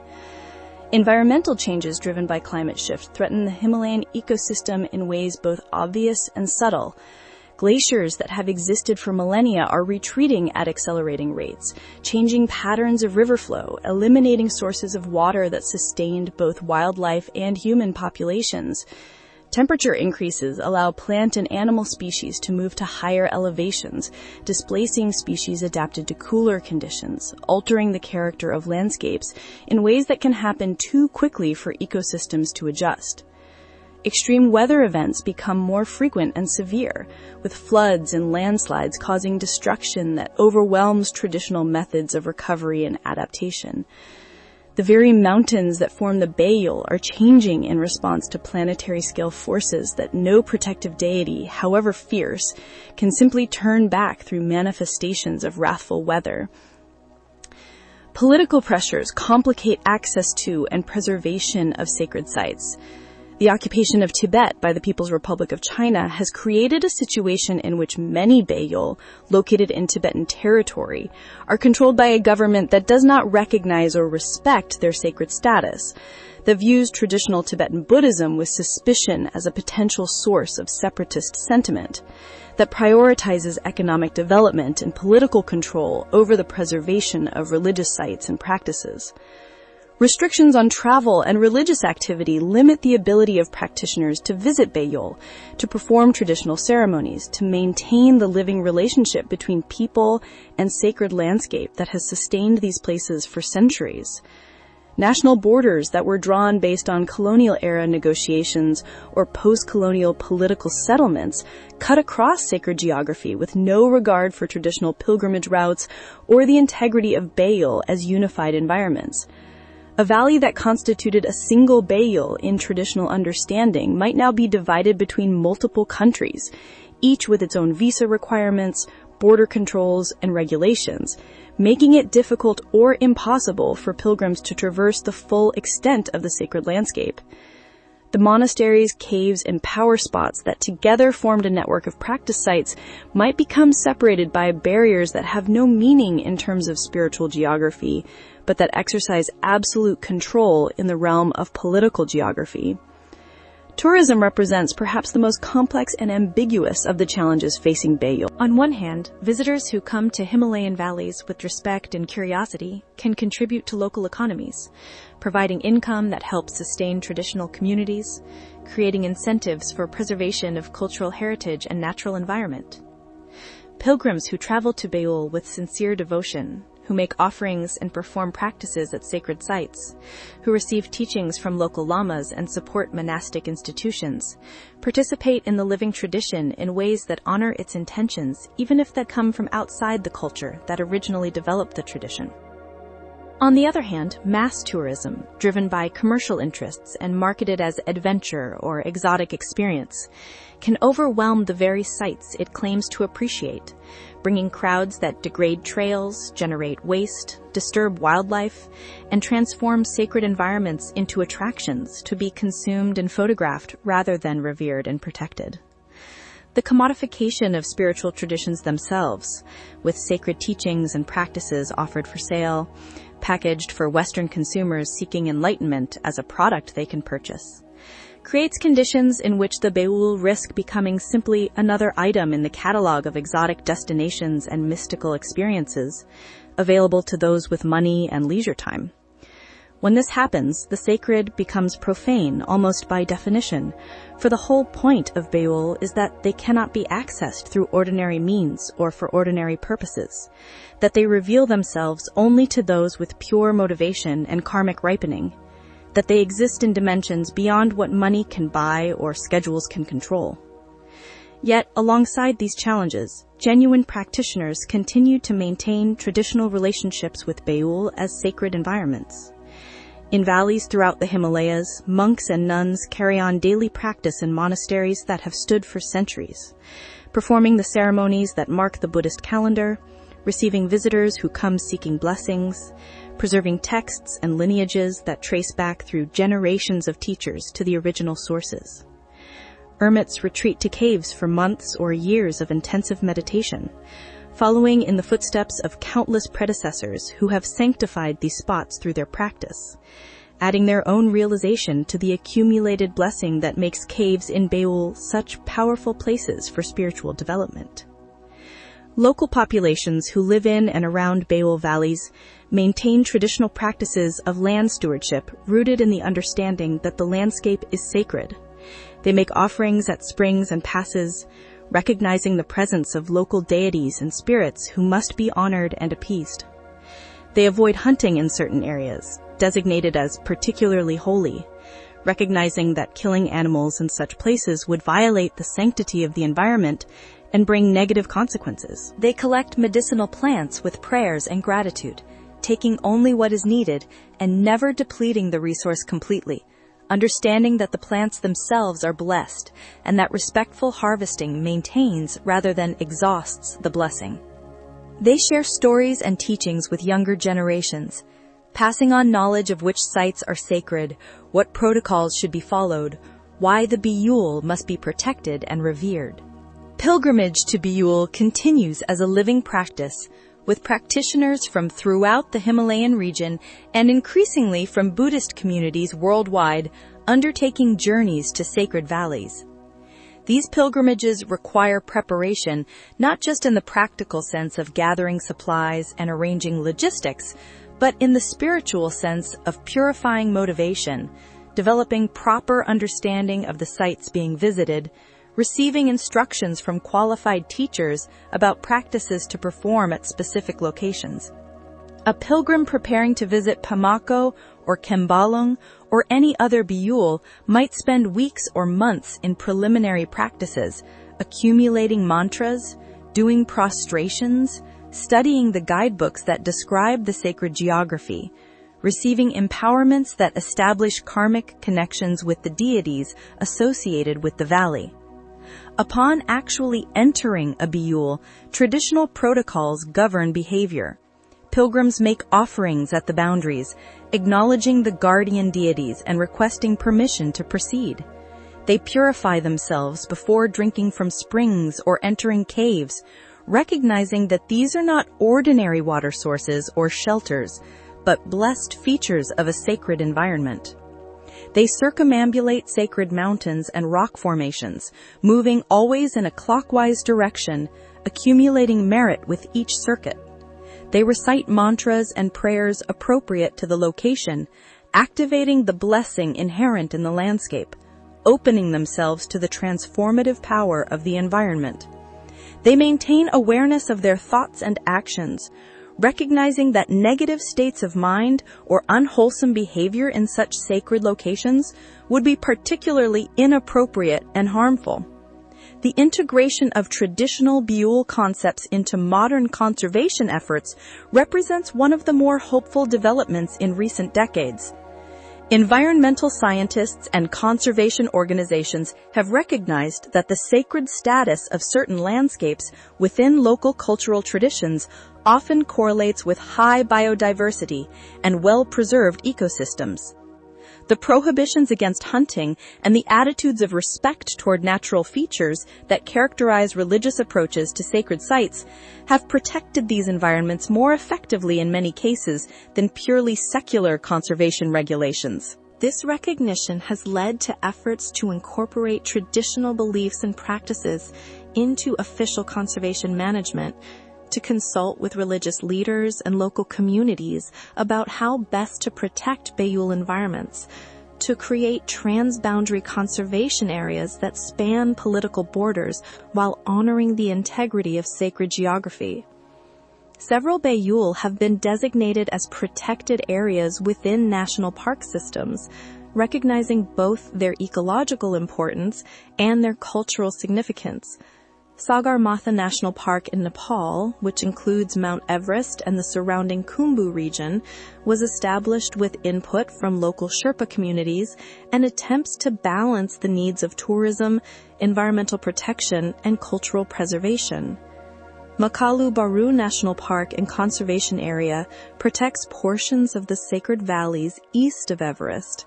Environmental changes driven by climate shift threaten the Himalayan ecosystem in ways both obvious and subtle. Glaciers that have existed for millennia are retreating at accelerating rates, changing patterns of river flow, eliminating sources of water that sustained both wildlife and human populations. Temperature increases allow plant and animal species to move to higher elevations, displacing species adapted to cooler conditions, altering the character of landscapes in ways that can happen too quickly for ecosystems to adjust. Extreme weather events become more frequent and severe, with floods and landslides causing destruction that overwhelms traditional methods of recovery and adaptation. The very mountains that form the Beyul are changing in response to planetary-scale forces that no protective deity, however fierce, can simply turn back through manifestations of wrathful weather. Political pressures complicate access to and preservation of sacred sites. The occupation of Tibet by the People's Republic of China has created a situation in which many Beyul, located in Tibetan territory, are controlled by a government that does not recognize or respect their sacred status, that views traditional Tibetan Buddhism with suspicion as a potential source of separatist sentiment, that prioritizes economic development and political control over the preservation of religious sites and practices. Restrictions on travel and religious activity limit the ability of practitioners to visit Beyul, to perform traditional ceremonies, to maintain the living relationship between people and sacred landscape that has sustained these places for centuries. National borders that were drawn based on colonial-era negotiations or post-colonial political settlements cut across sacred geography with no regard for traditional pilgrimage routes or the integrity of Beyul as unified environments. A valley that constituted a single Beyul in traditional understanding might now be divided between multiple countries, each with its own visa requirements, border controls, and regulations, making it difficult or impossible for pilgrims to traverse the full extent of the sacred landscape. The monasteries, caves, and power spots that together formed a network of practice sites might become separated by barriers that have no meaning in terms of spiritual geography, but that exercise absolute control in the realm of political geography. Tourism represents perhaps the most complex and ambiguous of the challenges facing Beyul. On one hand, visitors who come to Himalayan valleys with respect and curiosity can contribute to local economies, providing income that helps sustain traditional communities, creating incentives for preservation of cultural heritage and natural environment. Pilgrims who travel to Beyul with sincere devotion, who make offerings and perform practices at sacred sites, who receive teachings from local lamas and support monastic institutions, participate in the living tradition in ways that honor its intentions, even if that come from outside the culture that originally developed the tradition. On the other hand, mass tourism, driven by commercial interests and marketed as adventure or exotic experience, can overwhelm the very sites it claims to appreciate, bringing crowds that degrade trails, generate waste, disturb wildlife, and transform sacred environments into attractions to be consumed and photographed rather than revered and protected. The commodification of spiritual traditions themselves, with sacred teachings and practices offered for sale, packaged for Western consumers seeking enlightenment as a product they can purchase, creates conditions in which the Beyul risk becoming simply another item in the catalog of exotic destinations and mystical experiences available to those with money and leisure time. When this happens, the sacred becomes profane almost by definition, for the whole point of Beyul is that they cannot be accessed through ordinary means or for ordinary purposes, that they reveal themselves only to those with pure motivation and karmic ripening, that they exist in dimensions beyond what money can buy or schedules can control. Yet, alongside these challenges, genuine practitioners continue to maintain traditional relationships with Beyul as sacred environments. In valleys throughout the Himalayas, monks and nuns carry on daily practice in monasteries that have stood for centuries, performing the ceremonies that mark the Buddhist calendar, receiving visitors who come seeking blessings, preserving texts and lineages that trace back through generations of teachers to the original sources. Hermits retreat to caves for months or years of intensive meditation, following in the footsteps of countless predecessors who have sanctified these spots through their practice, adding their own realization to the accumulated blessing that makes caves in Beyul such powerful places for spiritual development. Local populations who live in and around Beyul valleys maintain traditional practices of land stewardship rooted in the understanding that the landscape is sacred. They make offerings at springs and passes, recognizing the presence of local deities and spirits who must be honored and appeased. They avoid hunting in certain areas, designated as particularly holy, recognizing that killing animals in such places would violate the sanctity of the environment and bring negative consequences. They collect medicinal plants with prayers and gratitude, taking only what is needed and never depleting the resource completely, understanding that the plants themselves are blessed and that respectful harvesting maintains rather than exhausts the blessing. They share stories and teachings with younger generations, passing on knowledge of which sites are sacred, what protocols should be followed, why the Beyul must be protected and revered. Pilgrimage to Beyul continues as a living practice, with practitioners from throughout the Himalayan region and increasingly from Buddhist communities worldwide undertaking journeys to sacred valleys. These pilgrimages require preparation, not just in the practical sense of gathering supplies and arranging logistics, but in the spiritual sense of purifying motivation, developing proper understanding of the sites being visited, receiving instructions from qualified teachers about practices to perform at specific locations. A pilgrim preparing to visit Pamako or Kembalung or any other Beyul might spend weeks or months in preliminary practices, accumulating mantras, doing prostrations, studying the guidebooks that describe the sacred geography, receiving empowerments that establish karmic connections with the deities associated with the valley. Upon actually entering a Beyul, traditional protocols govern behavior. Pilgrims make offerings at the boundaries, acknowledging the guardian deities and requesting permission to proceed. They purify themselves before drinking from springs or entering caves, recognizing that these are not ordinary water sources or shelters, but blessed features of a sacred environment. They circumambulate sacred mountains and rock formations, moving always in a clockwise direction, accumulating merit with each circuit. They recite mantras and prayers appropriate to the location, activating the blessing inherent in the landscape, opening themselves to the transformative power of the environment. They maintain awareness of their thoughts and actions, recognizing that negative states of mind or unwholesome behavior in such sacred locations would be particularly inappropriate and harmful. The integration of traditional Beyul concepts into modern conservation efforts represents one of the more hopeful developments in recent decades. Environmental scientists and conservation organizations have recognized that the sacred status of certain landscapes within local cultural traditions often correlates with high biodiversity and well-preserved ecosystems. The prohibitions against hunting and the attitudes of respect toward natural features that characterize religious approaches to sacred sites have protected these environments more effectively in many cases than purely secular conservation regulations. This recognition has led to efforts to incorporate traditional beliefs and practices into official conservation management, to consult with religious leaders and local communities about how best to protect Beyul environments, to create transboundary conservation areas that span political borders while honoring the integrity of sacred geography. Several Beyul have been designated as protected areas within national park systems, recognizing both their ecological importance and their cultural significance. Sagarmatha National Park in Nepal, which includes Mount Everest and the surrounding Khumbu region, was established with input from local Sherpa communities and attempts to balance the needs of tourism, environmental protection, and cultural preservation. Makalu Baru National Park and Conservation Area protects portions of the sacred valleys east of Everest.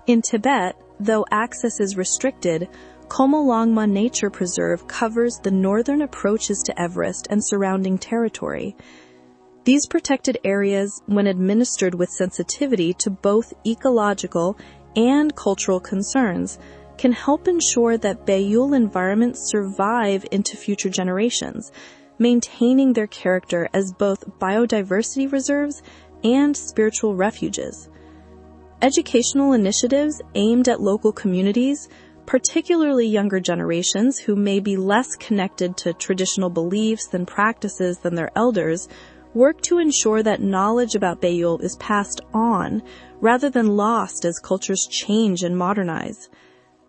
In Tibet, though access is restricted, Komolangma Nature Preserve covers the northern approaches to Everest and surrounding territory. These protected areas, when administered with sensitivity to both ecological and cultural concerns, can help ensure that Beyul environments survive into future generations, maintaining their character as both biodiversity reserves and spiritual refuges. Educational initiatives aimed at local communities, particularly younger generations who may be less connected to traditional beliefs and practices than their elders, work to ensure that knowledge about Beyul is passed on rather than lost as cultures change and modernize.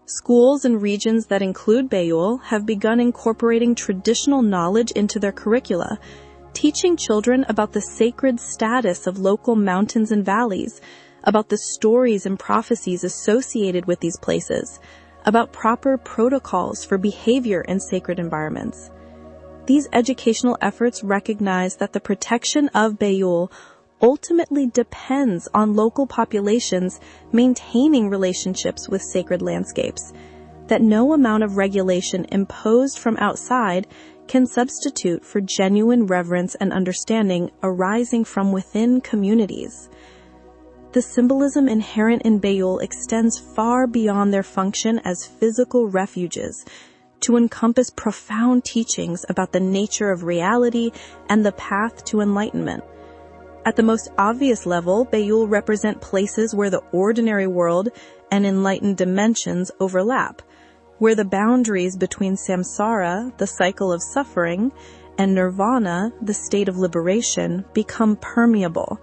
Schools in regions that include Beyul have begun incorporating traditional knowledge into their curricula, teaching children about the sacred status of local mountains and valleys, about the stories and prophecies associated with these places, about proper protocols for behavior in sacred environments. These educational efforts recognize that the protection of Beyul ultimately depends on local populations maintaining relationships with sacred landscapes, that no amount of regulation imposed from outside can substitute for genuine reverence and understanding arising from within communities. The symbolism inherent in Beyul extends far beyond their function as physical refuges to encompass profound teachings about the nature of reality and the path to enlightenment. At the most obvious level, Beyul represent places where the ordinary world and enlightened dimensions overlap, where the boundaries between samsara, the cycle of suffering, and nirvana, the state of liberation, become permeable.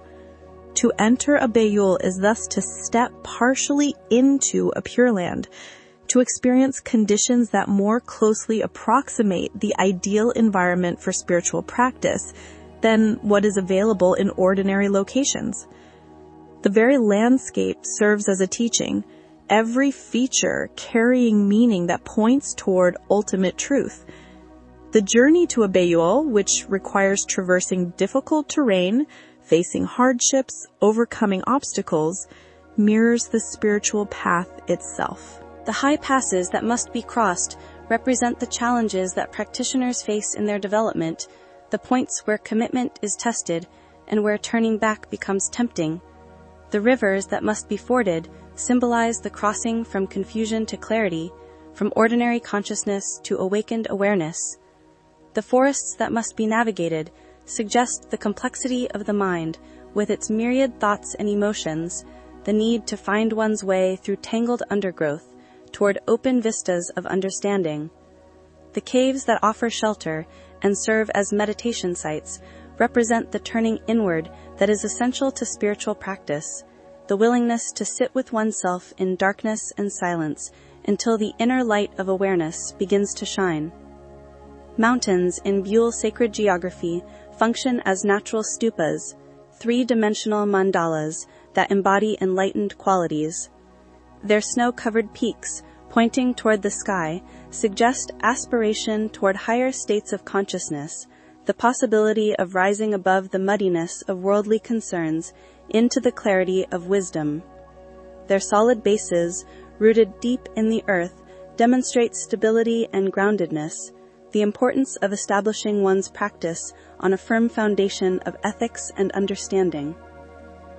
To enter a Beyul is thus to step partially into a Pure Land, to experience conditions that more closely approximate the ideal environment for spiritual practice than what is available in ordinary locations. The very landscape serves as a teaching, every feature carrying meaning that points toward ultimate truth. The journey to a Beyul, which requires traversing difficult terrain, facing hardships, overcoming obstacles, mirrors the spiritual path itself. The high passes that must be crossed represent the challenges that practitioners face in their development, the points where commitment is tested and where turning back becomes tempting. The rivers that must be forded symbolize the crossing from confusion to clarity, from ordinary consciousness to awakened awareness. The forests that must be navigated suggest the complexity of the mind, with its myriad thoughts and emotions, the need to find one's way through tangled undergrowth toward open vistas of understanding. The caves that offer shelter and serve as meditation sites represent the turning inward that is essential to spiritual practice, the willingness to sit with oneself in darkness and silence until the inner light of awareness begins to shine. Mountains in Beyul sacred geography function as natural stupas, three-dimensional mandalas that embody enlightened qualities. Their snow-covered peaks, pointing toward the sky, suggest aspiration toward higher states of consciousness, the possibility of rising above the muddiness of worldly concerns into the clarity of wisdom. Their solid bases, rooted deep in the earth, demonstrate stability and groundedness, the importance of establishing one's practice on a firm foundation of ethics and understanding.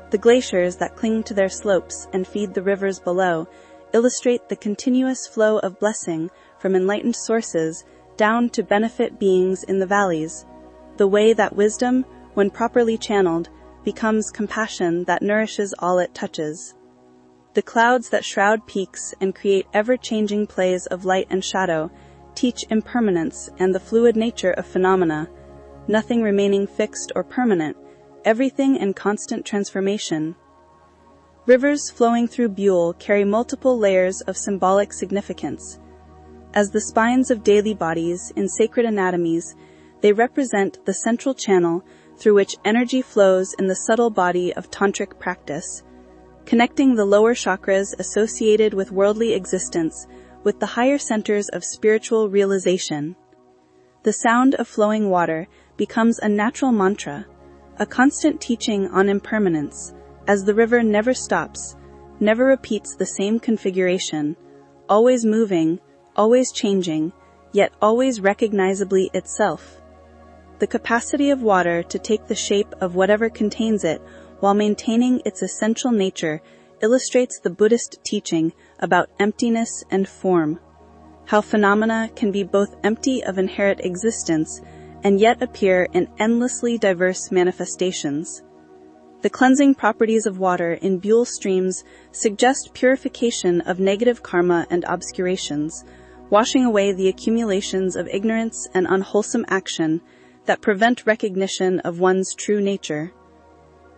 The glaciers that cling to their slopes and feed the rivers below illustrate the continuous flow of blessing from enlightened sources down to benefit beings in the valleys, the way that wisdom, when properly channeled, becomes compassion that nourishes all it touches. The clouds that shroud peaks and create ever-changing plays of light and shadow teach impermanence and the fluid nature of phenomena, nothing remaining fixed or permanent, everything in constant transformation. Rivers flowing through Beyul carry multiple layers of symbolic significance. As the spines of daily bodies in sacred anatomies, they represent the central channel through which energy flows in the subtle body of tantric practice, connecting the lower chakras associated with worldly existence with the higher centers of spiritual realization. The sound of flowing water becomes a natural mantra, a constant teaching on impermanence, as the river never stops, never repeats the same configuration, always moving, always changing, yet always recognizably itself. The capacity of water to take the shape of whatever contains it while maintaining its essential nature illustrates the Buddhist teaching about emptiness and form, how phenomena can be both empty of inherent existence and yet appear in endlessly diverse manifestations. The cleansing properties of water in Beyul streams suggest purification of negative karma and obscurations, washing away the accumulations of ignorance and unwholesome action that prevent recognition of one's true nature.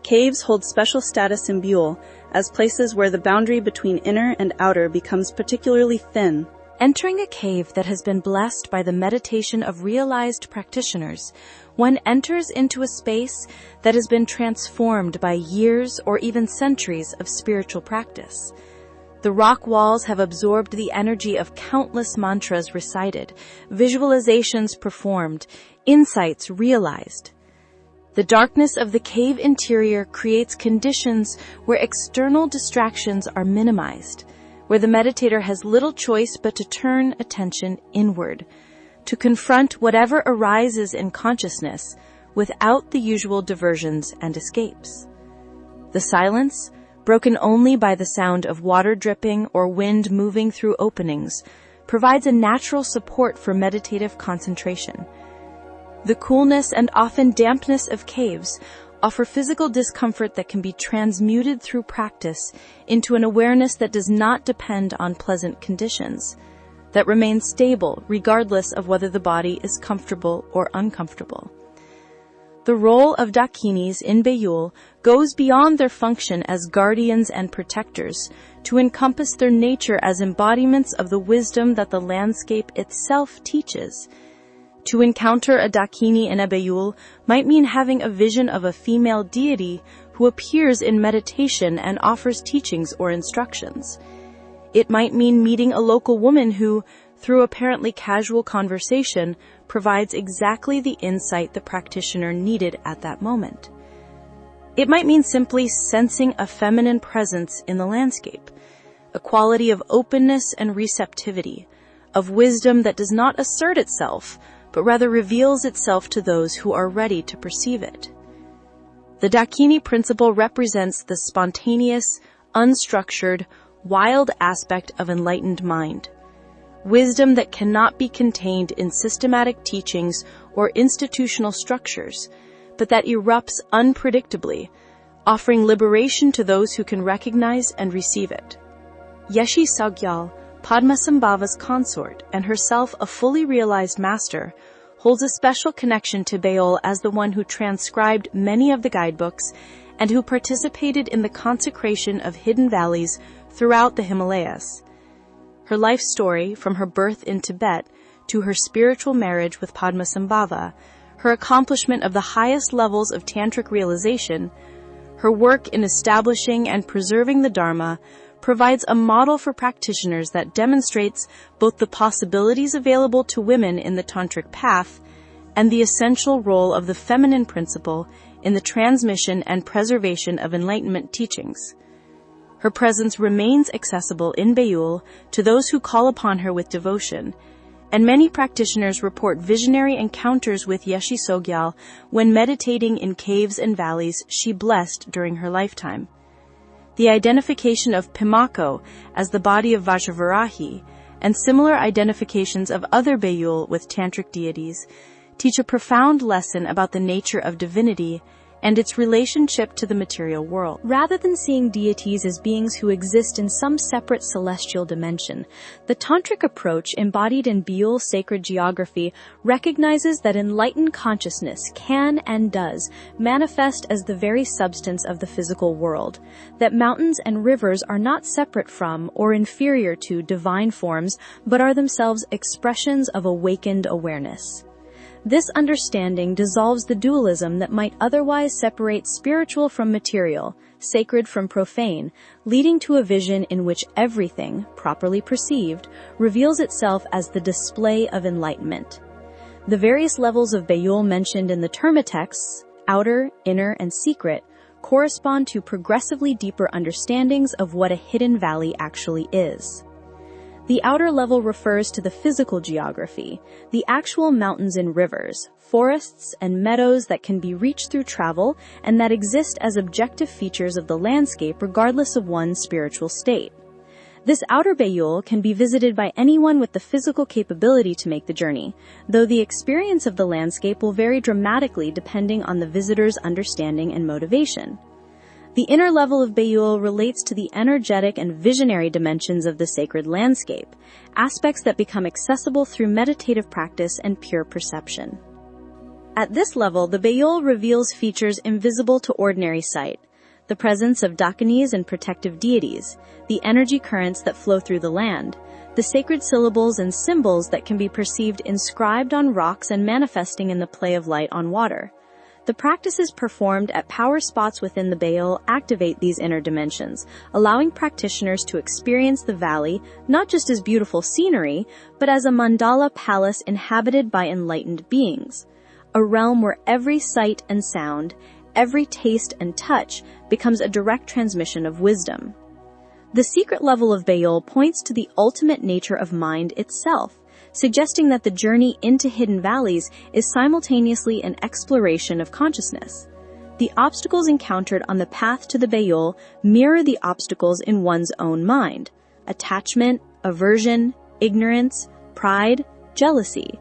Caves hold special status in Beyul as places where the boundary between inner and outer becomes particularly thin. Entering a cave that has been blessed by the meditation of realized practitioners, one enters into a space that has been transformed by years or even centuries of spiritual practice. The rock walls have absorbed the energy of countless mantras recited, visualizations performed, insights realized. The darkness of the cave interior creates conditions where external distractions are minimized, where the meditator has little choice but to turn attention inward, to confront whatever arises in consciousness without the usual diversions and escapes. The silence, broken only by the sound of water dripping or wind moving through openings, provides a natural support for meditative concentration. The coolness and often dampness of caves offer physical discomfort that can be transmuted through practice into an awareness that does not depend on pleasant conditions, that remains stable regardless of whether the body is comfortable or uncomfortable. The role of dakinis in Beyul goes beyond their function as guardians and protectors to encompass their nature as embodiments of the wisdom that the landscape itself teaches. To encounter a dakini in a Beyul might mean having a vision of a female deity who appears in meditation and offers teachings or instructions. It might mean meeting a local woman who, through apparently casual conversation, provides exactly the insight the practitioner needed at that moment. It might mean simply sensing a feminine presence in the landscape, a quality of openness and receptivity, of wisdom that does not assert itself, but rather reveals itself to those who are ready to perceive it. The Dakini principle represents the spontaneous, unstructured, wild aspect of enlightened mind. Wisdom that cannot be contained in systematic teachings or institutional structures, but that erupts unpredictably, offering liberation to those who can recognize and receive it. Yeshi Sogyal, Padmasambhava's consort and herself a fully realized master, holds a special connection to Beyul as the one who transcribed many of the guidebooks and who participated in the consecration of hidden valleys throughout the Himalayas. Her life story, from her birth in Tibet to her spiritual marriage with Padmasambhava, her accomplishment of the highest levels of tantric realization, her work in establishing and preserving the Dharma, provides a model for practitioners that demonstrates both the possibilities available to women in the tantric path and the essential role of the feminine principle in the transmission and preservation of enlightenment teachings. Her presence remains accessible in Beyul to those who call upon her with devotion, and many practitioners report visionary encounters with Yeshi Sogyal when meditating in caves and valleys she blessed during her lifetime. The identification of Pimako as the body of Vajravarahi and similar identifications of other Beyul with tantric deities teach a profound lesson about the nature of divinity and its relationship to the material world. Rather than seeing deities as beings who exist in some separate celestial dimension, the tantric approach embodied in Beyul's sacred geography recognizes that enlightened consciousness can and does manifest as the very substance of the physical world, that mountains and rivers are not separate from or inferior to divine forms, but are themselves expressions of awakened awareness. This understanding dissolves the dualism that might otherwise separate spiritual from material, sacred from profane, leading to a vision in which everything, properly perceived, reveals itself as the display of enlightenment. The various levels of Beyul mentioned in the Terma texts, outer, inner, and secret, correspond to progressively deeper understandings of what a hidden valley actually is. The outer level refers to the physical geography, the actual mountains and rivers, forests and meadows that can be reached through travel and that exist as objective features of the landscape regardless of one's spiritual state. This outer Beyul can be visited by anyone with the physical capability to make the journey, though the experience of the landscape will vary dramatically depending on the visitor's understanding and motivation. The inner level of Beyul relates to the energetic and visionary dimensions of the sacred landscape, aspects that become accessible through meditative practice and pure perception. At this level, the Beyul reveals features invisible to ordinary sight, the presence of dakinis and protective deities, the energy currents that flow through the land, the sacred syllables and symbols that can be perceived inscribed on rocks and manifesting in the play of light on water. The practices performed at power spots within the Beyul activate these inner dimensions, allowing practitioners to experience the valley not just as beautiful scenery, but as a mandala palace inhabited by enlightened beings, a realm where every sight and sound, every taste and touch becomes a direct transmission of wisdom. The secret level of Beyul points to the ultimate nature of mind itself, suggesting that the journey into hidden valleys is simultaneously an exploration of consciousness. The obstacles encountered on the path to the Beyul mirror the obstacles in one's own mind: attachment, aversion, ignorance, pride, jealousy.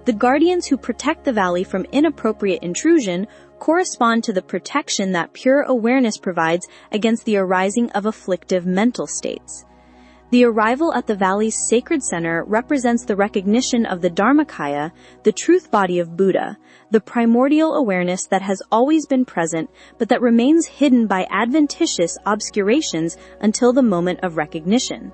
The guardians who protect the valley from inappropriate intrusion correspond to the protection that pure awareness provides against the arising of afflictive mental states. The arrival at the valley's sacred center represents the recognition of the Dharmakaya, the truth body of Buddha, the primordial awareness that has always been present but that remains hidden by adventitious obscurations until the moment of recognition.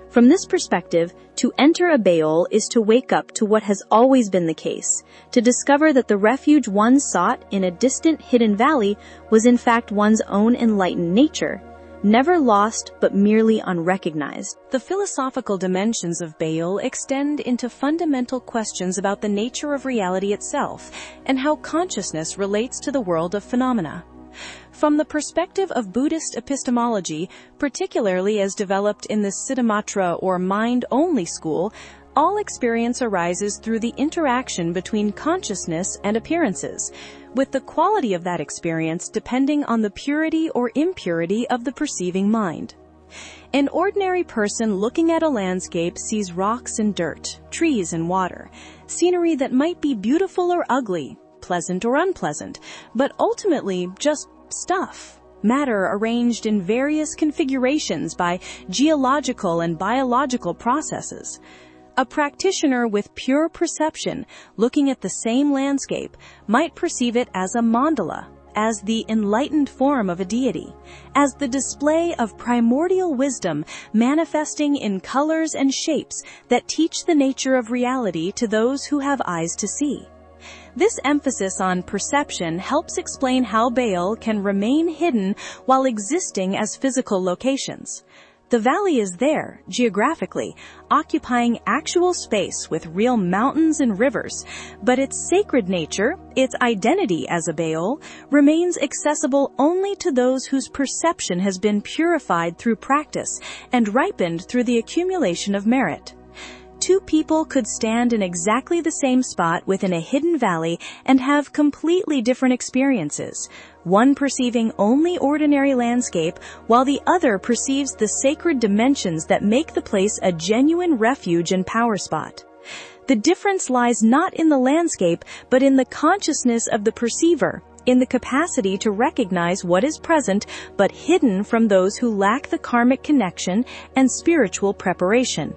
From this perspective, to enter a Beyul is to wake up to what has always been the case, to discover that the refuge one sought in a distant hidden valley was in fact one's own enlightened nature, never lost but merely unrecognized. The philosophical dimensions of Beyul extend into fundamental questions about the nature of reality itself and how consciousness relates to the world of phenomena. From the perspective of Buddhist epistemology, particularly as developed in the Siddhamatra or mind-only school, all experience arises through the interaction between consciousness and appearances, with the quality of that experience depending on the purity or impurity of the perceiving mind. An ordinary person looking at a landscape sees rocks and dirt, trees and water, scenery that might be beautiful or ugly, pleasant or unpleasant, but ultimately just stuff. Matter arranged in various configurations by geological and biological processes. A practitioner with pure perception, looking at the same landscape, might perceive it as a mandala, as the enlightened form of a deity, as the display of primordial wisdom manifesting in colors and shapes that teach the nature of reality to those who have eyes to see. This emphasis on perception helps explain how Beyul can remain hidden while existing as physical locations. The valley is there, geographically, occupying actual space with real mountains and rivers, but its sacred nature, its identity as a Beyul, remains accessible only to those whose perception has been purified through practice and ripened through the accumulation of merit. Two people could stand in exactly the same spot within a hidden valley and have completely different experiences, one perceiving only ordinary landscape while the other perceives the sacred dimensions that make the place a genuine refuge and power spot. The difference lies not in the landscape, but in the consciousness of the perceiver, in the capacity to recognize what is present but hidden from those who lack the karmic connection and spiritual preparation.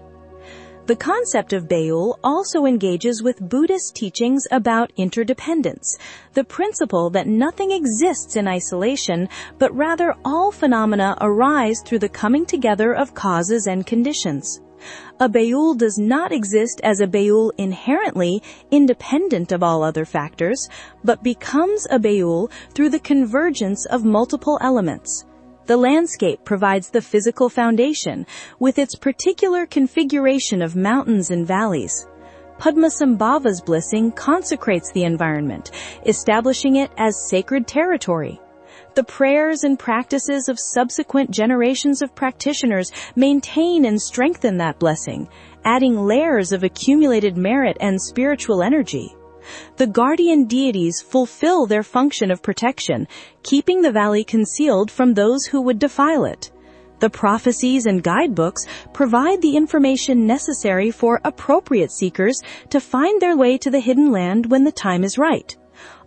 The concept of Beyul also engages with Buddhist teachings about interdependence, the principle that nothing exists in isolation, but rather all phenomena arise through the coming together of causes and conditions. A Beyul does not exist as a Beyul inherently independent of all other factors, but becomes a Beyul through the convergence of multiple elements. The landscape provides the physical foundation, with its particular configuration of mountains and valleys. Padmasambhava's blessing consecrates the environment, establishing it as sacred territory. The prayers and practices of subsequent generations of practitioners maintain and strengthen that blessing, adding layers of accumulated merit and spiritual energy. The guardian deities fulfill their function of protection, keeping the valley concealed from those who would defile it. The prophecies and guidebooks provide the information necessary for appropriate seekers to find their way to the hidden land when the time is right.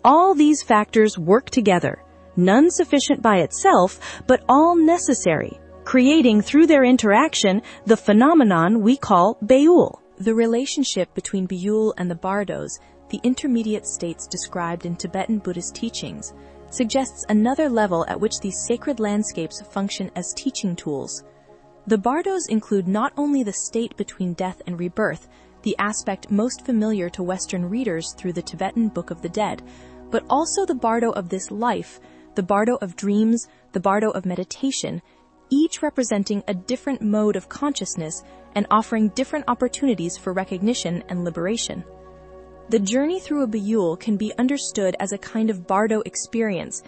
All these factors work together, none sufficient by itself, but all necessary, creating through their interaction the phenomenon we call Beyul. The relationship between Beyul and the bardos, the intermediate states described in Tibetan Buddhist teachings, suggests another level at which these sacred landscapes function as teaching tools. The bardos include not only the state between death and rebirth, the aspect most familiar to Western readers through the Tibetan Book of the Dead, but also the bardo of this life, the bardo of dreams, the bardo of meditation, each representing a different mode of consciousness and offering different opportunities for recognition and liberation. The journey through a Beyul can be understood as a kind of bardo experience,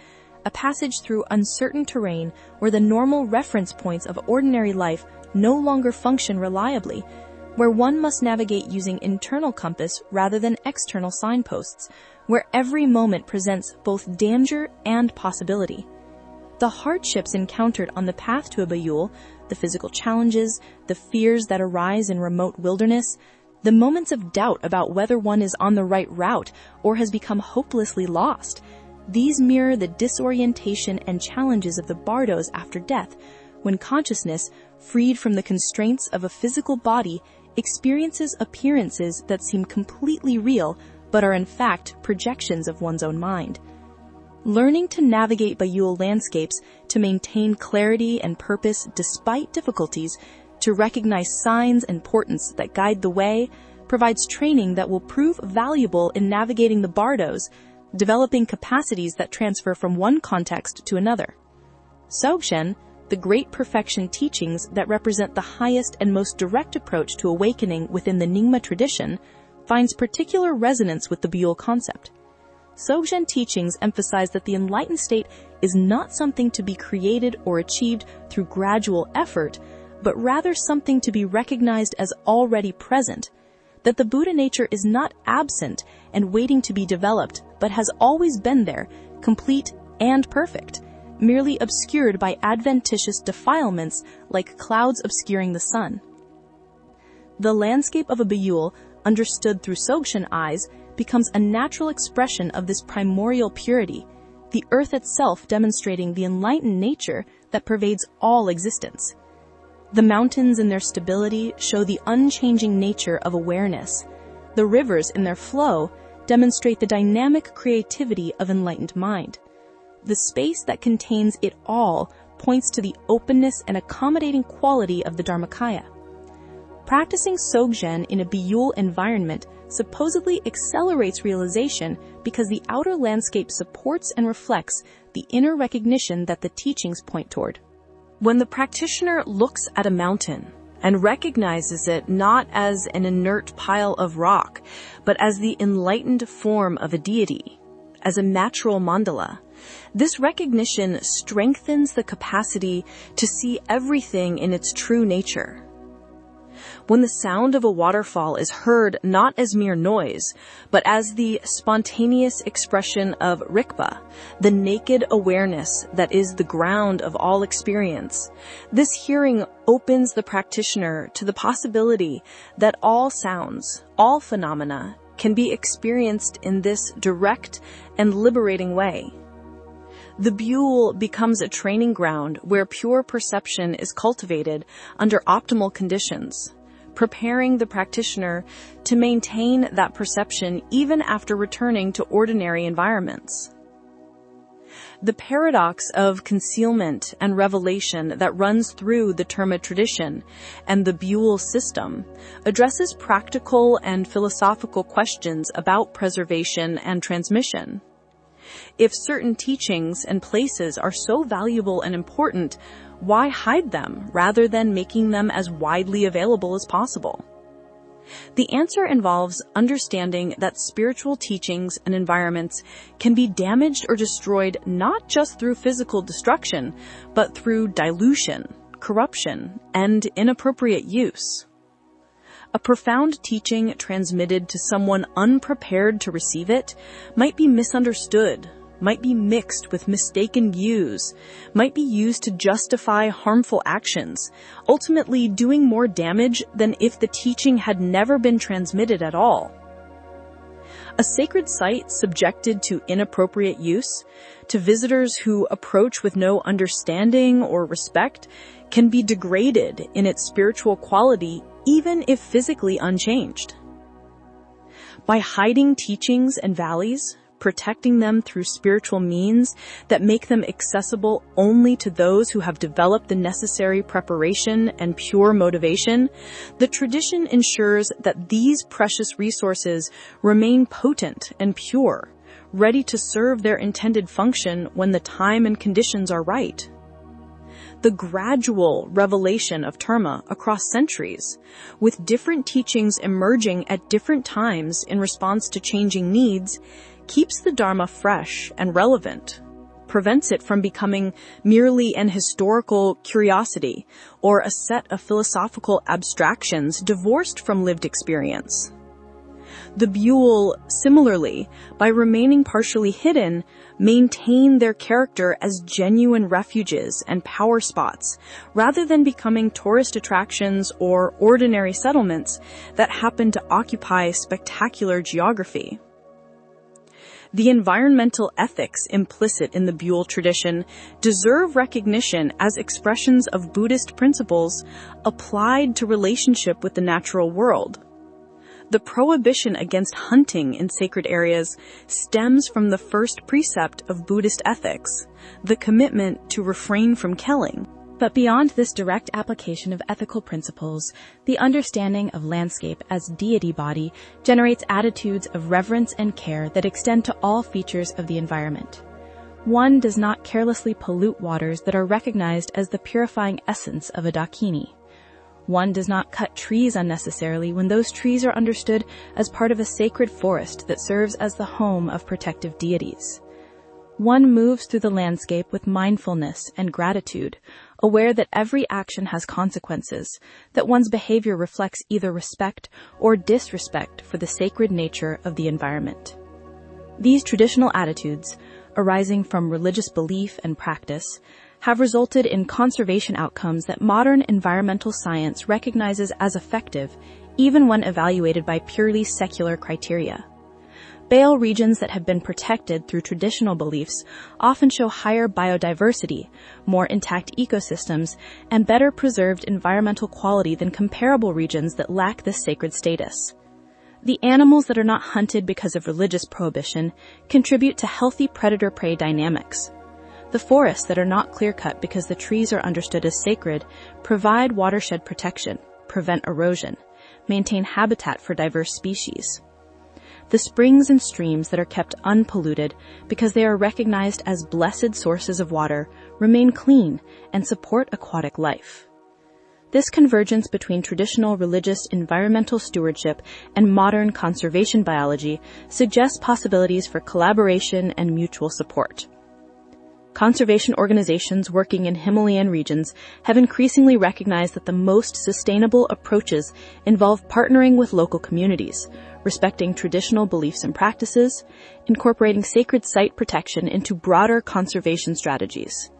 a passage through uncertain terrain where the normal reference points of ordinary life no longer function reliably, where one must navigate using internal compass rather than external signposts, where every moment presents both danger and possibility. The hardships encountered on the path to a Beyul, the physical challenges, the fears that arise in remote wilderness, the moments of doubt about whether one is on the right route or has become hopelessly lost, these mirror the disorientation and challenges of the bardos after death, when consciousness, freed from the constraints of a physical body, experiences appearances that seem completely real but are in fact projections of one's own mind. Learning to navigate Beyul landscapes, to maintain clarity and purpose despite difficulties, to recognize signs and portents that guide the way, provides training that will prove valuable in navigating the bardos, developing capacities that transfer from one context to another. Dzogchen, the Great Perfection teachings that represent the highest and most direct approach to awakening within the Nyingma tradition, finds particular resonance with the Beyul concept. Dzogchen teachings emphasize that the enlightened state is not something to be created or achieved through gradual effort, but rather something to be recognized as already present, that the Buddha nature is not absent and waiting to be developed, but has always been there, complete and perfect, merely obscured by adventitious defilements like clouds obscuring the sun. The landscape of a Beyul, understood through Dzogchen eyes, becomes a natural expression of this primordial purity, the earth itself demonstrating the enlightened nature that pervades all existence. The mountains in their stability show the unchanging nature of awareness. The rivers in their flow demonstrate the dynamic creativity of enlightened mind. The space that contains it all points to the openness and accommodating quality of the Dharmakaya. Practicing Dzogchen in a Beyul environment supposedly accelerates realization because the outer landscape supports and reflects the inner recognition that the teachings point toward. When the practitioner looks at a mountain and recognizes it not as an inert pile of rock, but as the enlightened form of a deity, as a natural mandala, this recognition strengthens the capacity to see everything in its true nature. When the sound of a waterfall is heard not as mere noise, but as the spontaneous expression of Rikpa, the naked awareness that is the ground of all experience, this hearing opens the practitioner to the possibility that all sounds, all phenomena, can be experienced in this direct and liberating way. The Beyul becomes a training ground where pure perception is cultivated under optimal conditions, preparing the practitioner to maintain that perception even after returning to ordinary environments. The paradox of concealment and revelation that runs through the Terma tradition and the Beyul system addresses practical and philosophical questions about preservation and transmission. If certain teachings and places are so valuable and important, why hide them rather than making them as widely available as possible? The answer involves understanding that spiritual teachings and environments can be damaged or destroyed not just through physical destruction, but through dilution, corruption, and inappropriate use. A profound teaching transmitted to someone unprepared to receive it might be misunderstood, might be mixed with mistaken views, might be used to justify harmful actions, ultimately doing more damage than if the teaching had never been transmitted at all. A sacred site subjected to inappropriate use, to visitors who approach with no understanding or respect, can be degraded in its spiritual quality even if physically unchanged. By hiding teachings and valleys, protecting them through spiritual means that make them accessible only to those who have developed the necessary preparation and pure motivation, the tradition ensures that these precious resources remain potent and pure, ready to serve their intended function when the time and conditions are right. The gradual revelation of Terma across centuries, with different teachings emerging at different times in response to changing needs, keeps the Dharma fresh and relevant, prevents it from becoming merely an historical curiosity or a set of philosophical abstractions divorced from lived experience. The Beyul, similarly, by remaining partially hidden, maintain their character as genuine refuges and power spots, rather than becoming tourist attractions or ordinary settlements that happen to occupy spectacular geography. The environmental ethics implicit in the Beyul tradition deserve recognition as expressions of Buddhist principles applied to relationship with the natural world. The prohibition against hunting in sacred areas stems from the first precept of Buddhist ethics, the commitment to refrain from killing. But beyond this direct application of ethical principles, the understanding of landscape as deity body generates attitudes of reverence and care that extend to all features of the environment. One does not carelessly pollute waters that are recognized as the purifying essence of a dakini. One does not cut trees unnecessarily when those trees are understood as part of a sacred forest that serves as the home of protective deities. One moves through the landscape with mindfulness and gratitude, aware that every action has consequences, that one's behavior reflects either respect or disrespect for the sacred nature of the environment. These traditional attitudes, arising from religious belief and practice, have resulted in conservation outcomes that modern environmental science recognizes as effective, even when evaluated by purely secular criteria. Beyul regions that have been protected through traditional beliefs often show higher biodiversity, more intact ecosystems, and better preserved environmental quality than comparable regions that lack this sacred status. The animals that are not hunted because of religious prohibition contribute to healthy predator-prey dynamics. The forests that are not clear-cut because the trees are understood as sacred provide watershed protection, prevent erosion, maintain habitat for diverse species. The springs and streams that are kept unpolluted because they are recognized as blessed sources of water remain clean and support aquatic life. This convergence between traditional religious environmental stewardship and modern conservation biology suggests possibilities for collaboration and mutual support. Conservation organizations working in Himalayan regions have increasingly recognized that the most sustainable approaches involve partnering with local communities, respecting traditional beliefs and practices, incorporating sacred site protection into broader conservation strategies.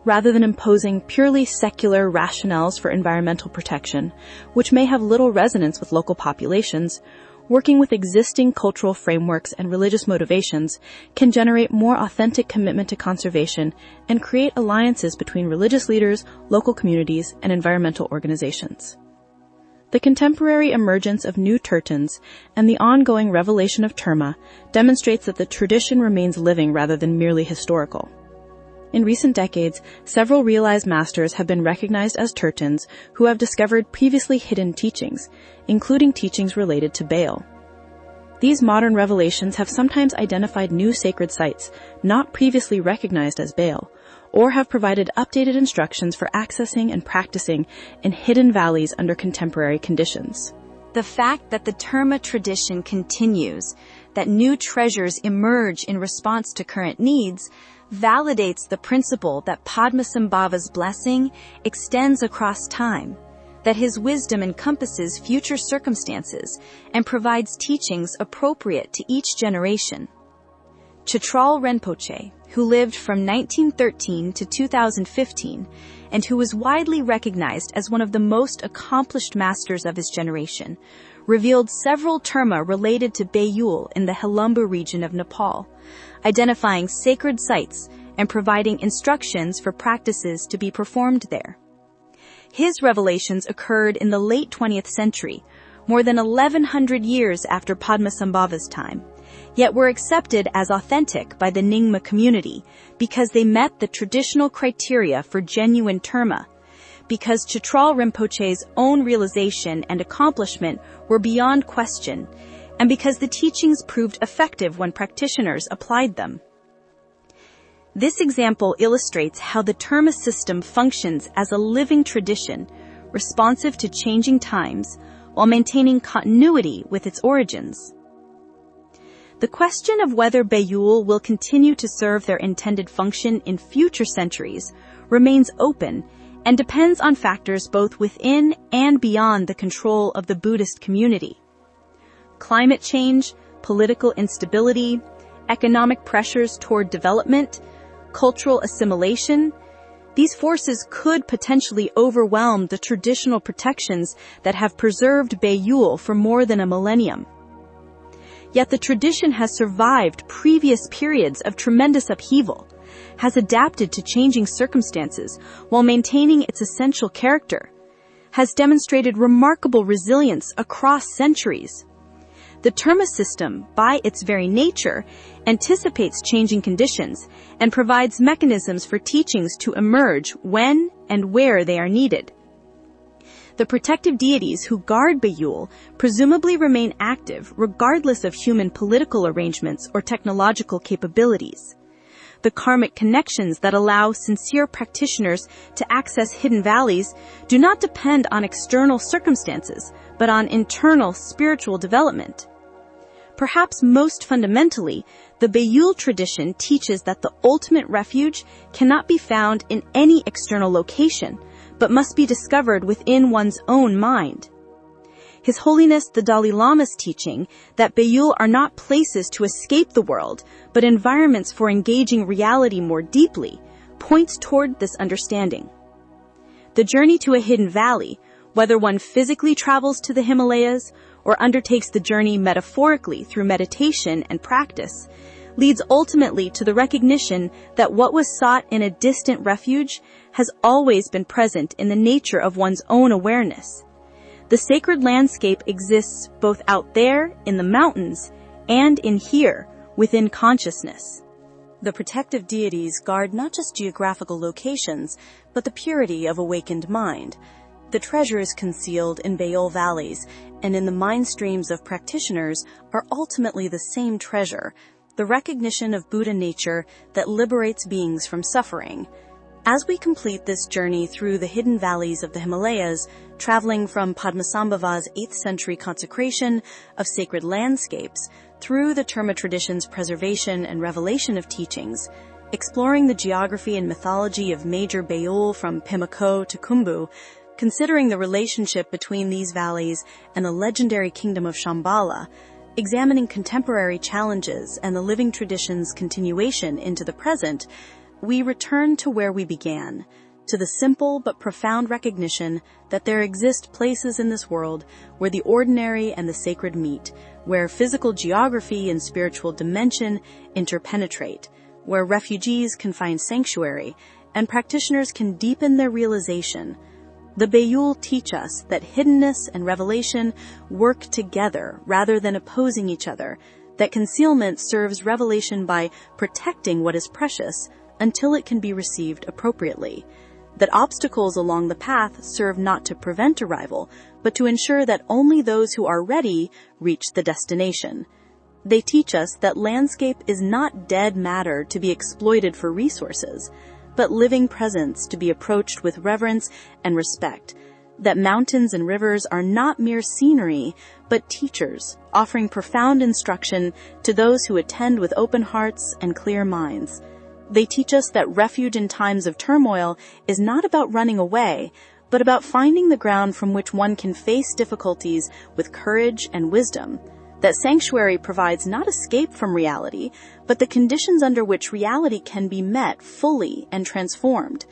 Rather than imposing purely secular rationales for environmental protection, which may have little resonance with local populations, working with existing cultural frameworks and religious motivations can generate more authentic commitment to conservation and create alliances between religious leaders, local communities, and environmental organizations. The contemporary emergence of new tertans and the ongoing revelation of terma demonstrates that the tradition remains living rather than merely historical. In recent decades, several realized masters have been recognized as tertans who have discovered previously hidden teachings, including teachings related to Beyul. These modern revelations have sometimes identified new sacred sites not previously recognized as Beyul, or have provided updated instructions for accessing and practicing in hidden valleys under contemporary conditions. The fact that the terma tradition continues, that new treasures emerge in response to current needs, validates the principle that Padmasambhava's blessing extends across time, that his wisdom encompasses future circumstances and provides teachings appropriate to each generation. Chitral Rinpoche, who lived from 1913 to 2015 and who was widely recognized as one of the most accomplished masters of his generation, revealed several terma related to Beyul in the Helumbu region of Nepal, identifying sacred sites and providing instructions for practices to be performed there. His revelations occurred in the late 20th century, more than 1100 years after Padmasambhava's time, yet were accepted as authentic by the Nyingma community because they met the traditional criteria for genuine terma, because Chitral Rinpoche's own realization and accomplishment were beyond question, and because the teachings proved effective when practitioners applied them. This example illustrates how the terma system functions as a living tradition, responsive to changing times, while maintaining continuity with its origins. The question of whether Beyul will continue to serve their intended function in future centuries remains open and depends on factors both within and beyond the control of the Buddhist community. Climate change, political instability, economic pressures toward development, cultural assimilation, these forces could potentially overwhelm the traditional protections that have preserved Beyul for more than a millennium. Yet the tradition has survived previous periods of tremendous upheaval, has adapted to changing circumstances while maintaining its essential character, has demonstrated remarkable resilience across centuries. The terma system, by its very nature, anticipates changing conditions and provides mechanisms for teachings to emerge when and where they are needed. The protective deities who guard Beyul presumably remain active regardless of human political arrangements or technological capabilities. The karmic connections that allow sincere practitioners to access hidden valleys do not depend on external circumstances, but on internal spiritual development. Perhaps most fundamentally, the Beyul tradition teaches that the ultimate refuge cannot be found in any external location, but must be discovered within one's own mind. His Holiness the Dalai Lama's teaching that Beyul are not places to escape the world, but environments for engaging reality more deeply, points toward this understanding. The journey to a hidden valley, whether one physically travels to the Himalayas or undertakes the journey metaphorically through meditation and practice, leads ultimately to the recognition that what was sought in a distant refuge has always been present in the nature of one's own awareness. The sacred landscape exists both out there in the mountains and in here within consciousness. The protective deities guard not just geographical locations, but the purity of awakened mind. The treasures concealed in Beyul valleys and in the mind streams of practitioners are ultimately the same treasure, the recognition of Buddha nature that liberates beings from suffering. As we complete this journey through the hidden valleys of the Himalayas, traveling from Padmasambhava's 8th century consecration of sacred landscapes through the Terma tradition's preservation and revelation of teachings, exploring the geography and mythology of major Beyul from Pimlico to Khumbu, considering the relationship between these valleys and the legendary kingdom of Shambhala, examining contemporary challenges and the living tradition's continuation into the present, we return to where we began, to the simple but profound recognition that there exist places in this world where the ordinary and the sacred meet, where physical geography and spiritual dimension interpenetrate, where refugees can find sanctuary and practitioners can deepen their realization. The Beyul teach us that hiddenness and revelation work together rather than opposing each other, that concealment serves revelation by protecting what is precious until it can be received appropriately, that obstacles along the path serve not to prevent arrival, but to ensure that only those who are ready reach the destination. They teach us that landscape is not dead matter to be exploited for resources, but living presence to be approached with reverence and respect, that mountains and rivers are not mere scenery, but teachers, offering profound instruction to those who attend with open hearts and clear minds. They teach us that refuge in times of turmoil is not about running away, but about finding the ground from which one can face difficulties with courage and wisdom. That sanctuary provides not escape from reality, but the conditions under which reality can be met fully and transformed.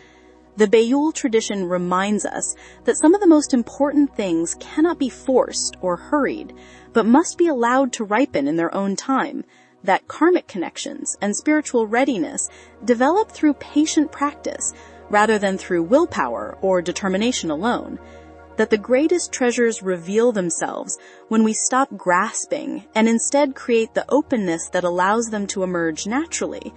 The Beyul tradition reminds us that some of the most important things cannot be forced or hurried, but must be allowed to ripen in their own time, that karmic connections and spiritual readiness develop through patient practice rather than through willpower or determination alone, that the greatest treasures reveal themselves when we stop grasping and instead create the openness that allows them to emerge naturally.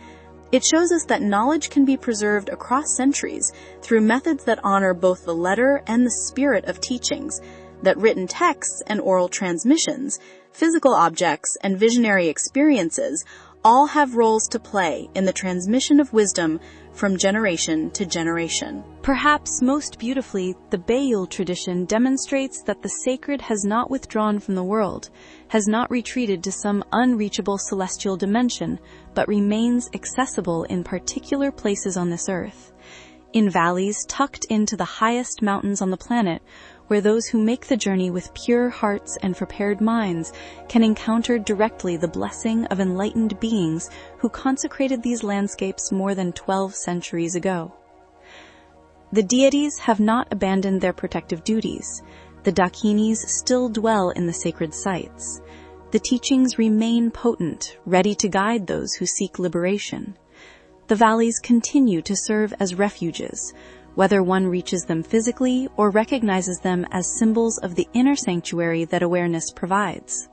It shows us that knowledge can be preserved across centuries through methods that honor both the letter and the spirit of teachings, that written texts and oral transmissions, physical objects and visionary experiences all have roles to play in the transmission of wisdom from generation to generation. Perhaps most beautifully, the Beyul tradition demonstrates that the sacred has not withdrawn from the world, has not retreated to some unreachable celestial dimension, but remains accessible in particular places on this earth. In valleys tucked into the highest mountains on the planet, where those who make the journey with pure hearts and prepared minds can encounter directly the blessing of enlightened beings who consecrated these landscapes more than 12 centuries ago. The deities have not abandoned their protective duties. The dakinis still dwell in the sacred sites. The teachings remain potent, ready to guide those who seek liberation. The valleys continue to serve as refuges, whether one reaches them physically or recognizes them as symbols of the inner sanctuary that awareness provides.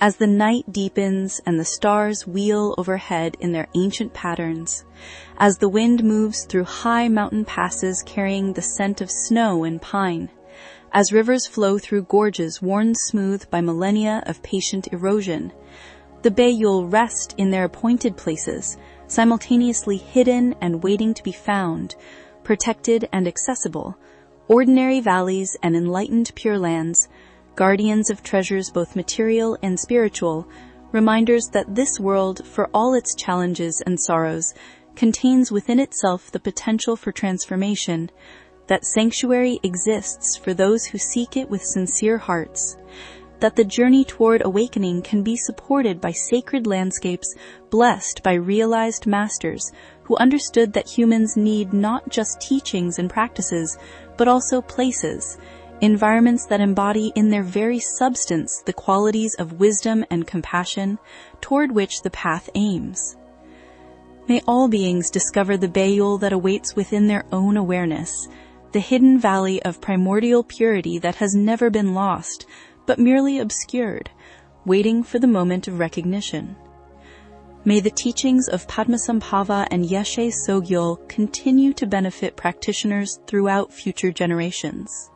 As the night deepens and the stars wheel overhead in their ancient patterns, as the wind moves through high mountain passes carrying the scent of snow and pine, as rivers flow through gorges worn smooth by millennia of patient erosion, the Beyul rest in their appointed places, simultaneously hidden and waiting to be found, protected and accessible, ordinary valleys and enlightened pure lands, guardians of treasures both material and spiritual, reminders that this world, for all its challenges and sorrows, contains within itself the potential for transformation, that sanctuary exists for those who seek it with sincere hearts, that the journey toward awakening can be supported by sacred landscapes blessed by realized masters who understood that humans need not just teachings and practices, but also places, environments that embody in their very substance the qualities of wisdom and compassion toward which the path aims. May all beings discover the Beyul that awaits within their own awareness, the hidden valley of primordial purity that has never been lost, but merely obscured, waiting for the moment of recognition. May the teachings of Padmasambhava and Yeshe Sogyal continue to benefit practitioners throughout future generations.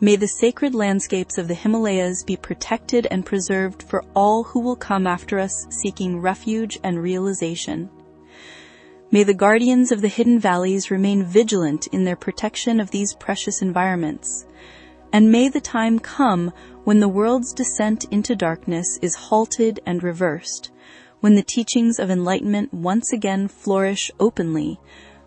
May the sacred landscapes of the Himalayas be protected and preserved for all who will come after us seeking refuge and realization. May the guardians of the hidden valleys remain vigilant in their protection of these precious environments. And may the time come when the world's descent into darkness is halted and reversed, when the teachings of enlightenment once again flourish openly,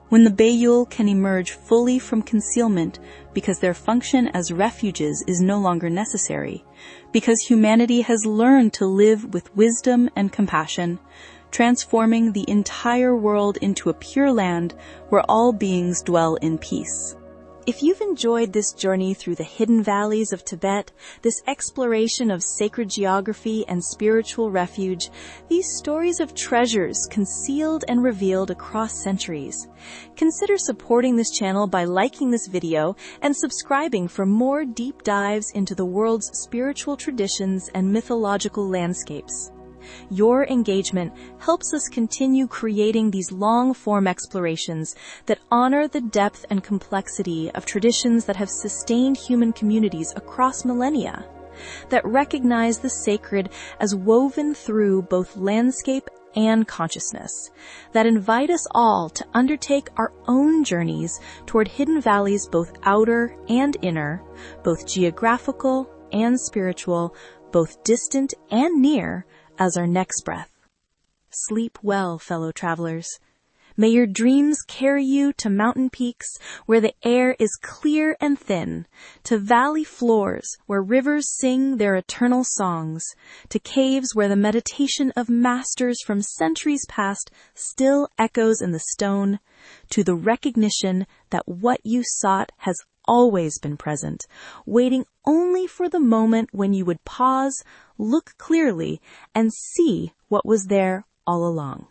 when the Beyul can emerge fully from concealment because their function as refuges is no longer necessary, because humanity has learned to live with wisdom and compassion, transforming the entire world into a pure land where all beings dwell in peace. If you've enjoyed this journey through the hidden valleys of Tibet, this exploration of sacred geography and spiritual refuge, these stories of treasures concealed and revealed across centuries, consider supporting this channel by liking this video and subscribing for more deep dives into the world's spiritual traditions and mythological landscapes. Your engagement helps us continue creating these long-form explorations that honor the depth and complexity of traditions that have sustained human communities across millennia, that recognize the sacred as woven through both landscape and consciousness, that invite us all to undertake our own journeys toward hidden valleys both outer and inner, both geographical and spiritual, both distant and near, as our next breath. Sleep well, fellow travelers. May your dreams carry you to mountain peaks where the air is clear and thin, to valley floors where rivers sing their eternal songs, to caves where the meditation of masters from centuries past still echoes in the stone, to the recognition that what you sought has always been present, waiting only for the moment when you would pause, look clearly, and see what was there all along.